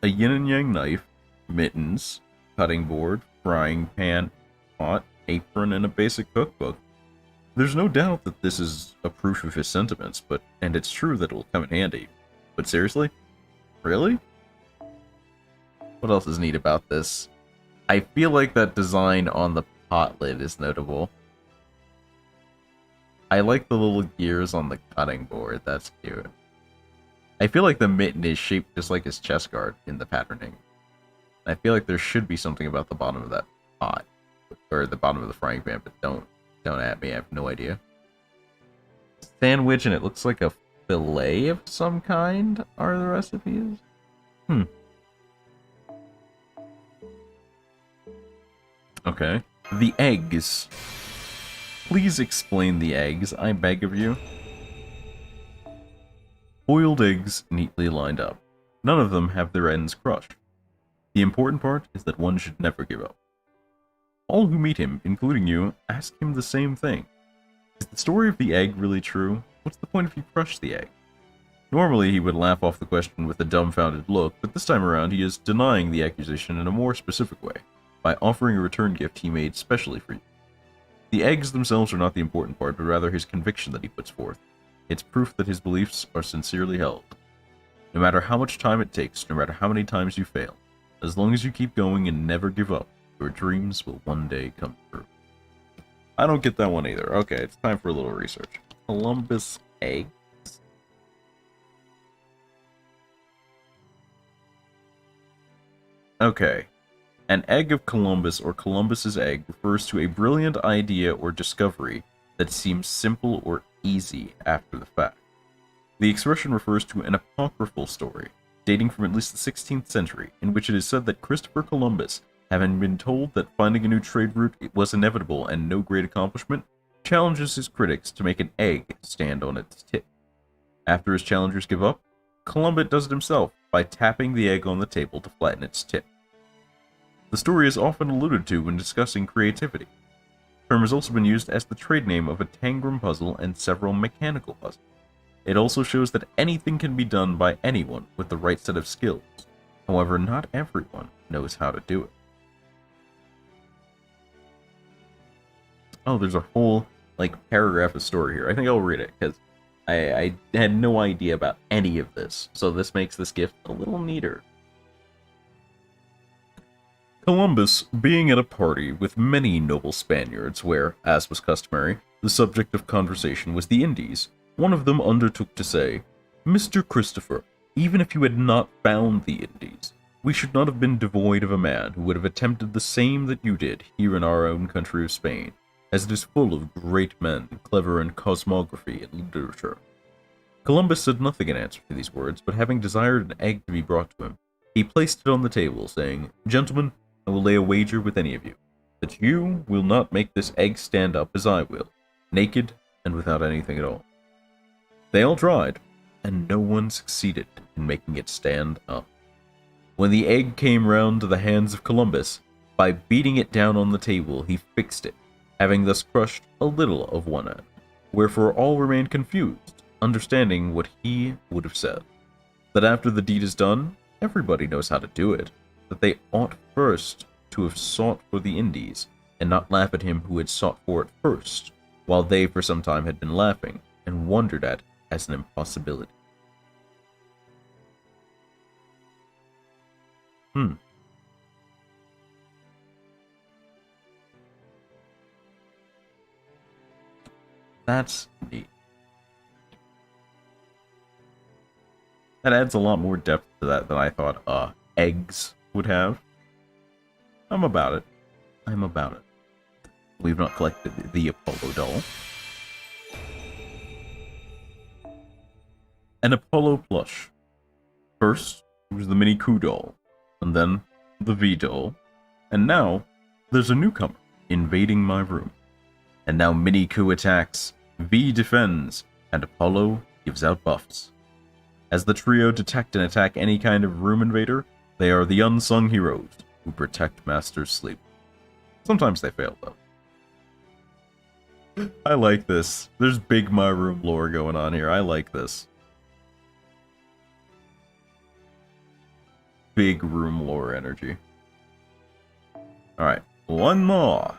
A yin and yang knife, mittens, cutting board, frying pan, pot, apron, and a basic cookbook. There's no doubt that this is a proof of his sentiments, and it's true that it will come in handy. But seriously? Really? What else is neat about this? I feel like that design on the pot lid is notable. I like the little gears on the cutting board, that's cute. I feel like the mitten is shaped just like his chest guard in the patterning. I feel like there should be something about the bottom of that pot, or the bottom of the frying pan, but don't at me, I have no idea. Sandwich, and it looks like a fillet of some kind are the recipes? Okay. The eggs. Please explain the eggs, I beg of you. Boiled eggs neatly lined up. None of them have their ends crushed. The important part is that one should never give up. All who meet him, including you, ask him the same thing. Is the story of the egg really true? What's the point if you crush the egg? Normally he would laugh off the question with a dumbfounded look, but this time around he is denying the accusation in a more specific way, by offering a return gift he made specially for you. The eggs themselves are not the important part, but rather his conviction that he puts forth. It's proof that his beliefs are sincerely held. No matter how much time it takes, no matter how many times you fail, as long as you keep going and never give up, your dreams will one day come true. I don't get that one either. Okay, it's time for a little research. Columbus eggs? Okay. An egg of Columbus or Columbus's egg refers to a brilliant idea or discovery that seems simple or easy after the fact. The expression refers to an apocryphal story, dating from at least the 16th century, in which it is said that Christopher Columbus, having been told that finding a new trade route was inevitable and no great accomplishment, challenges his critics to make an egg stand on its tip. After his challengers give up, Columbus does it himself by tapping the egg on the table to flatten its tip. The story is often alluded to when discussing creativity. The term has also been used as the trade name of a tangram puzzle and several mechanical puzzles. It also shows that anything can be done by anyone with the right set of skills. However, not everyone knows how to do it. Oh, there's a whole, paragraph of story here. I think I'll read it, because I had no idea about any of this, so this makes this gift a little neater. Columbus, being at a party with many noble Spaniards where, as was customary, the subject of conversation was the Indies, one of them undertook to say, "Mr. Christopher, even if you had not found the Indies, we should not have been devoid of a man who would have attempted the same that you did here in our own country of Spain, as it is full of great men, clever in cosmography and literature." Columbus said nothing in answer to these words, but having desired an egg to be brought to him, he placed it on the table, saying, "Gentlemen, I will lay a wager with any of you, that you will not make this egg stand up as I will, naked and without anything at all." They all tried, and no one succeeded in making it stand up. When the egg came round to the hands of Columbus, by beating it down on the table he fixed it, having thus crushed a little of one end, wherefore all remained confused, understanding what he would have said. That after the deed is done, everybody knows how to do it, that they ought first to have sought for the Indies, and not laugh at him who had sought for it first, while they for some time had been laughing, and wondered at as an impossibility. That's neat. That adds a lot more depth to that than I thought eggs would have. I'm about it. We've not collected the Apollo doll. An Apollo plush. First, it was the Mini Coo doll, and then the V doll, and now there's a newcomer invading my room. And now Mini Coo attacks, V defends, and Apollo gives out buffs. As the trio detect and attack any kind of room invader, they are the unsung heroes who protect Master's sleep. Sometimes they fail, though. I like this. There's big My Room lore going on here. I like this. big room lore energy. Alright, one more.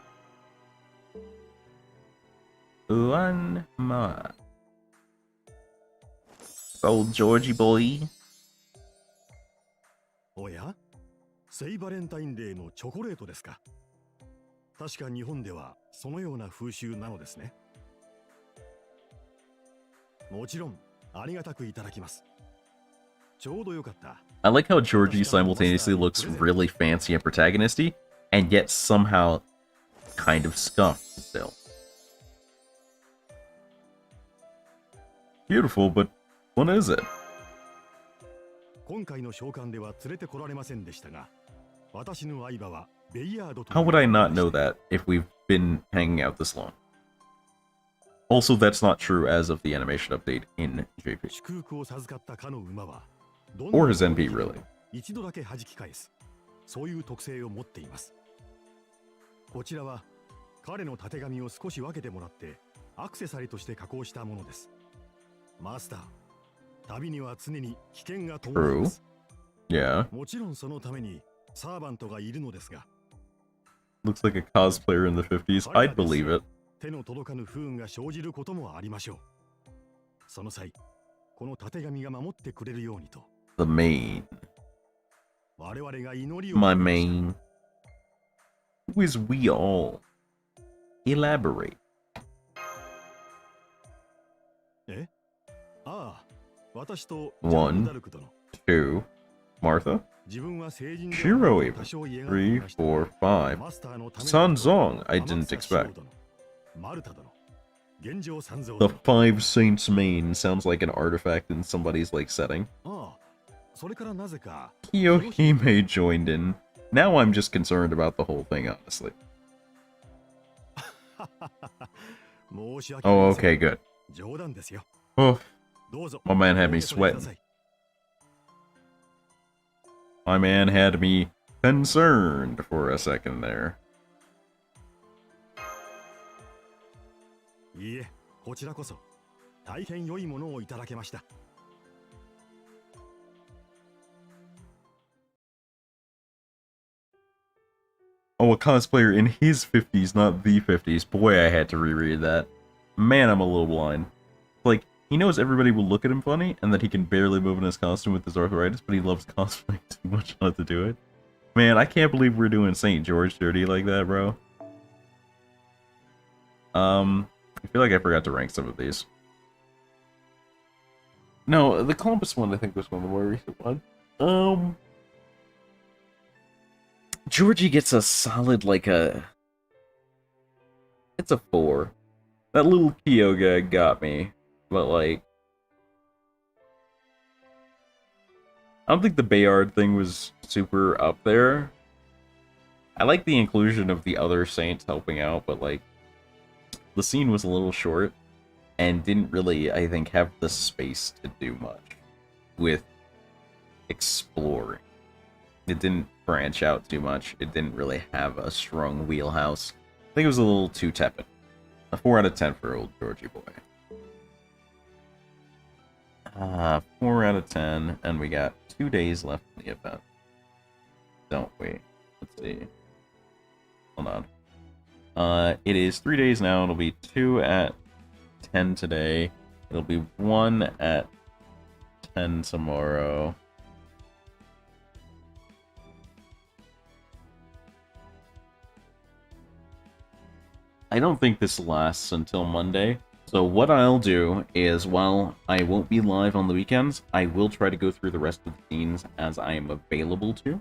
One more. Old Georgie boy. おや、セイバレンタインデーのチョコレートですか。確か日本ではそのような風習なのですね。もちろんありがたくいただきます。ちょうどよかった。I like how Georgie simultaneously looks really fancy and protagonisty, and yet somehow kind of scuffed still. Beautiful, but what is it? 今回の召喚では連れてこられませんでしたが、私の相場はベイヤードと。 How would I not know that if we've been hanging out this long? Also, that's not true as of the animation update in JP. 祝福を授かったかの馬は、 Or his NP, really. 一度だけ弾き返す、そういう特性を持っています。こちらは彼のたてがみを少し分けてもらってアクセサリーとして加工したものです。マスター、旅には常に危険が伴います。 Yeah. もちろんそのためにサーバントがいるのですが。 Looks like a cosplayer in the 50s. I'd believe it. 手の届かぬ不運が生じることもありましょう。その際、このたてがみが守ってくれるようにと。 The main. 我々が祈りを。 My main. Who is we all? Elaborate. え？ああ、私と One, two, Martha, Shiro even, 3, 4, 5, Sanzong, I didn't expect. The Five Saints main sounds like an artifact in somebody's like setting. Kiyohime joined in. Now I'm just concerned about the whole thing, honestly. Oh, okay, good. Oh, my man had me sweating. My man had me concerned for a second there. いいえ、こちらこそ大変良いものをいただけました。 Oh, a cosplayer in his 50s, not the 50s. Boy, I had to reread that. Man, I'm a little blind. Like, he knows everybody will look at him funny, and that he can barely move in his costume with his arthritis, but he loves cosplay too much not to do it. Man, I can't believe we're doing St. George dirty like that, bro. I feel like I forgot to rank some of these. No, the Columbus one I think was one of the more recent ones. Georgie gets a solid, like a... It's a 4. That little Kyo gag got me, but like... I don't think the Bayard thing was super up there. I like the inclusion of the other saints helping out, but like... The scene was a little short, and didn't really, I think, have the space to do much with exploring. It didn't branch out too much. It didn't really have a strong wheelhouse. I think it was a little too tepid. A 4 out of 10 for old Georgie boy. 4 out of 10, and we got 2 days left in the event. Don't we? Let's see. Hold on. It is 3 days now. It'll be 2 at 10 today. It'll be 1 at 10 tomorrow. I don't think this lasts until Monday. So what I'll do is, while I won't be live on the weekends, I will try to go through the rest of the scenes as I am available to,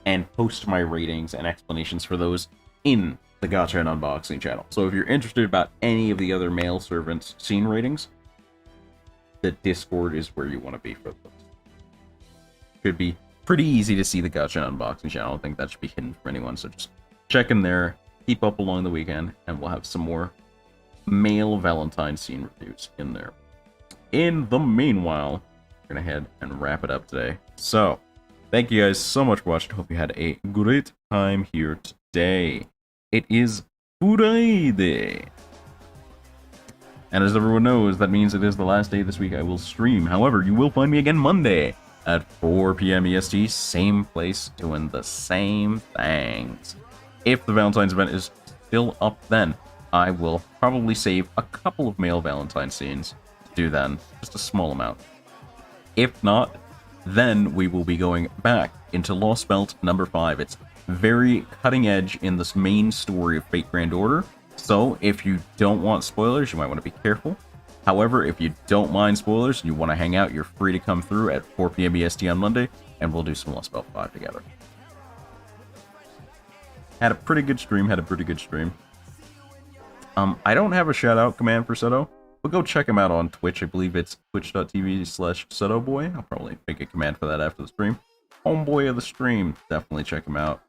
and post my ratings and explanations for those in the Gacha and Unboxing channel. So if you're interested about any of the other male servants' scene ratings, the Discord is where you want to be for those. Should be pretty easy to see the Gacha and Unboxing channel. I don't think that should be hidden from anyone, so just check in there, keep up along the weekend, and we'll have some more male Valentine scene reviews in there. In the meanwhile, we're gonna head and wrap it up today. So, thank you guys so much for watching. Hope you had a great time here today. It is Friday. And as everyone knows, that means it is the last day this week I will stream. However, you will find me again Monday at 4 p.m. EST, same place, doing the same things. If the Valentine's event is still up then, I will probably save a couple of male Valentine scenes to do then, just a small amount. If not, then we will be going back into Lost Belt number 5. It's very cutting edge in this main story of Fate Grand Order, so if you don't want spoilers, you might want to be careful. However, if you don't mind spoilers and you want to hang out, you're free to come through at 4 p.m. EST on Monday, and we'll do some Lost Belt 5 together. Had a pretty good stream, I don't have a shout-out command for Seto, but go check him out on Twitch. I believe it's twitch.tv/SetoBoy. I'll probably make a command for that after the stream. Homeboy of the stream, definitely check him out.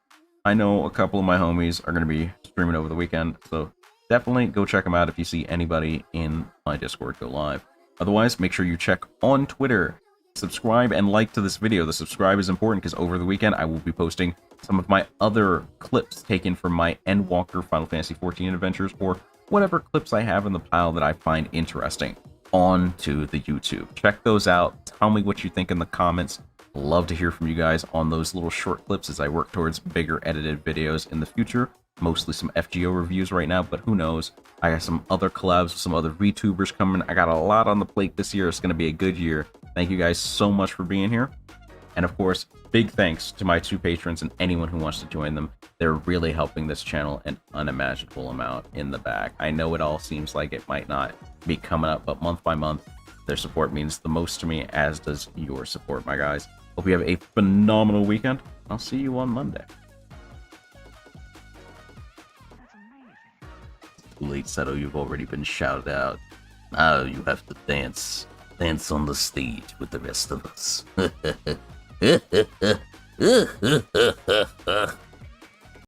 I know a couple of my homies are going to be streaming over the weekend, so definitely go check them out if you see anybody in my Discord go live. Otherwise, make sure you check on Twitter. Subscribe and like to this video. The subscribe is important because over the weekend I will be posting some of my other clips taken from my Endwalker Final Fantasy XIV adventures, or whatever clips I have in the pile that I find interesting, onto the YouTube. Check those out. Tell me what you think in the comments. Love to hear from you guys on those little short clips as I work towards bigger edited videos in the future. Mostly some FGO reviews right now, but who knows. I got some other collabs with some other VTubers coming. I got a lot on the plate this year. It's going to be a good year. Thank you guys so much for being here. And of course, big thanks to my 2 patrons and anyone who wants to join them. They're really helping this channel an unimaginable amount in the back. I know it all seems like it might not be coming up, but month by month, their support means the most to me, as does your support, my guys. Hope you have a phenomenal weekend. I'll see you on Monday. Too late, Seto, you've already been shouted out. Now you have to dance. Dance on the stage with the rest of us.